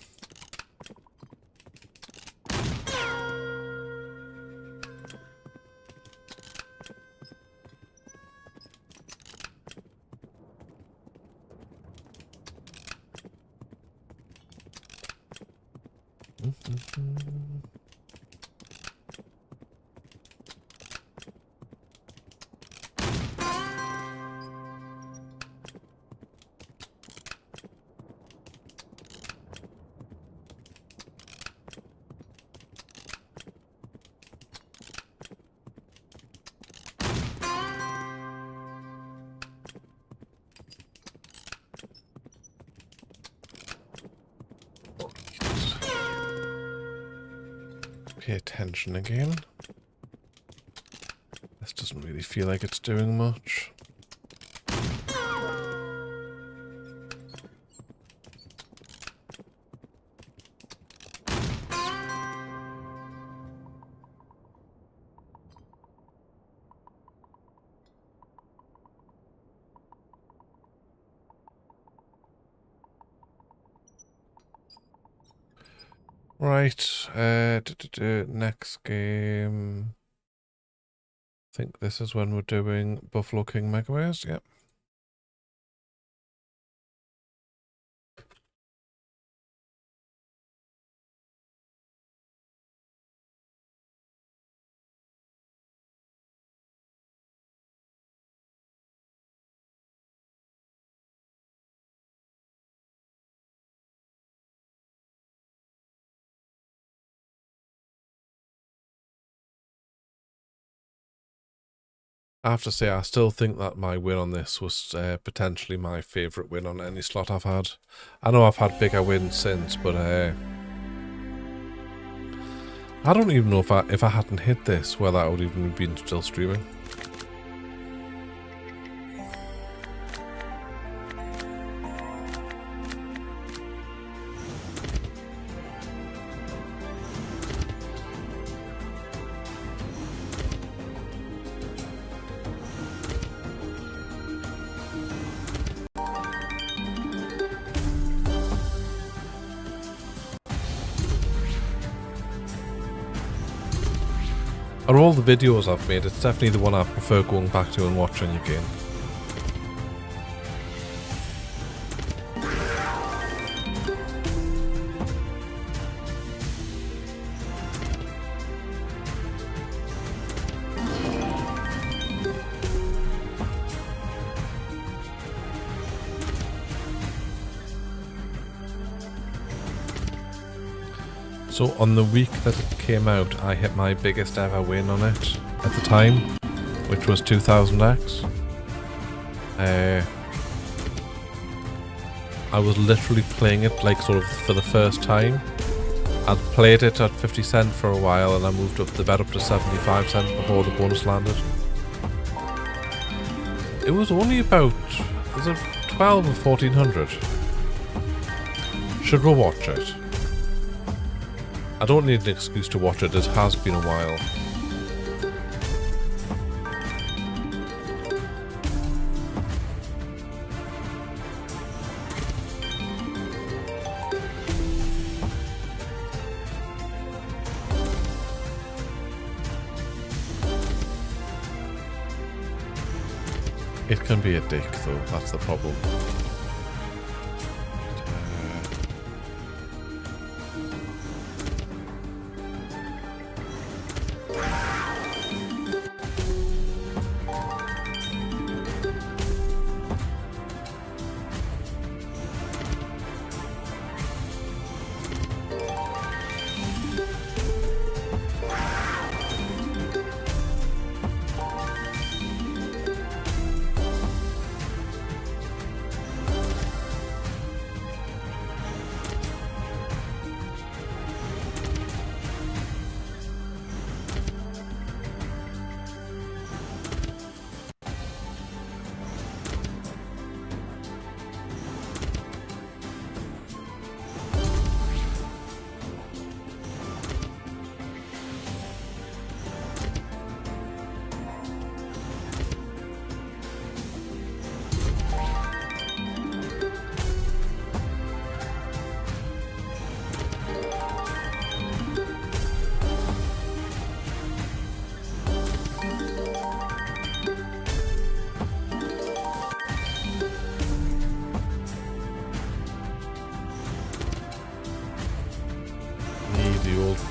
Pay attention again. This doesn't really feel like it's doing much. Right, next game. I think this is when we're doing Buffalo King Megaways, yep. I have to say, I still think that my win on this was potentially my favourite win on any slot I've had. I know I've had bigger wins since, but I don't even know if I hadn't hit this, whether I would even been still streaming. Out of all the videos I've made, it's definitely the one I prefer going back to and watching again. So on the week that it came out, I hit my biggest ever win on it at the time, which was 2000x. I was literally playing it like sort of for the first time. I'd played it at 50 cent for a while and I moved up the bet up to 75 cent before the bonus landed. It was only about, was it 12 or 1400? Should we watch it? I don't need an excuse to watch it, it has been a while. It can be a dick though, that's the problem.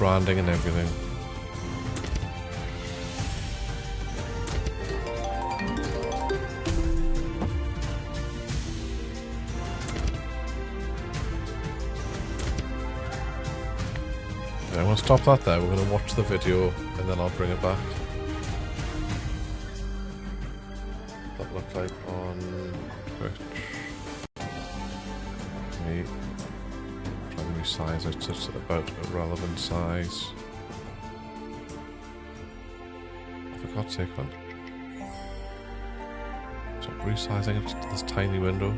branding and everything. Yeah, I'm going to stop that there. We're going to watch the video and then I'll bring it back. That looked like on Twitch. Me try and resize it to about a relevant size. For God's sake, man. So resizing it to this tiny window.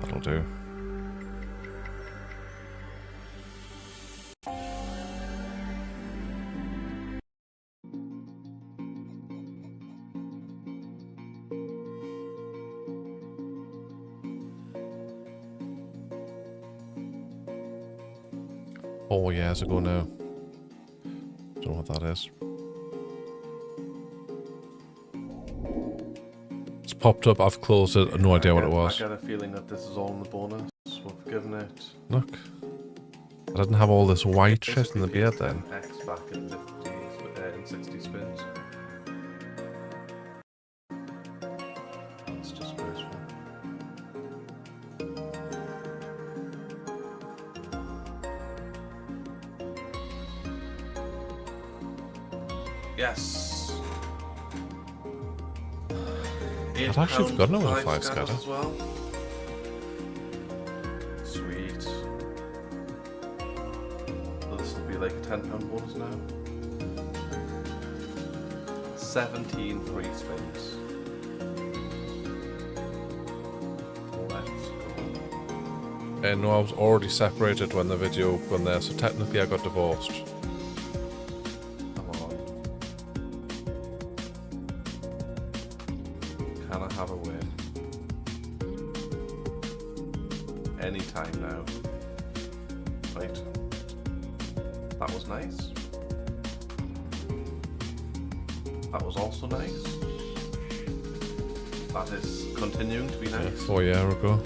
That'll do. Oh, years ago now. Don't know what that is. It's popped up, I've closed it, no idea what it was. I get a feeling that this is all in the bonus. We've given it. Look. I didn't have all this white shit in the beard then. X back in 50s, in 60 spins. That's disgraceful. Yes. I'd actually forgotten about the fly scatter. as well. Sweet. So this will be like a £10 bonus now. 17 free spins. Let's go. No, I was already separated when the video went there, so technically I got divorced. Come on. Can I have a win? Anytime now. Right. That was nice. That was also nice. That is continuing to be Yeah, nice. 4 years ago.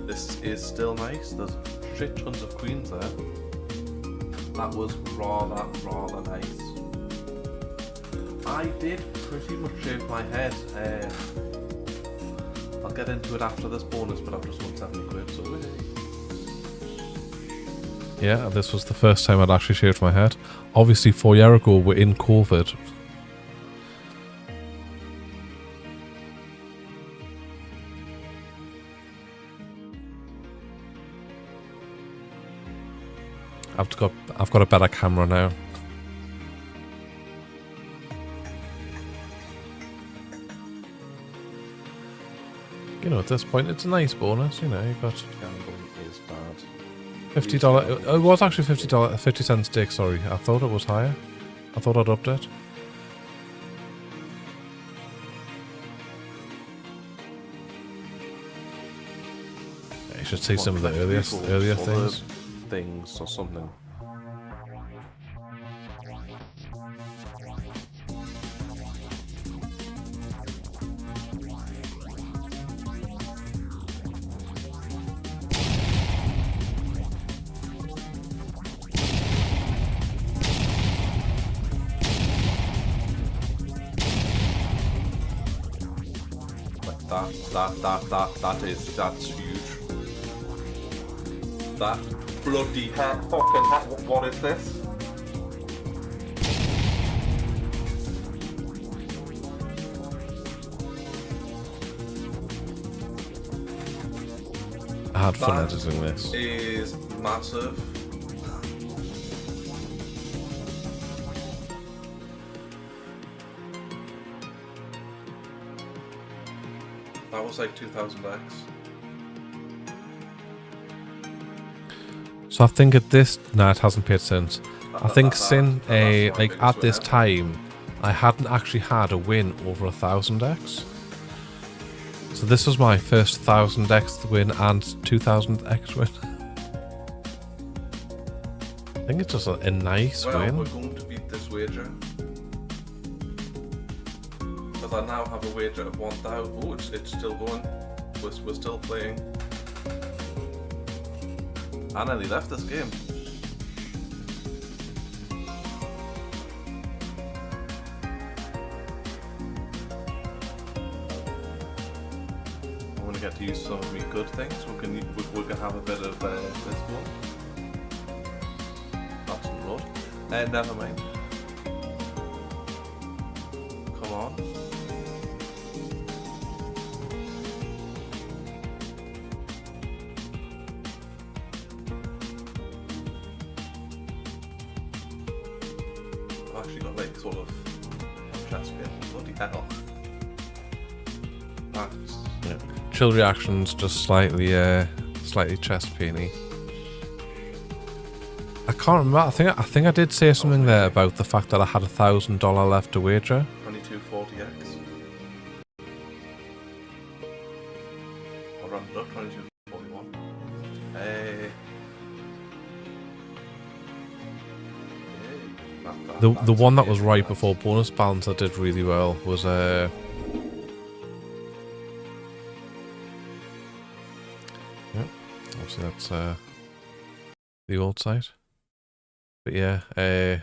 This is still nice. There's shit tons of queens there. That was rather nice. I did pretty much shave my head. I'll get into it after this bonus, but I've just won 70 quid, so Yeah, this was the first time I'd actually shaved my head. Obviously 4 years ago we're in COVID. I've got a better camera now. You know, at this point it's a nice bonus, you know, you got gambling is bad. $50. It was actually $50, 50-cent stake, sorry. I thought it was higher. I thought I'd upped it. Yeah, you should see some of the earlier things. Things or something. That's huge. That bloody heck, fucking heck, what is this? I had fun editing this. Is massive. That was like 2000x. So I think at this, no, it hasn't paid since. I think since like at this time, I hadn't actually had a win over 1000x. So this was my first 1000x win and 2000x win. I think it's just a nice Well, win. we're going to beat this wager. Because I now have a wager of 1,000. Oh, it's still going. We're still playing. I nearly left this game. I'm gonna get to use some of my good things. We're gonna have a bit of this one. That's the road. Never mind. Come on. I've actually got like sort of chest pain. Bloody hell. That's Yeah. Chill reactions, just slightly chest painy. I can't remember. I think I did say something there about the fact that I had $1,000 left to wager. 2240x. I'll run it up, 2241. Hey. The one that was right before bonus balance that did really well was yeah, obviously that's the old site. But yeah, I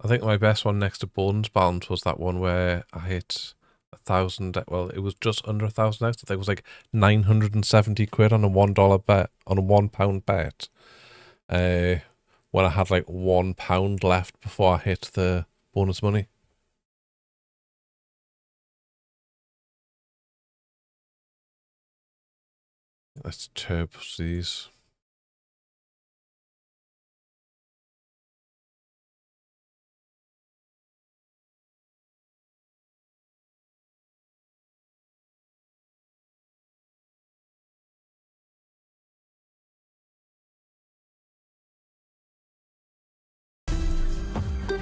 think my best one next to bonus balance was that one where I hit 1,000. Well, it was just under 1,000 X. I think it was like 970 quid on a $1 bet, on a £1 bet. When I had like £1 left before I hit the bonus money. Let's turb these.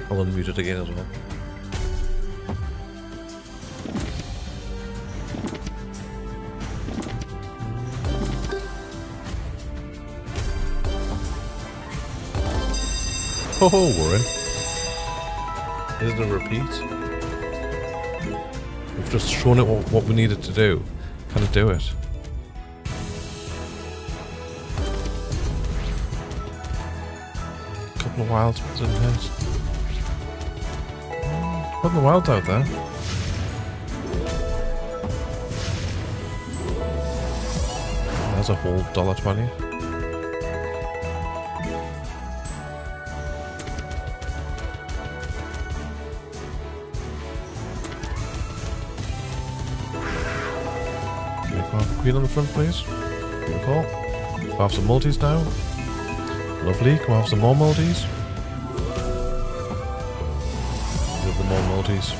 I'll unmute it again as well. Oh, we're in. Is it a repeat? We've just shown it what we needed to do. Can it do it? A couple of wilds, but didn't hit. Putting the wilds out there. There's a whole $1.20. Queen on the front, please. Beautiful. We'll have some multis now. Lovely. Can we have some more multis? Give them more multis.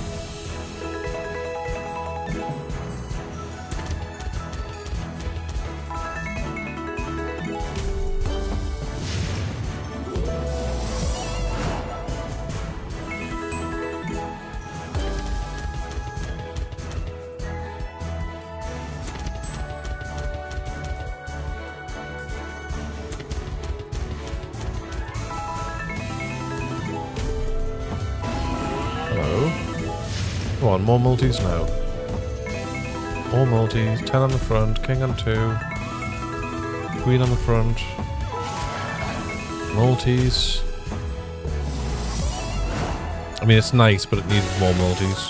Come on, more multis now. More multis. 10 on the front, king on 2. Queen on the front. Multis. I mean, it's nice, but it needs more multis.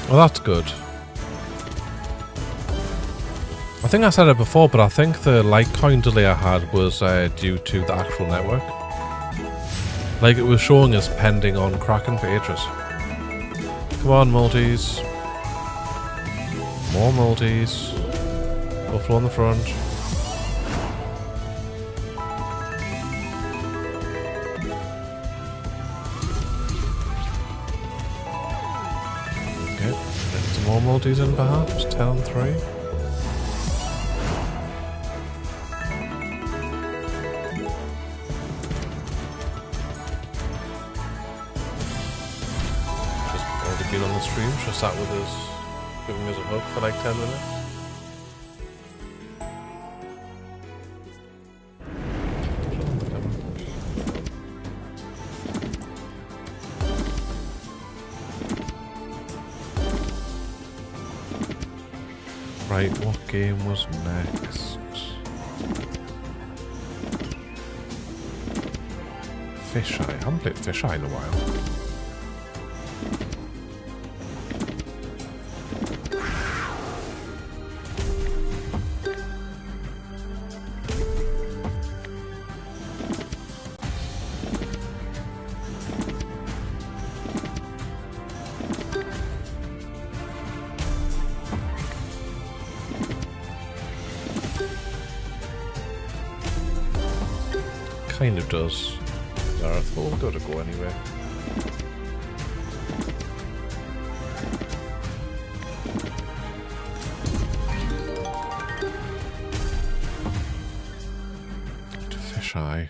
Well, that's good. I think I said it before, but I think the Litecoin delay I had was due to the actual network. Like, it was showing us pending on Kraken for ages. Come on, multis. More multis. Buffalo on the front. Okay, get some more multis in perhaps. 10 on 3. On the stream, just sat with us, giving us a hug for like 10 minutes. Right, what game was next? Fisheye. I haven't played Fisheye in a while. Kind of does. Darth will go to go anyway. To Fisheye.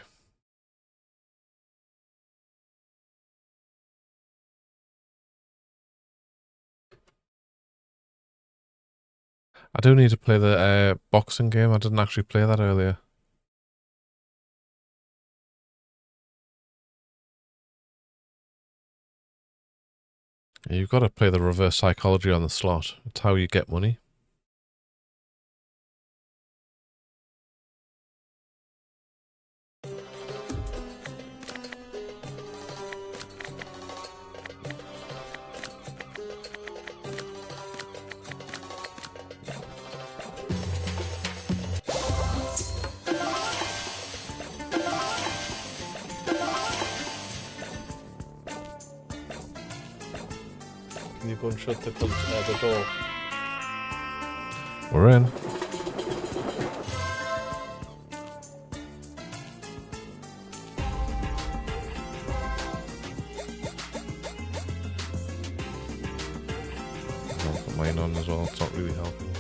I do need to play the boxing game. I didn't actually play that earlier. You've got to play the reverse psychology on the slot. It's how you get money. Can you go and shut the door? We're in. I'll put mine on as well, it's not really helping.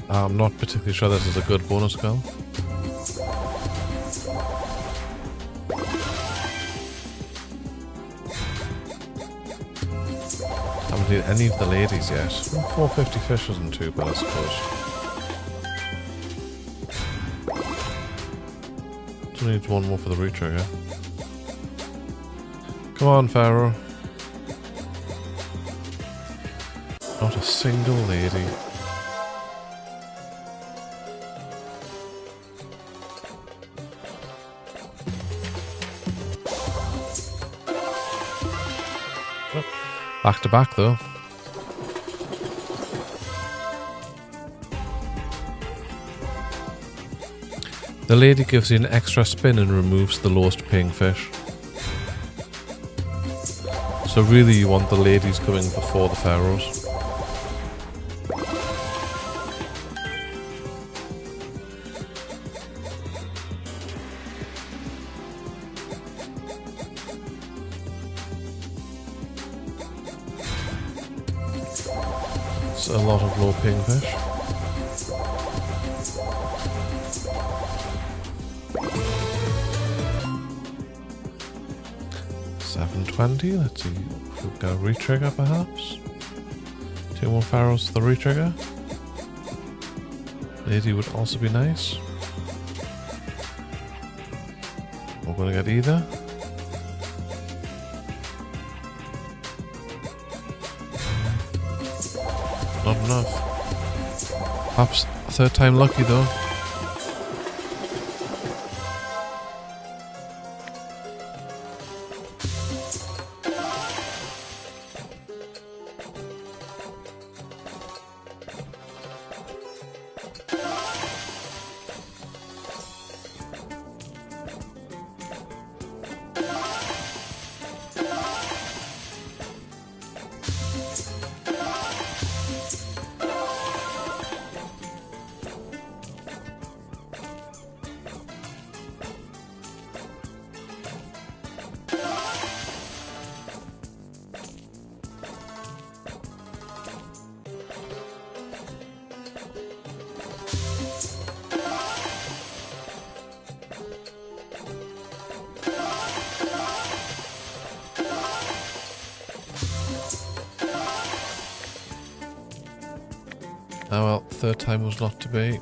I'm not particularly sure this is a good bonus girl. Haven't seen any of the ladies yet. 450 fish isn't too bad, I suppose. Just needs one more for the retrigger. Come on, Pharaoh. Not a single lady. Back to back though. The lady gives you an extra spin and removes the lowest paying fish. So really you want the ladies coming before the pharaohs. A lot of low paying fish. $7.20. Let's see if we've got a retrigger perhaps. 2 more pharaohs for the retrigger. Lady would also be nice. We're gonna get either. Not enough. Perhaps third time lucky though. Oh well, third time was not to be.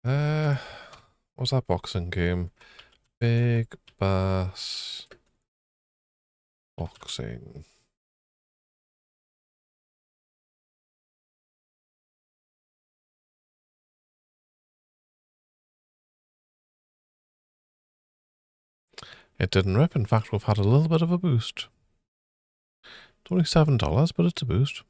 What's that boxing game? Big Bass Boxing. It didn't rip. In fact, we've had a little bit of a boost. It's only $7, but it's a boost.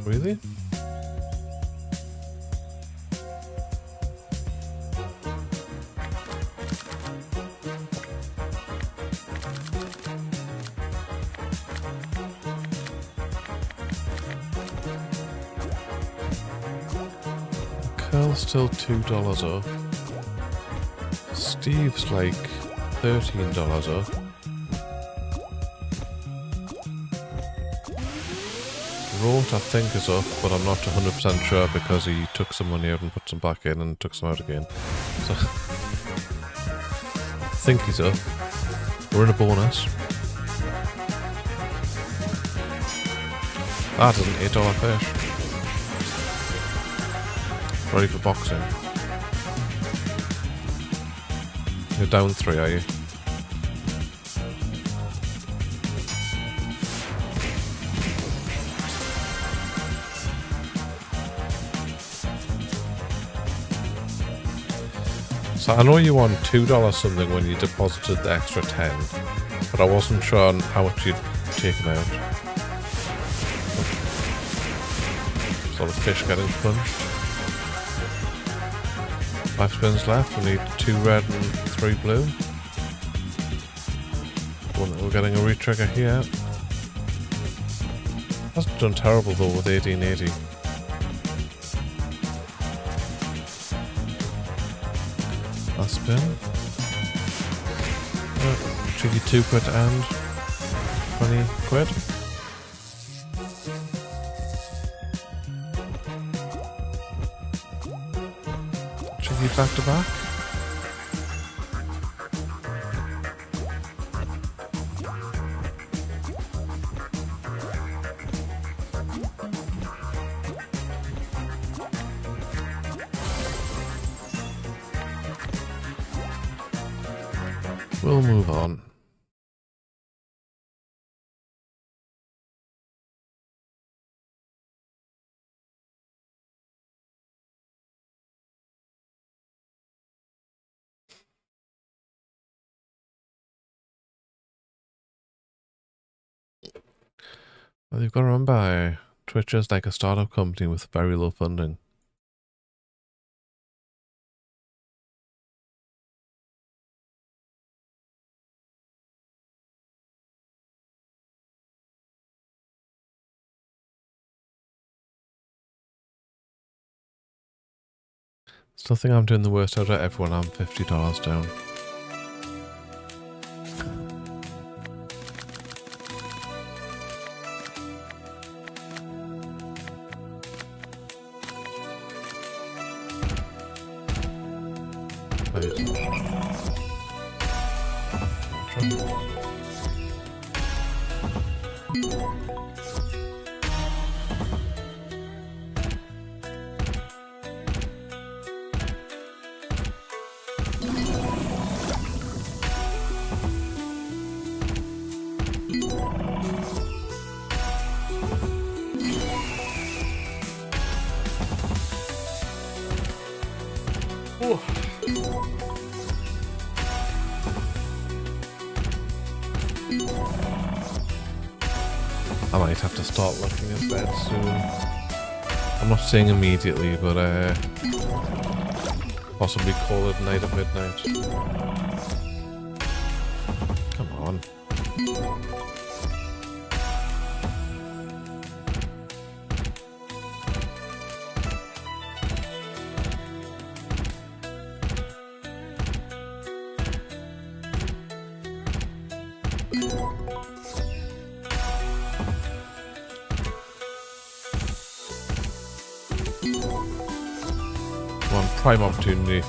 Really? Curl's still $2 off. Steve's like $13 off. Rote, I think, is up, but I'm not 100% sure because he took some money out and put some back in and took some out again. So, I think he's up. We're in a bonus. That is an $8 fish. Ready for boxing. You're down 3, are you? So I know you won $2 something when you deposited the extra 10, but I wasn't sure on how much you'd taken out. So the fish getting punched. 5 spins left. We need 2 red and 3 blue. We're getting a re-trigger here. Hasn't done terrible though with 1880. Last spin. Cheeky 2 quid and 20 quid. Cheeky back to back. We'll move on. Well, you've got to remember, Twitch is like a startup company with very low funding. Still think I'm doing the worst out of everyone. I'm $50 down. I might have to start looking at bed soon. I'm not saying immediately, but possibly call it night at midnight. Come on. prime opportunity.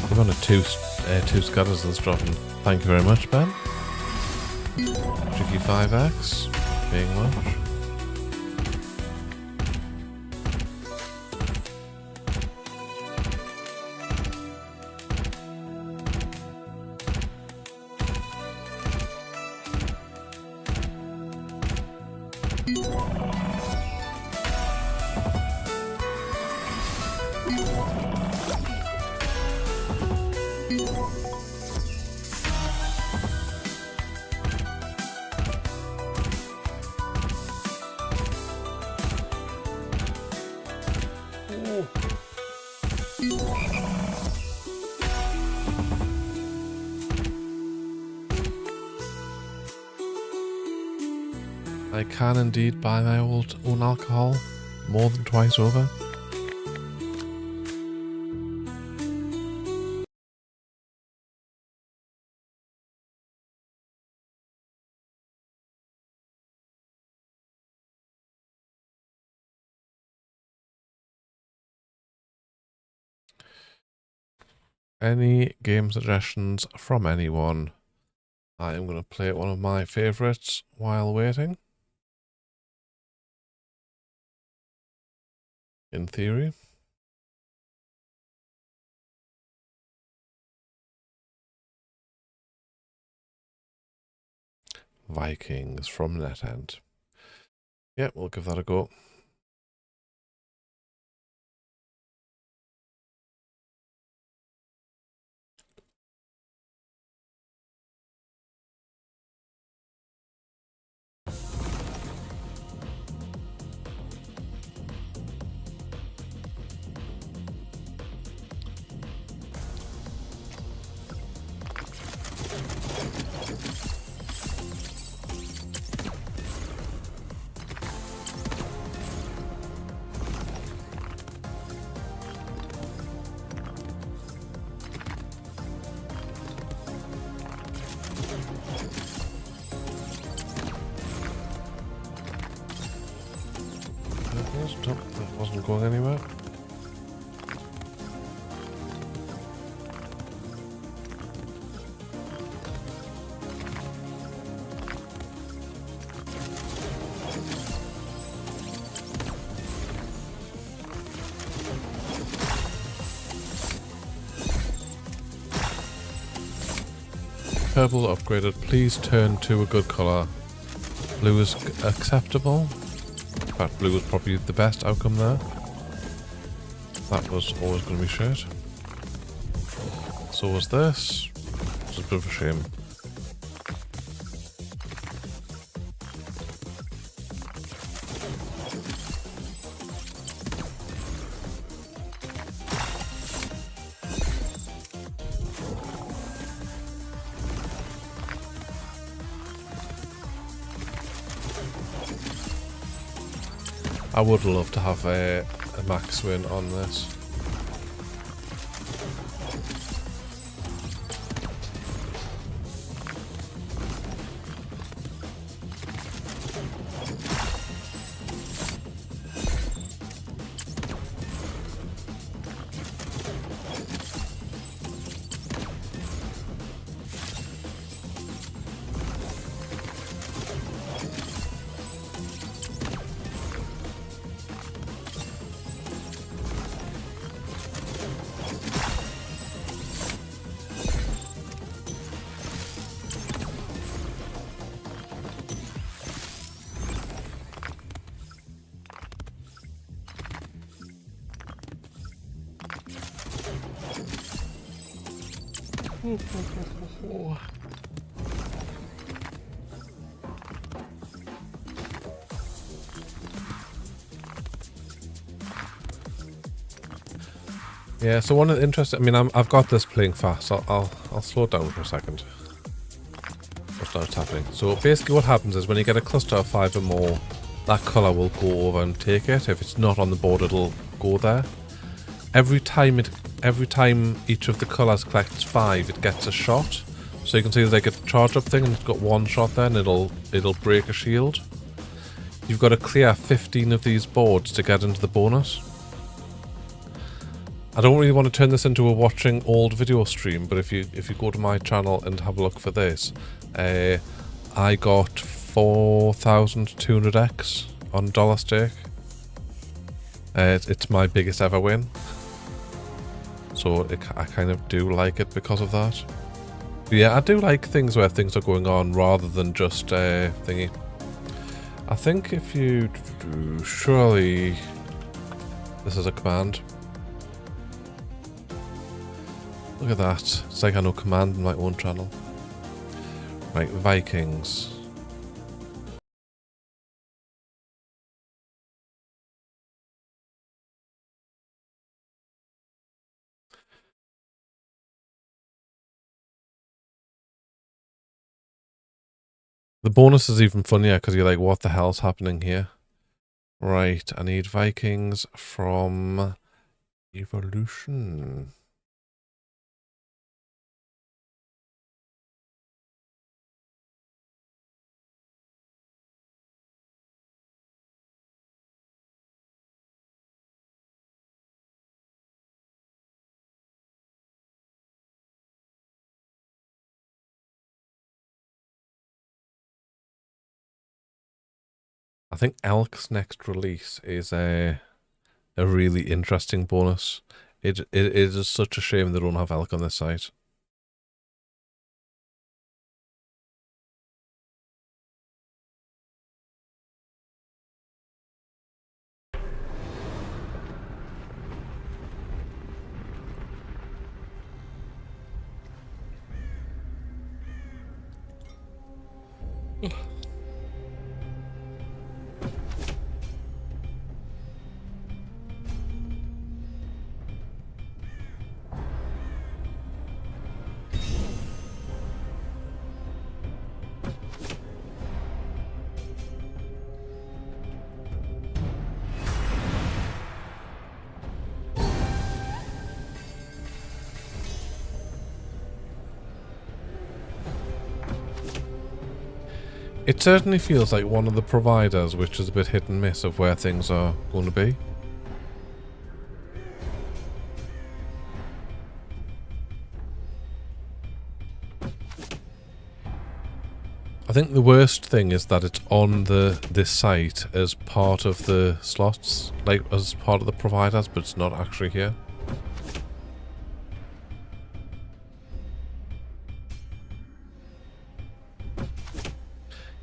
We've on a two scatters that's dropping. Thank you very much, Ben. Tricky 5x being watched. I can indeed buy my own alcohol more than twice over. Any game suggestions from anyone? I am going to play one of my favourites while waiting. In theory. Vikings from NetEnt. Yeah, we'll give that a go. That wasn't going anywhere. Purple upgraded. Please turn to a good colour. Blue is acceptable. In fact, blue was probably the best outcome there. That was always going to be shit. So was this. It's a bit of a shame. I would love to have a max win on this. Yeah, so one of the interesting, I mean, I've got this playing fast. I'll slow it down for a second. I'll start tapping. So basically what happens is when you get a cluster of 5 or more, that colour will go over and take it. If it's not on the board, it'll go there. Every time each of the colours collects 5, it gets a shot. So you can see there's like a charge up thing and it's got one shot there and it'll break a shield. you've got to clear 15 of these boards to get into the bonus. I don't really want to turn this into a watching old video stream, but if you go to my channel and have a look for this, I got 4,200x on dollar stake. It's my biggest ever win, so I kind of do like it because of that. But yeah, I do like things where things are going on rather than just thingy. I think if you surely this is a command. Look at that. It's like I know command in my own channel. Right, Vikings. The bonus is even funnier because you're like, what the hell's happening here? Right, I need Vikings from Evolution. I think Elk's next release is a really interesting bonus. It is such a shame they don't have Elk on this site. It certainly feels like one of the providers which is a bit hit and miss of where things are going to be. I think the worst thing is that it's on this site as part of the slots, like as part of the providers, but it's not actually here.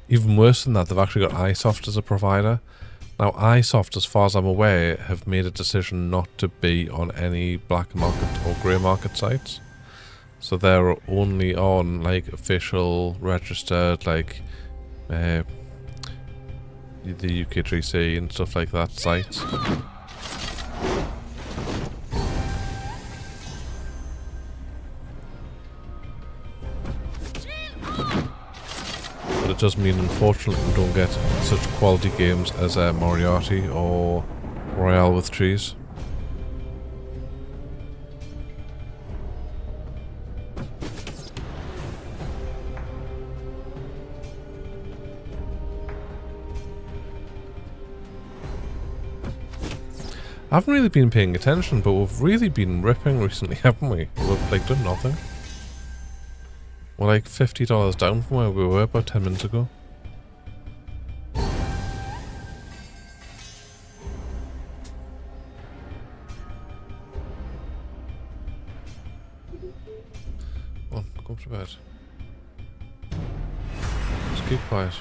Even worse than that, they've actually got iSoft as a provider. Now, iSoft, as far as I'm aware, have made a decision not to be on any black market or grey market sites. So they're only on, like, official, registered, like, the UK3C and stuff like that sites. But it does mean, unfortunately, we don't get such quality games as Moriarty or Royale with Trees. I haven't really been paying attention, but we've really been ripping recently, haven't we? We've, like, done nothing. We're like $50 down from where we were about 10 minutes ago. Come on, go to bed. Just keep quiet.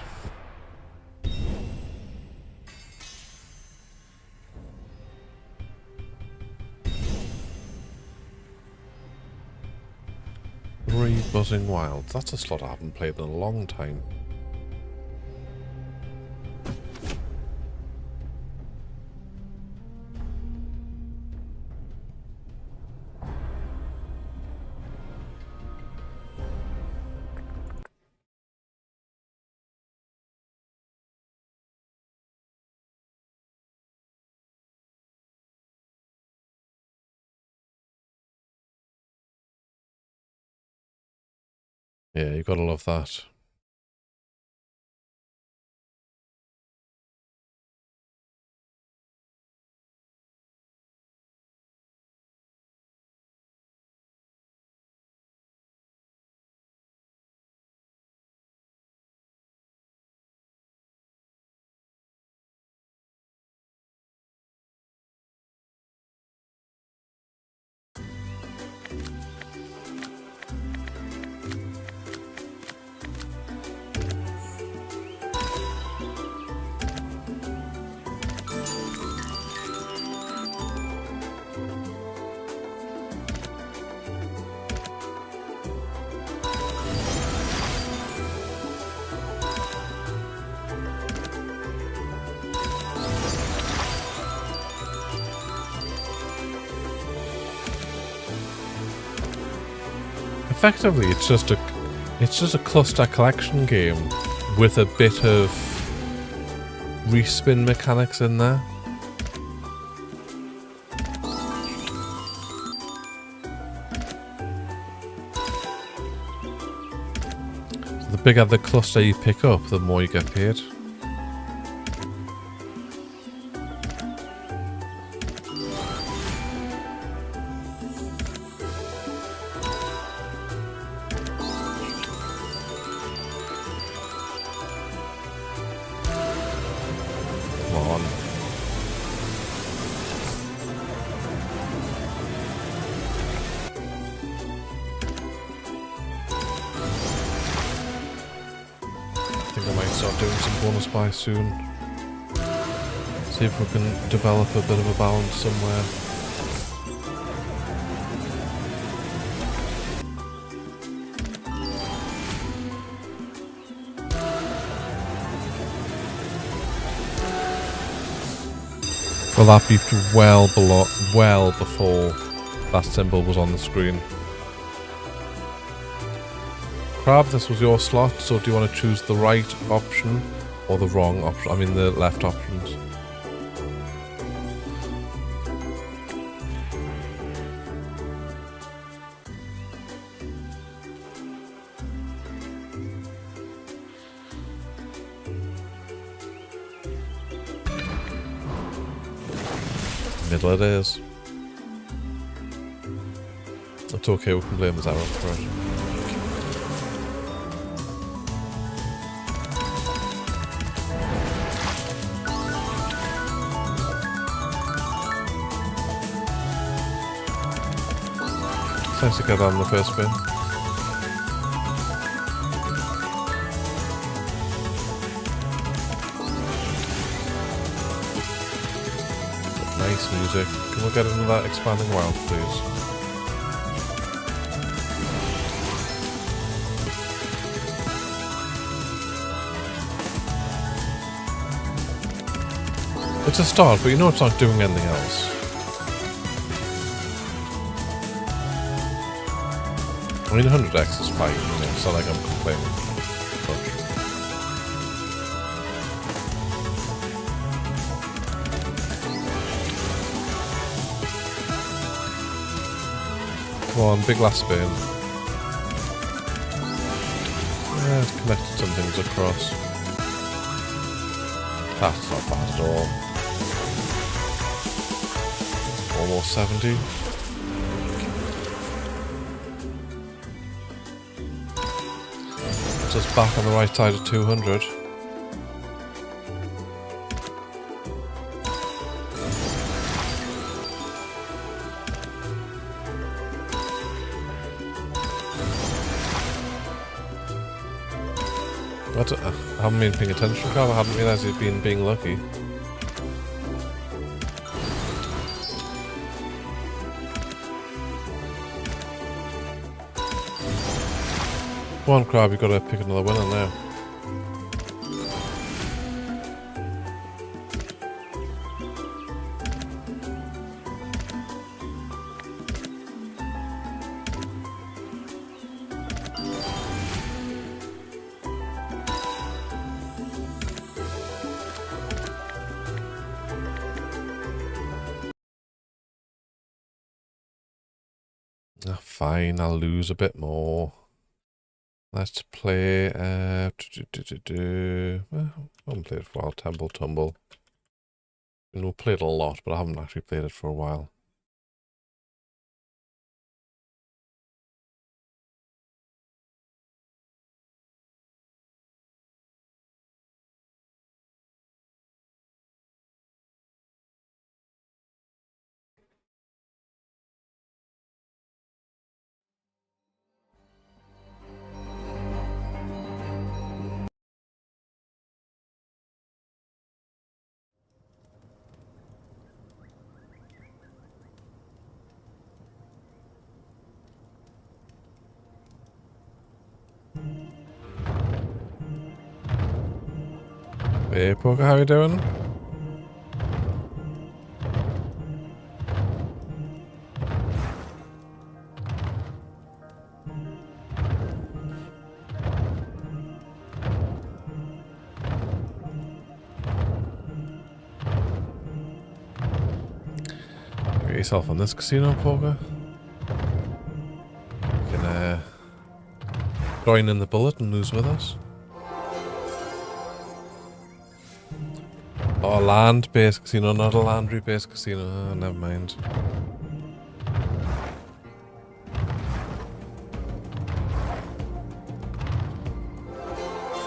Buzzing Wilds. That's a slot I haven't played in a long time. Yeah, you gotta love that. Effectively, it's just a cluster collection game with a bit of respin mechanics in there. So the bigger the cluster you pick up, the more you get paid. Bonus buy soon. See if we can develop a bit of a balance somewhere. Well, that beefed well before that symbol was on the screen. Crab, this was your slot, so do you want to choose the right option or the wrong option? I mean the left options. Middle it is. It's okay, we can blame Zara for it. It's nice to get on the first spin. Nice music. Can we get into that expanding world, please? It's a start, but you know it's not doing anything else. I mean, 100x is fine, you know, it's not like I'm complaining. Come on, big last spin. Yeah, it's connected some things across. That's not bad at all. Almost 70. Just back on the right side of 200. I haven't been paying attention, Carl. I haven't realised you've been being lucky. Come on, Crab, you've got to pick another winner now. Fine, I'll lose a bit more. Let's play, I haven't played it for a while, Temple Tumble. And we've played a lot, but I haven't actually played it for a while. Hey, Poker, how you doing? Get yourself on this casino poker. You can join in the bullet and lose with us. Oh, a land-based casino, not a Llandri-based casino. Oh, never mind.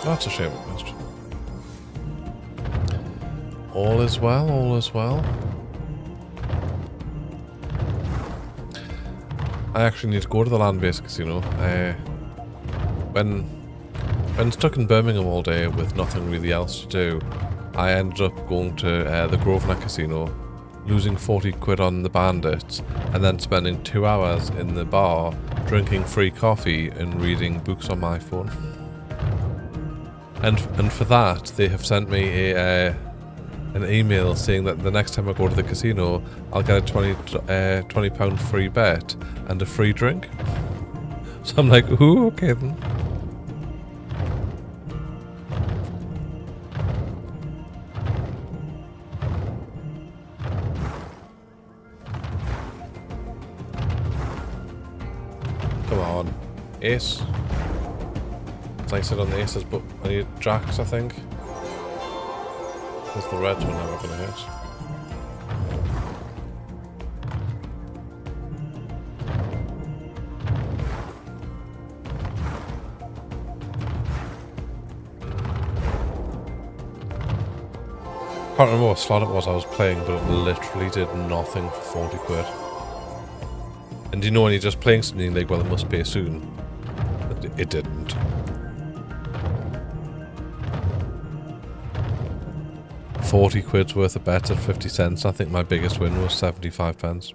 That's a shame I missed. All is well, all is well. I actually need to go to the land-based casino. When stuck in Birmingham all day with nothing really else to do, I ended up going to the Grosvenor Casino, losing 40 quid on the bandits, and then spending 2 hours in the bar drinking free coffee and reading books on my phone. And for that, they have sent me an email saying that the next time I go to the casino, I'll get a £20 free bet and a free drink. So I'm like, ooh, okay then. Come on, ace. It's like I said on the aces, but I need jacks, I think. Because the reds were never going to hit. I can't remember what slot it was I was playing, but it literally did nothing for 40 quid. And you know when you're just playing something like, well, it must pay soon. It didn't. £40 worth of bet at 50 cents. I think my biggest win was 75 pence.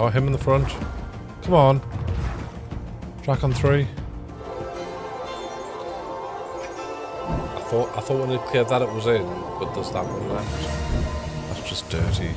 Oh, him in the front. Come on. Track on 3. I thought when it cleared that it was in, but there's that one left. That's just dirty.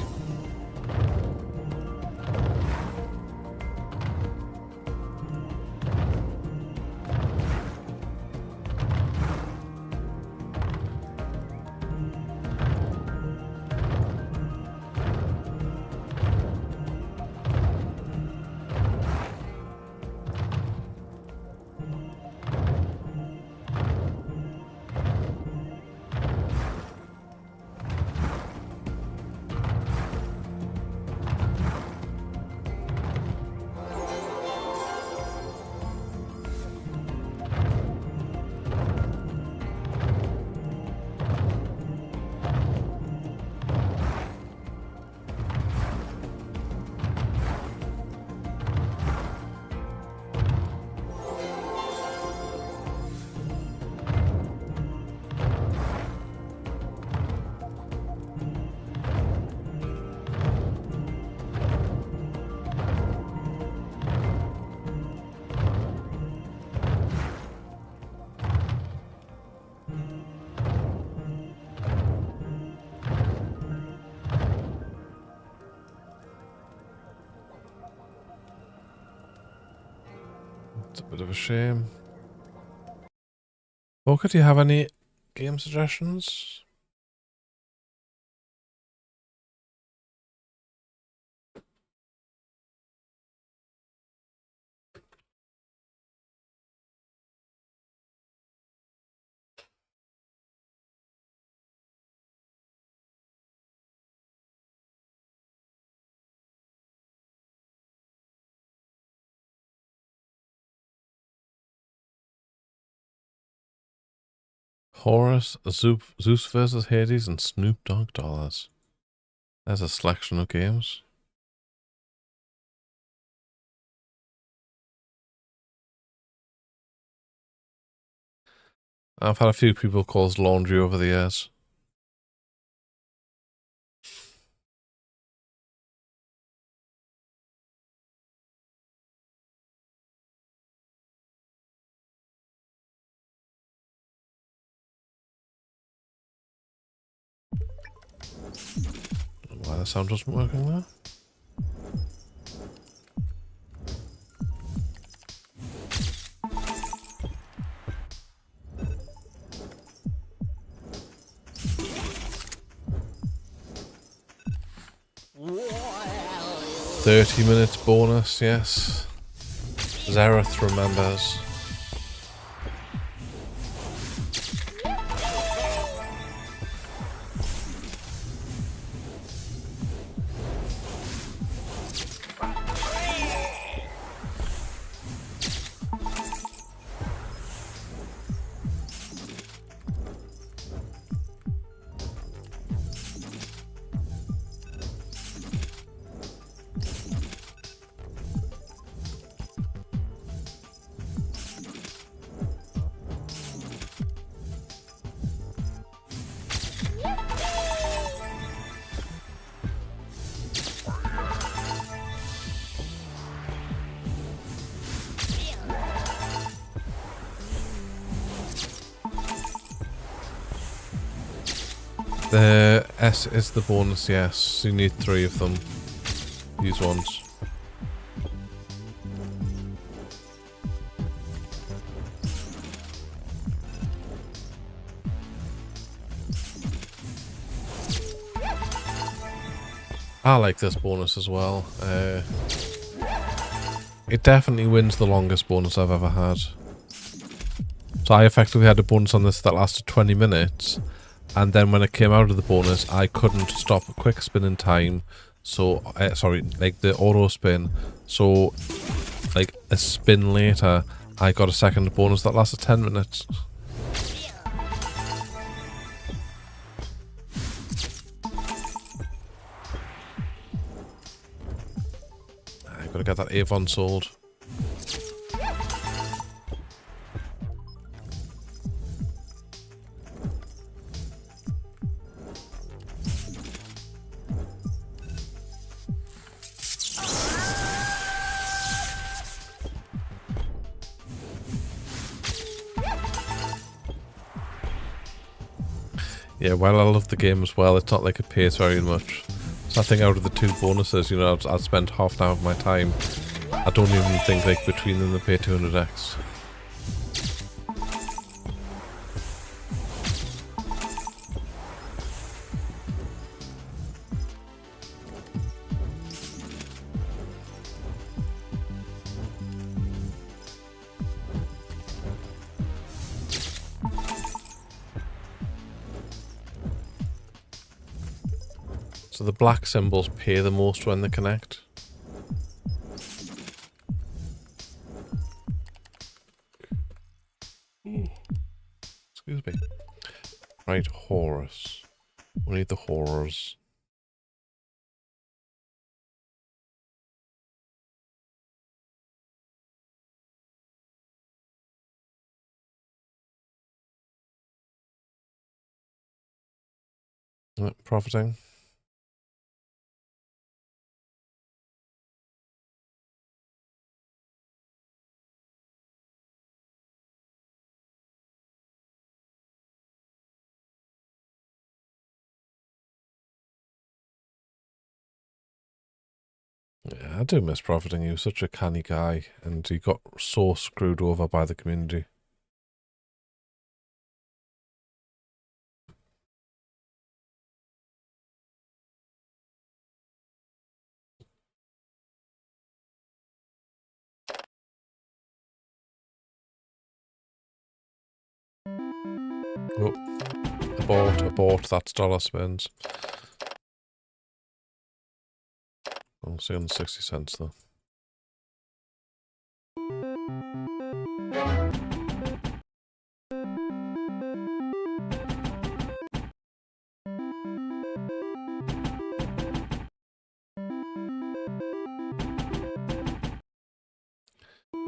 It's a bit of a shame. Walker, do you have any game suggestions? Horus, Zeus versus Hades, and Snoop Dogg dollars. There's a selection of games. I've had a few people call us Laundry over the years. The sound wasn't working there. $30 bonus, yes. Zareth remembers. The S is the bonus, yes. You need 3 of them. These ones. I like this bonus as well. It definitely wins the longest bonus I've ever had. So I effectively had a bonus on this that lasted 20 minutes. And then when it came out of the bonus, I couldn't stop a quick spin in time. So, sorry, like the auto spin. So, like a spin later, I got a second bonus that lasted 10 minutes. I gotta get that Avon sold. Yeah, while I love the game as well, it's not like it pays very much. So I think out of the 2 bonuses, you know, I'd spend half an hour of my time. I don't even think like between them they pay 200x. So the black symbols pay the most when they connect. Ooh. Excuse me. Right, Horus. We need the horrors. Profiting. Yeah, I do miss profiting. He was such a canny guy, and he got so screwed over by the community. Oh, abort, that's dollar spends. I'll see on 60 cents though.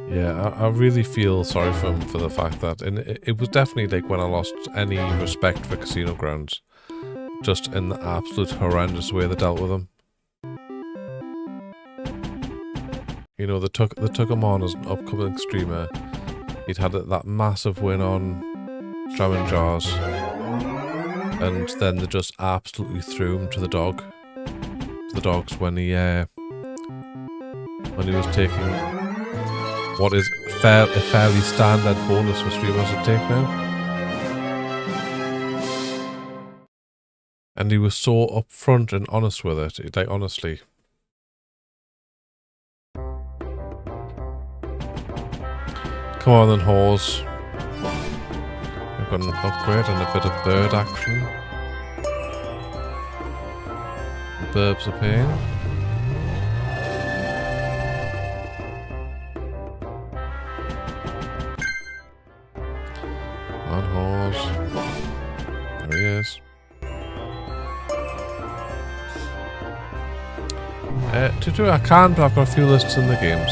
Yeah, I really feel sorry for him for the fact that, and it was definitely like when I lost any respect for casino grounds, just in the absolute horrendous way they dealt with him. You know, they took him on as an upcoming streamer. He'd had that massive win on Jamming Jars, and then they just absolutely threw him to the dog. the dogs when he was taking what is a fairly standard bonus for streamers to take now. And he was so upfront and honest with it, like honestly. Come on then, horse. We've got an upgrade and a bit of bird action. The burbs are paying. On horse. There he is. I can, but I've got a few lists in the games.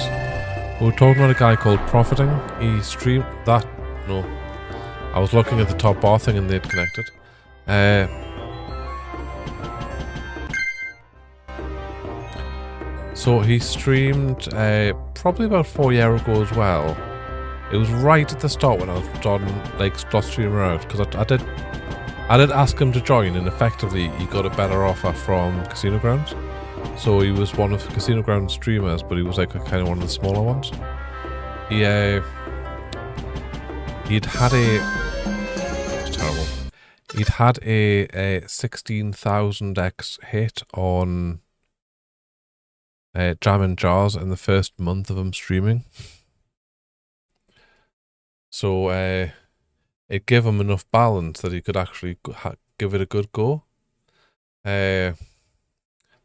We were talking about a guy called Profiting. He streamed that. No. I was looking at the top bar thing and they'd connected. So he streamed probably about 4 years ago as well. It was right at the start when I was done, like, start streaming out, because I did ask him to join, and effectively he got a better offer from Casino Grounds. So he was one of the Casino Grounds streamers, but he was like kind of one of the smaller ones. He'd had a, it's terrible. He'd had a 16,000x hit on Jam and Jars in the first month of him streaming. So it gave him enough balance that he could actually give it a good go. It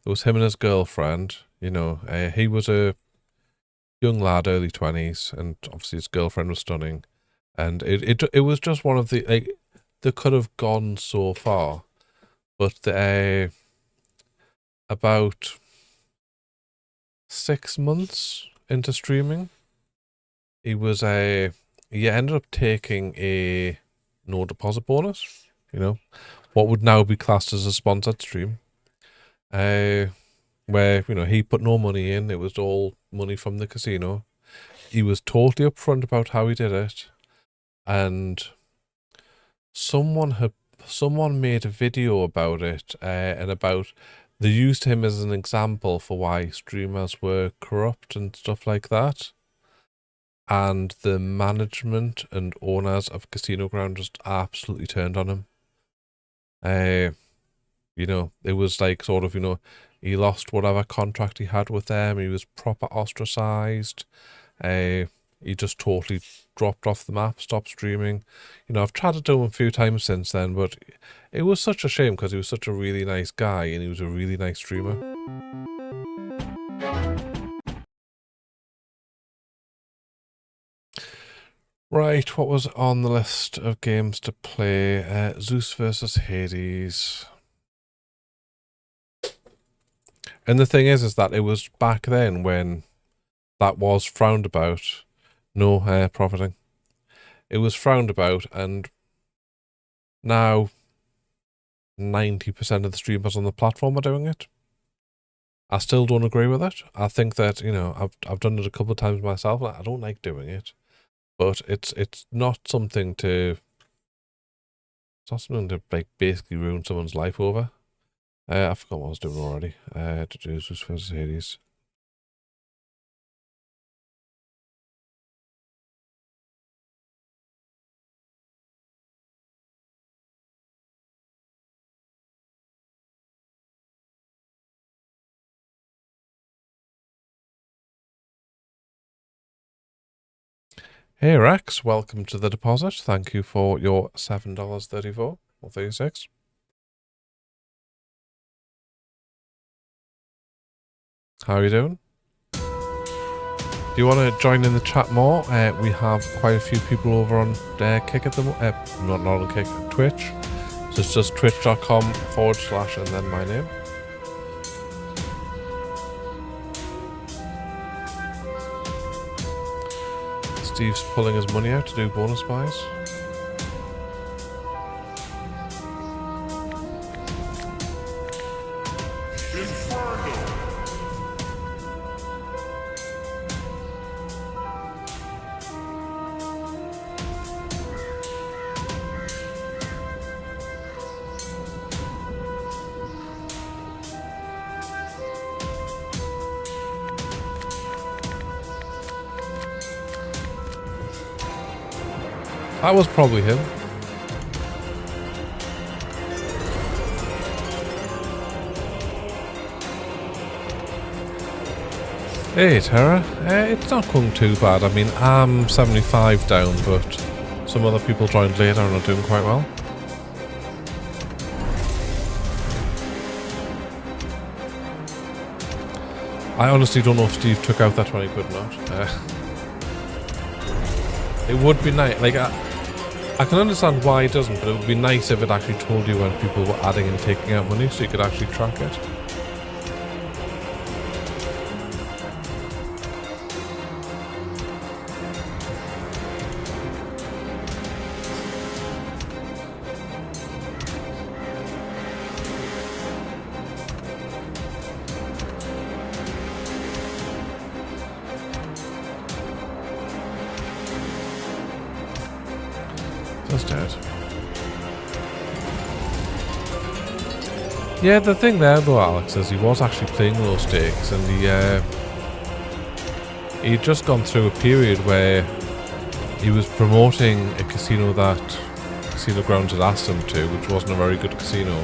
was him and his girlfriend, you know. He was a young lad, early 20s, and obviously his girlfriend was stunning. And it was just one of the, like, they could have gone so far, but about 6 months into streaming, he ended up taking a no deposit bonus, you know, what would now be classed as a sponsored stream, where, you know, he put no money in, it was all money from the casino. He was totally upfront about how he did it, and someone made a video about it, and about, they used him as an example for why streamers were corrupt and stuff like that. And the management and owners of Casino Ground just absolutely turned on him. You know, it was like sort of, you know, he lost whatever contract he had with them. He was proper ostracized. He just totally dropped off the map, stopped streaming. You know, I've chatted to him a few times since then, but it was such a shame because he was such a really nice guy and he was a really nice streamer. Right, what was on the list of games to play? Zeus versus Hades. And the thing is that it was back then when that was frowned about. No profiting. It was frowned about, and now 90% of the streamers on the platform are doing it. I still don't agree with it. I think that, you know, I've done it a couple of times myself. I don't like doing it. But it's not something to, like basically ruin someone's life over. I forgot what I was doing already. To do Zeus versus Hades. Hey Rex, welcome to the deposit. Thank you for your $7.34 or 36. How are you doing? Do you want to join in the chat more? We have quite a few people over on Kick at the not on Kick, Twitch. So it's just twitch.com/ and then my name. Steve's pulling his money out to do bonus buys. That was probably him. Hey Tara, it's not going too bad. I mean, I'm 75 down, but some other people joined later and are doing quite well. I honestly don't know if Steve took out that 20 quid or not. It would be nice, like, I can understand why it doesn't, but it would be nice if it actually told you when people were adding and taking out money so you could actually track it. Just dead. Yeah, the thing there though, Alex, is he was actually playing low stakes, and he'd just gone through a period where he was promoting a casino that Casino Grounds had asked him to, which wasn't a very good casino,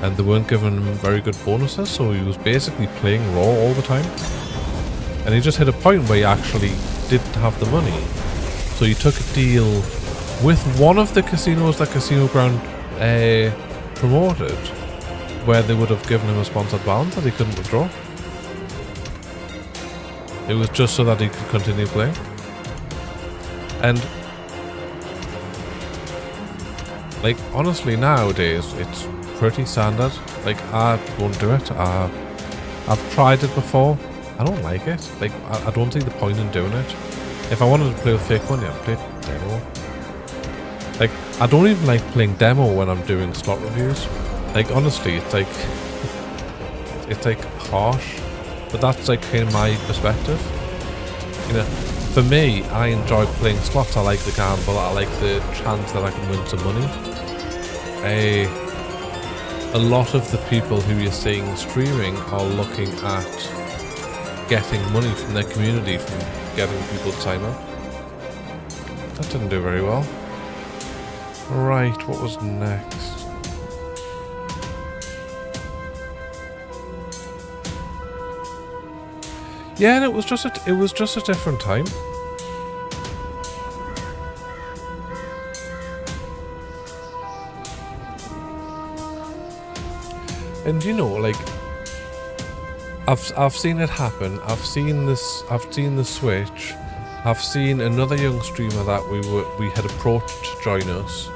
and they weren't giving him very good bonuses, so he was basically playing raw all the time. And he just hit a point where he actually didn't have the money, so he took a deal with one of the casinos that Casino Ground promoted, where they would have given him a sponsored balance that he couldn't withdraw. It was just so that he could continue playing. And like, honestly, nowadays it's pretty standard. Like, I won't do it. I've tried it before. I don't like it. Like, I don't see the point in doing it. If I wanted to play with fake money, I'd play demo. Like, I don't even like playing demo when I'm doing slot reviews. Like, honestly, it's like harsh, but that's like kind of my perspective. You know, for me, I enjoy playing slots. I like the gamble. I like the chance that I can win some money. A lot of the people who you're seeing streaming are looking at getting money from their community, from getting people to sign up. That didn't do very well. Right, what was next? Yeah, and it was just a different time. And you know, like, I've seen it happen. I've seen the switch. I've seen another young streamer that we had approached to join us,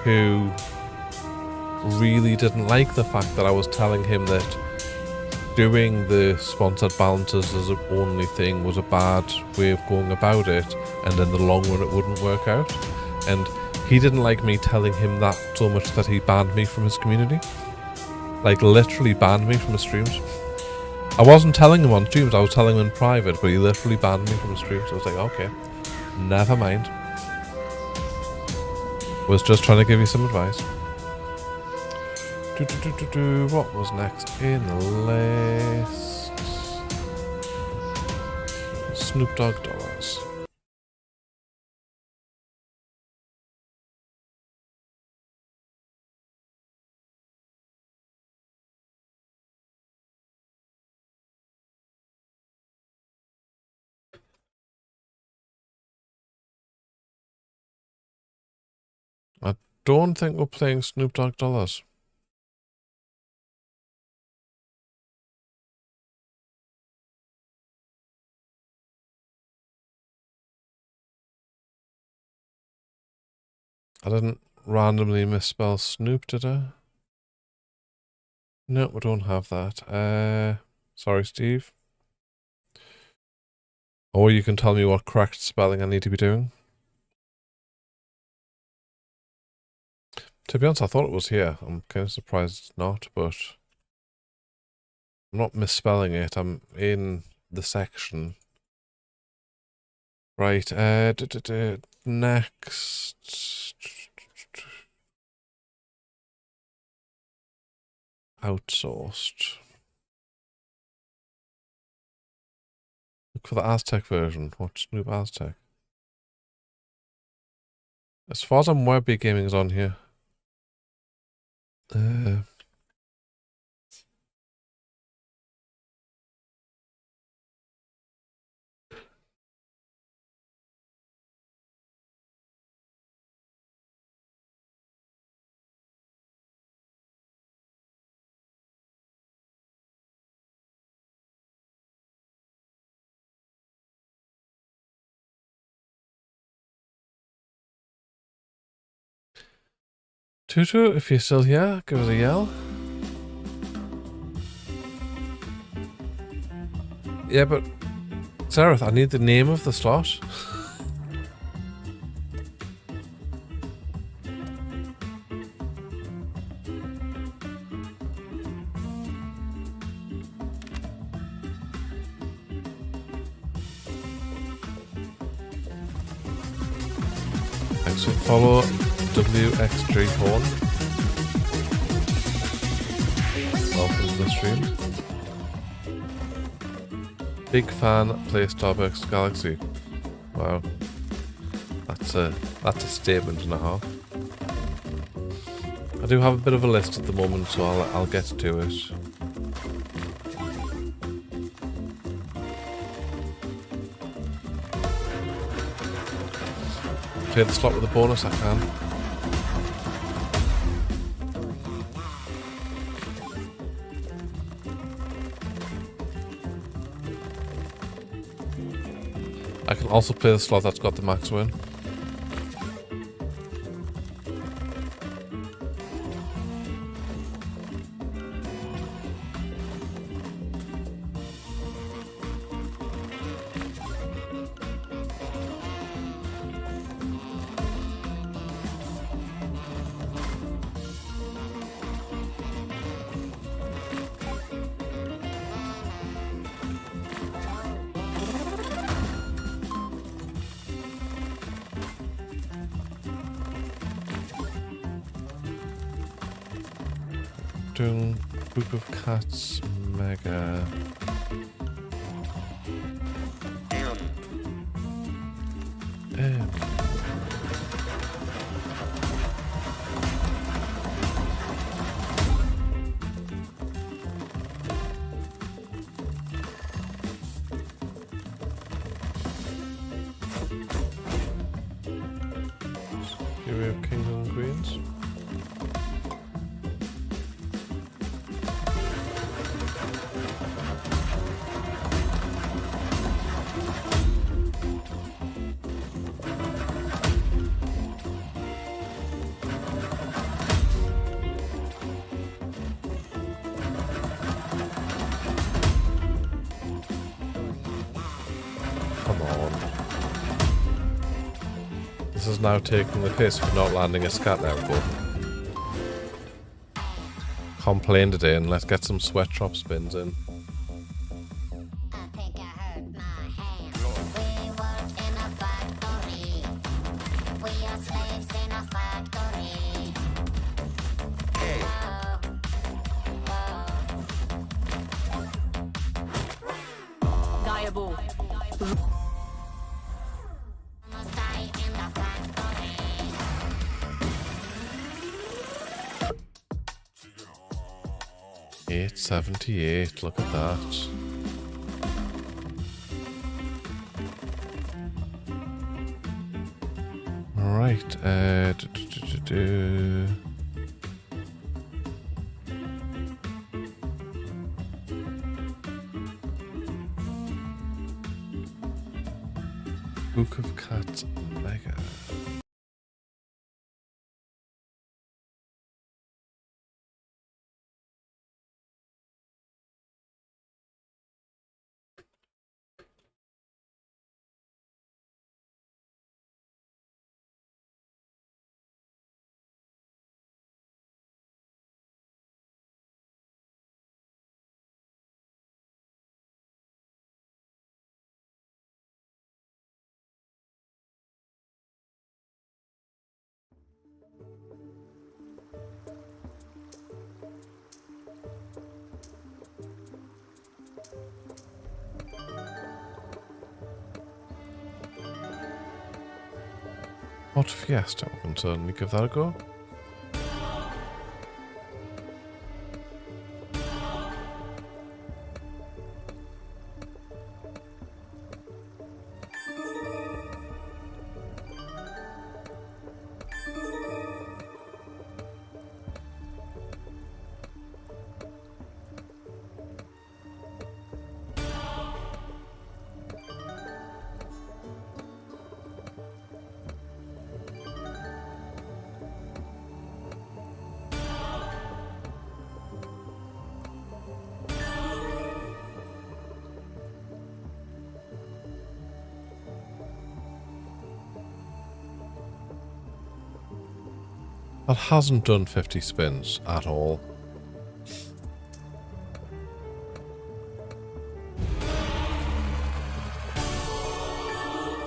who really didn't like the fact that I was telling him that doing the sponsored balances as an only thing was a bad way of going about it, and in the long run it wouldn't work out. And he didn't like me telling him that so much that he banned me from his community. Like, literally banned me from his streams. I wasn't telling him on streams, I was telling him in private, but he literally banned me from his streams. So I was like, okay, never mind. Was just trying to give you some advice. What was next in the list? Snoop Dogg dollars. I don't think we're playing Snoop Dogg dollars. I didn't randomly misspell Snoop, did I? No, we don't have that. Sorry, Steve. Or you can tell me what correct spelling I need to be doing. To be honest, I thought it was here. I'm kind of surprised it's not, but I'm not misspelling it. I'm in the section. Right, next. Outsourced. Look for the Aztec version. Watch Snoop Aztec. As far as I'm aware, Big Gaming is on here. Tutu, if you're still here, give us a yell. Yeah, but Zareth, I need the name of the slot. Thanks for follow WX3 Horn. Welcome to the stream. Big fan, play Starbucks Galaxy. Wow. That's a statement and a half. I do have a bit of a list at the moment, so I'll get to it. Play the slot with a bonus, I can. I can also play the slot that's got the max win. Doing Group of Cats Mega. Here we have Kings and Queens. This is now taking the piss for not landing a scat output. Complain today and let's get some sweat drop spins in. $8.78, look at that. Alright, Book of Cats Mega. Ford Fiesta, we can certainly give that a go. That hasn't done 50 spins at all.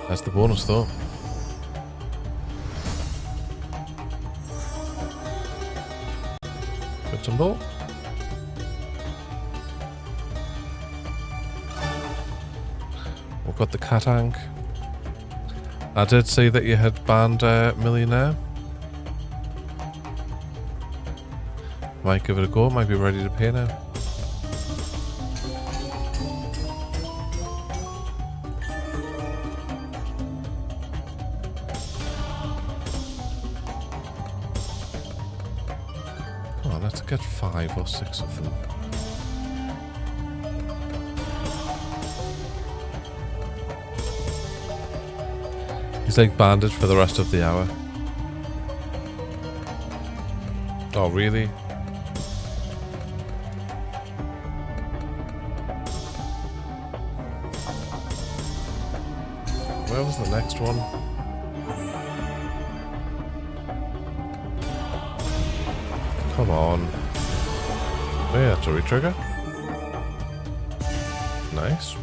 That's the bonus though. Good symbol. We've got the cat ank. I did see that you had banned Millionaire. Might give it a go, might be ready to pay now. Come on, let's get 5 or 6 of them. He's like banded for the rest of the hour. Oh, really? Where was the next one? Come on. Oh yeah, it's a retrigger. Nice.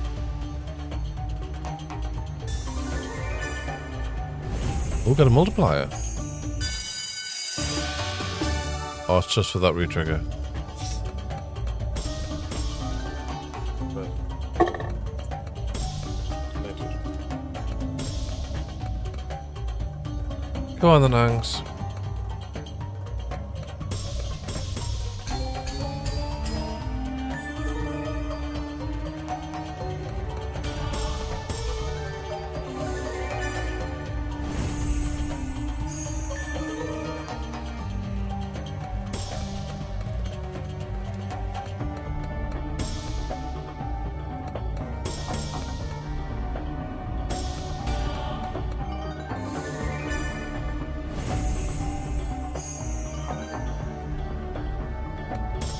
Oh, got a multiplier. Oh, it's just for that retrigger. Go on the Nangs.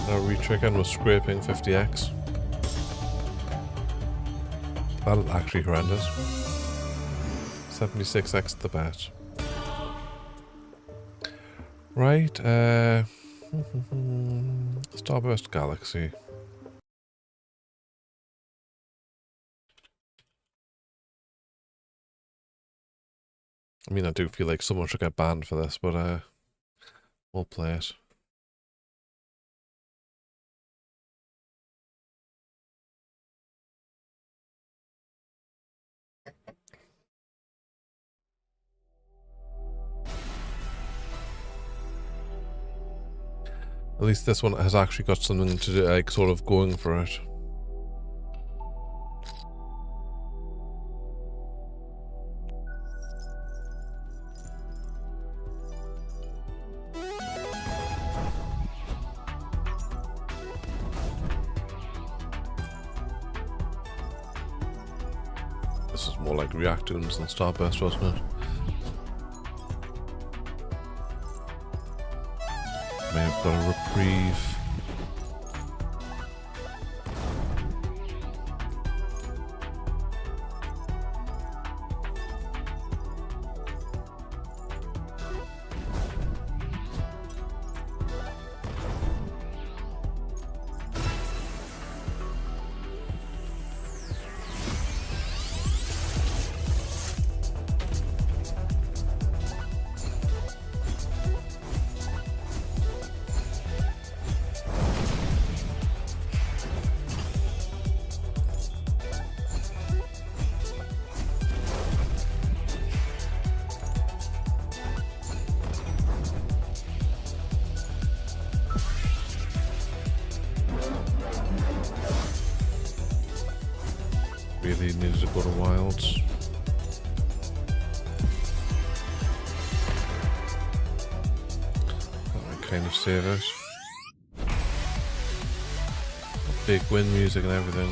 Retriggering was scraping 50x. That's actually horrendous. 76x the bet. Right, Starburst Galaxy. I mean, I do feel like someone should get banned for this, but we'll play it. At least this one has actually got something to do, like, sort of going for it. This is more like Reactoons than Starburst, wasn't it? May have got a reprieve. go to Wilds. That might kind of save it. Big wind music and everything.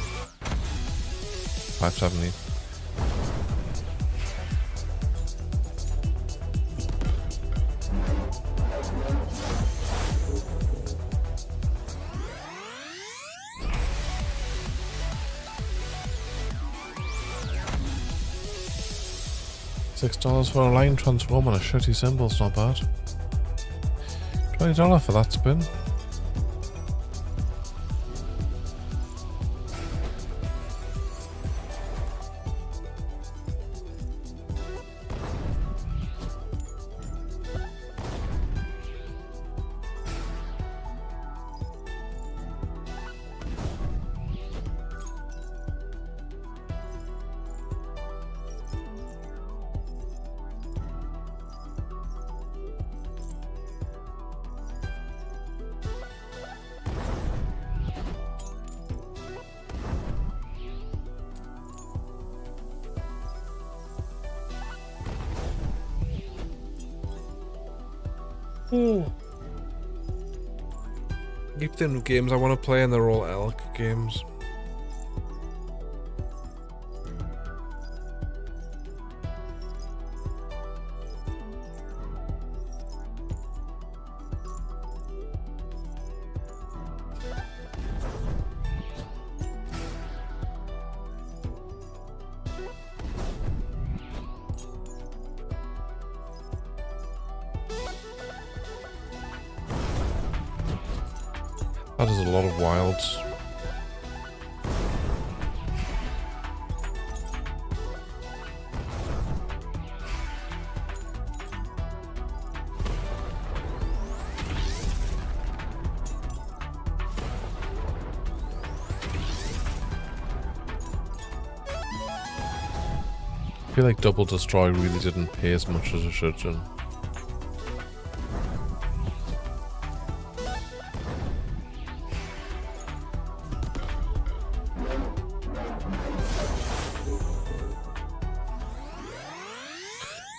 Patch, haven't he? $6 for a line transform and a shitty symbol's not bad. $20 for that spin. Keep thinking of games I want to play and they're all elk games. That is a lot of wilds. I feel like Double Destroy really didn't pay as much as it should have.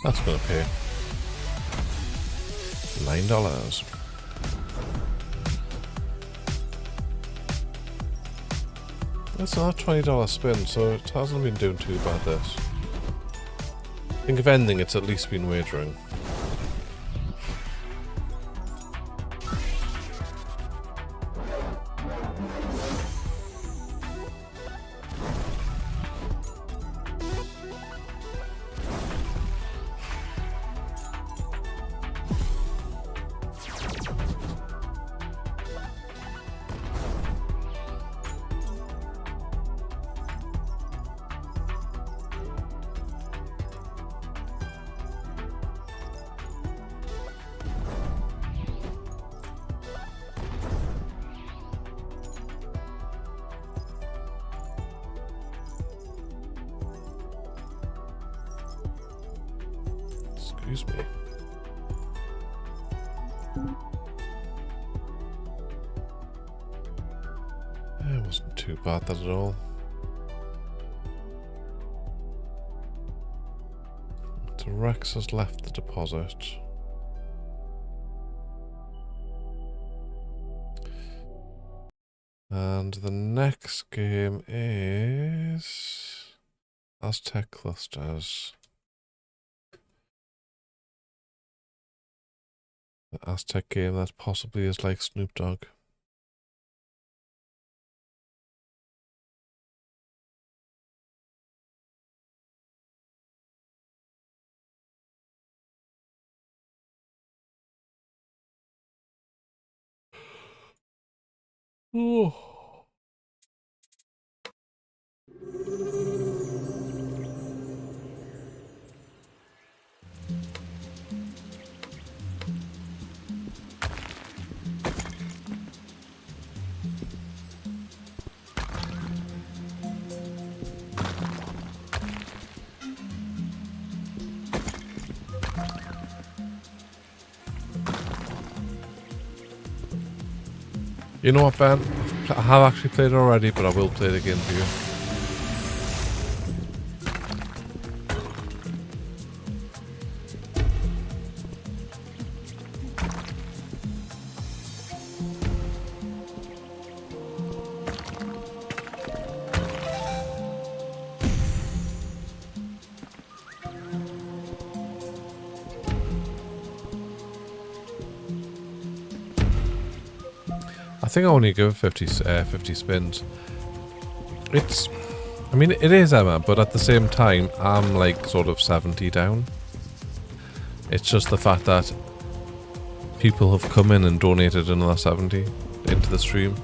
That's gonna pay $9. That's not a $20 spin, so it hasn't been doing too bad this. I think if anything, it's at least been wagering. Excuse me. It wasn't too bad that at all. So Rex has left the deposit. And the next game is Aztec Clusters. The Aztec game that possibly is like Snoop Dogg. Oh. You know what, Ben? I have actually played it already, but I will play it again for you. I think I only give 50 spins. It's, I mean, it is Emma, but at the same time, I'm like sort of 70 down. It's just the fact that people have come in and donated another 70 into the stream.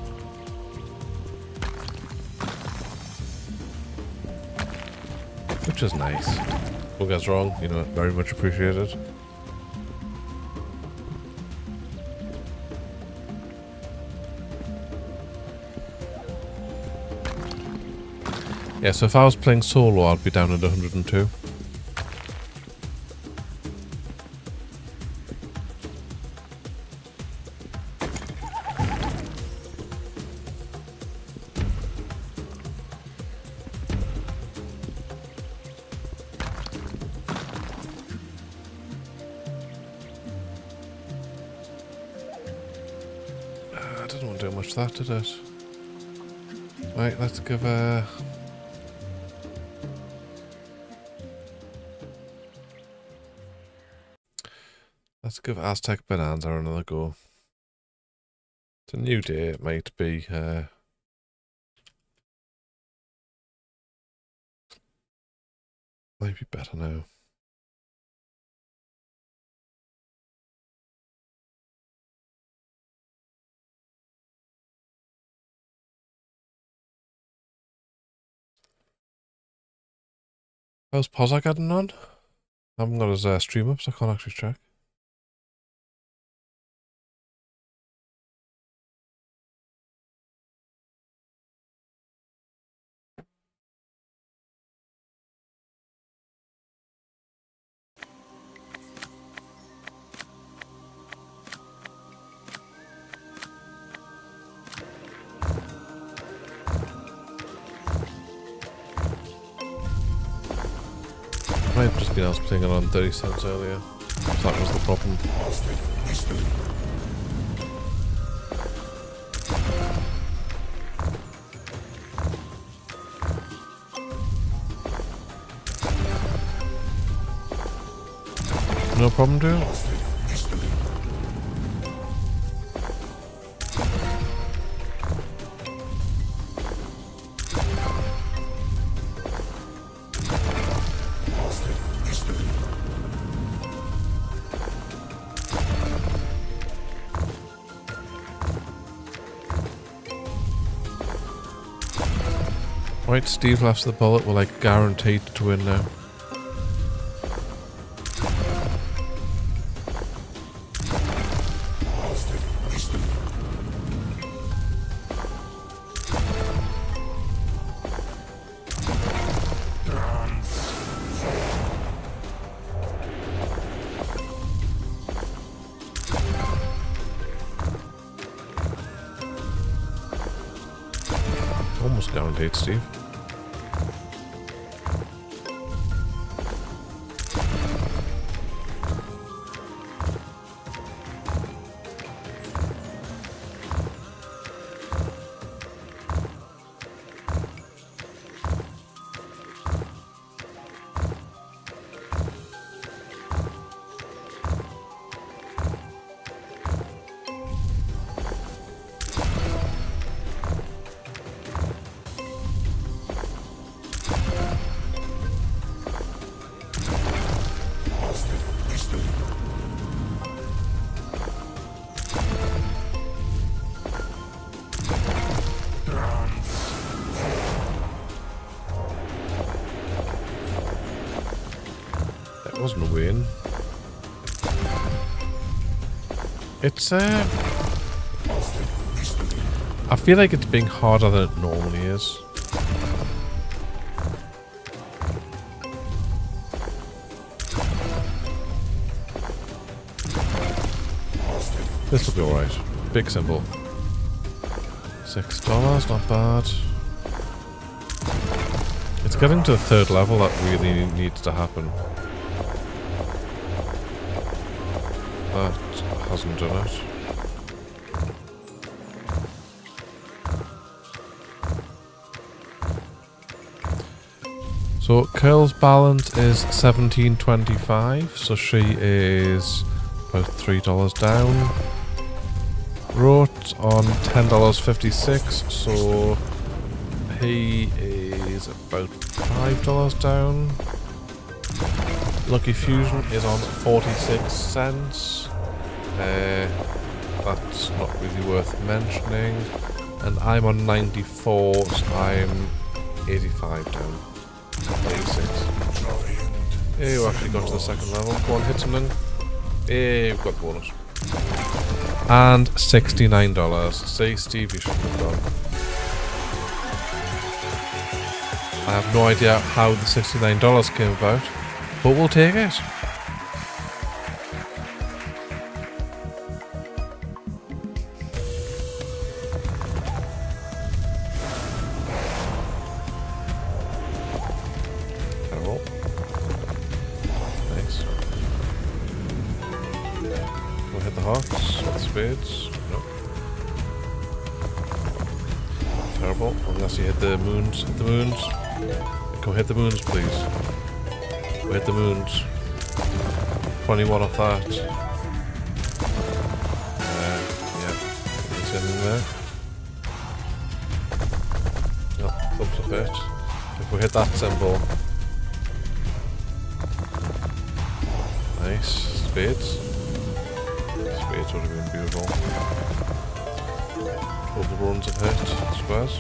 Which is nice. Don't get us wrong, you know, very much appreciated. Yeah, so if I was playing solo, I'd be down at 102. I didn't want to do much of that, did it? Right, let's give a... Let's give Aztec Bonanza another go. It's a new day, it might be, might be better now. How's Pozza getting on? I haven't got his stream up, so I can't actually check. Might have just been I was playing it on 30 cents earlier. So that was the problem. No problem, dude. Right, Steve left the bullet. We're like guaranteed to win now. Almost guaranteed, Steve. Wasn't a win. It's I feel like it's being harder than it normally is. This will be alright. Big symbol. $6, not bad. It's getting to the third level that really needs to happen. That hasn't done it. So Curl's balance is $17.25, so she is about $3 down. Wrote on $10.56, so he is about $5 down. Lucky Fusion is on 46 cents. That's not really worth mentioning. And I'm on 94, so I'm 85 down. 86. Hey, we actually got to the second level. Go on, hit something. Hey, we've got bonus. And $69. See, Steve, you shouldn't have done. I have no idea how the $69 came about, but we'll take it. Terrible. Nice. We'll hit the hearts with spades. Nope. Terrible. Unless you hit the moons. Hit the moons. Go hit the moons, please. Go hit the moons. 21 off that. Yeah. Is anything there? No, clubs a bit. If we hit that symbol. Nice. Spades. Spades would have been beautiful. Total runs have hit. Squares.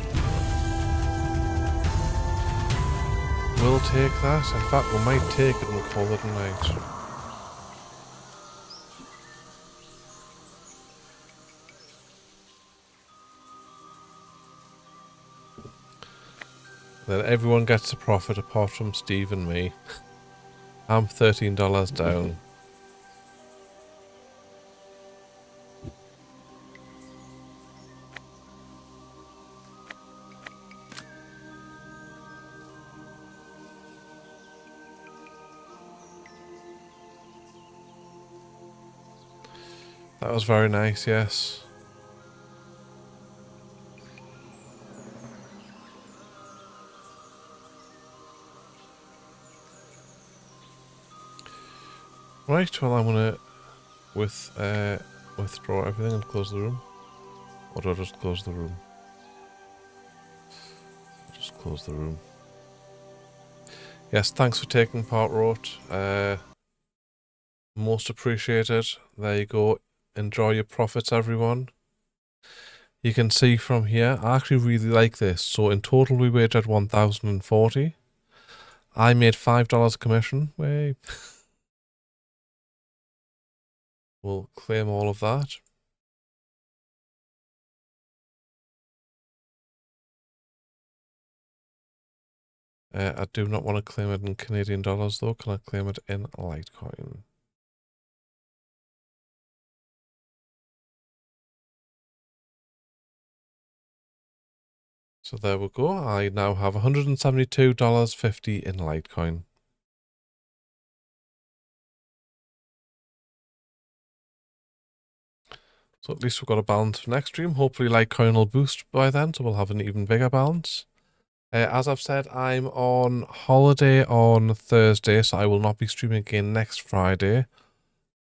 We'll take that. In fact, we might take it and we'll call it a night. Then everyone gets a profit apart from Steve and me. I'm $13 down. That was very nice, yes. Right, well I'm gonna withdraw everything and close the room. Or do I just close the room? Just close the room. Yes, thanks for taking part, Wrote. Most appreciated. There you go. Enjoy your profits, everyone. You can see from here, I actually really like this. So in total we wagered 1,040. I made $5 commission. Way. We'll claim all of that. I do not want to claim it in Canadian dollars though. Can I claim it in Litecoin? So there we go. I now have $172.50 in Litecoin. So at least we've got a balance for next stream. Hopefully Litecoin will boost by then, so we'll have an even bigger balance. As I've said, I'm on holiday on Thursday, so I will not be streaming again next Friday.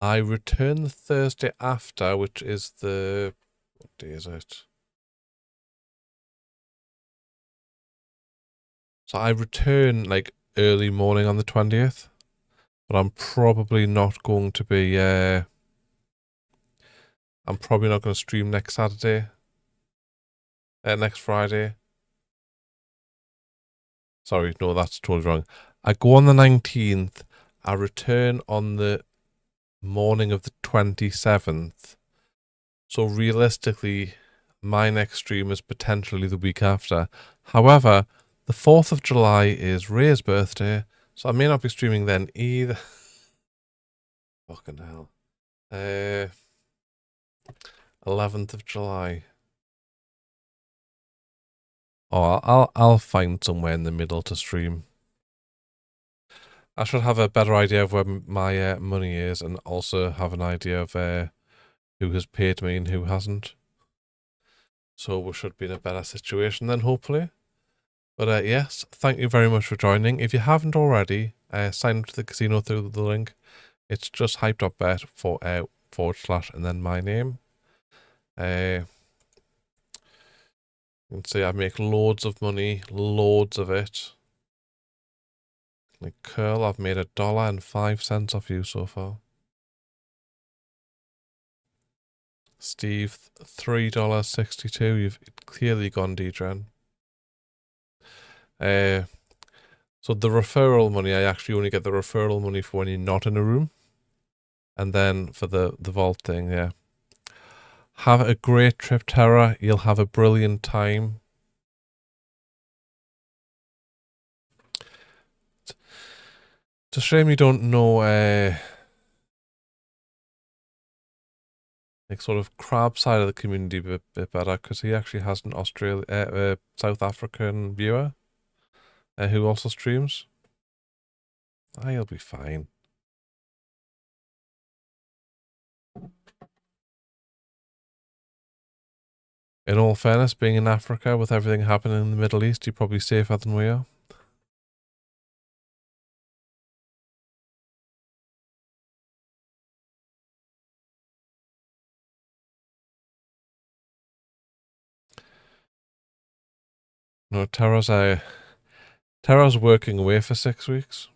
I return the Thursday after, which is the... What day is it? So I return like early morning on the 20th, but I'm probably not going to be... I'm probably not going to stream next Saturday. Next Friday. Sorry, no, that's totally wrong. I go on the 19th. I return on the morning of the 27th. So realistically, my next stream is potentially the week after. However, the 4th of July is Ray's birthday, so I may not be streaming then either. Fucking hell. 11th of July. Oh, I'll find somewhere in the middle to stream. I should have a better idea of where my money is, and also have an idea of who has paid me and who hasn't. So we should be in a better situation then, hopefully. But yes, thank you very much for joining. If you haven't already, sign up to the casino through the link. It's just hype.bet / and then my name. You can see I make loads of money, loads of it. Like Curl, I've made $1.05 off you so far. Steve, $3.62. You've clearly gone D-Dren. So the referral money, I actually only get the referral money for when you're not in a room. And then for the vault thing, yeah. Have a great trip, Tara. You'll have a brilliant time. It's a shame you don't know like sort of Crab side of the community a bit better, because he actually has an South African viewer who also streams. He'll be fine. In all fairness, being in Africa with everything happening in the Middle East, you're probably safer than we are. No, Tara's working away for 6 weeks.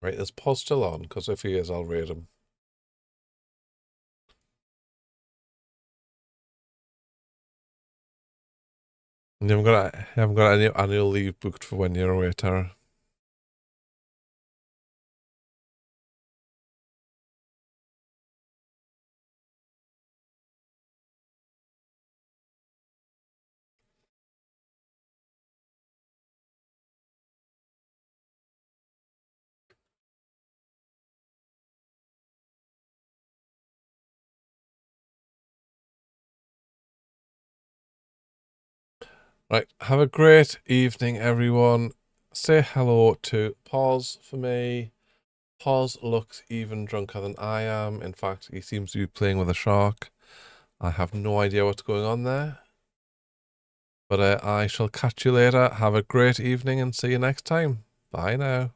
Right, is Paul still on? Because if he is, I'll raid him. You haven't got any annual leave booked for when you're away, Tara. Right, have a great evening, everyone. Say hello to Paz for me. Paz looks even drunker than I am. In fact, he seems to be playing with a shark. I have no idea what's going on there. But I shall catch you later. Have a great evening and see you next time. Bye now.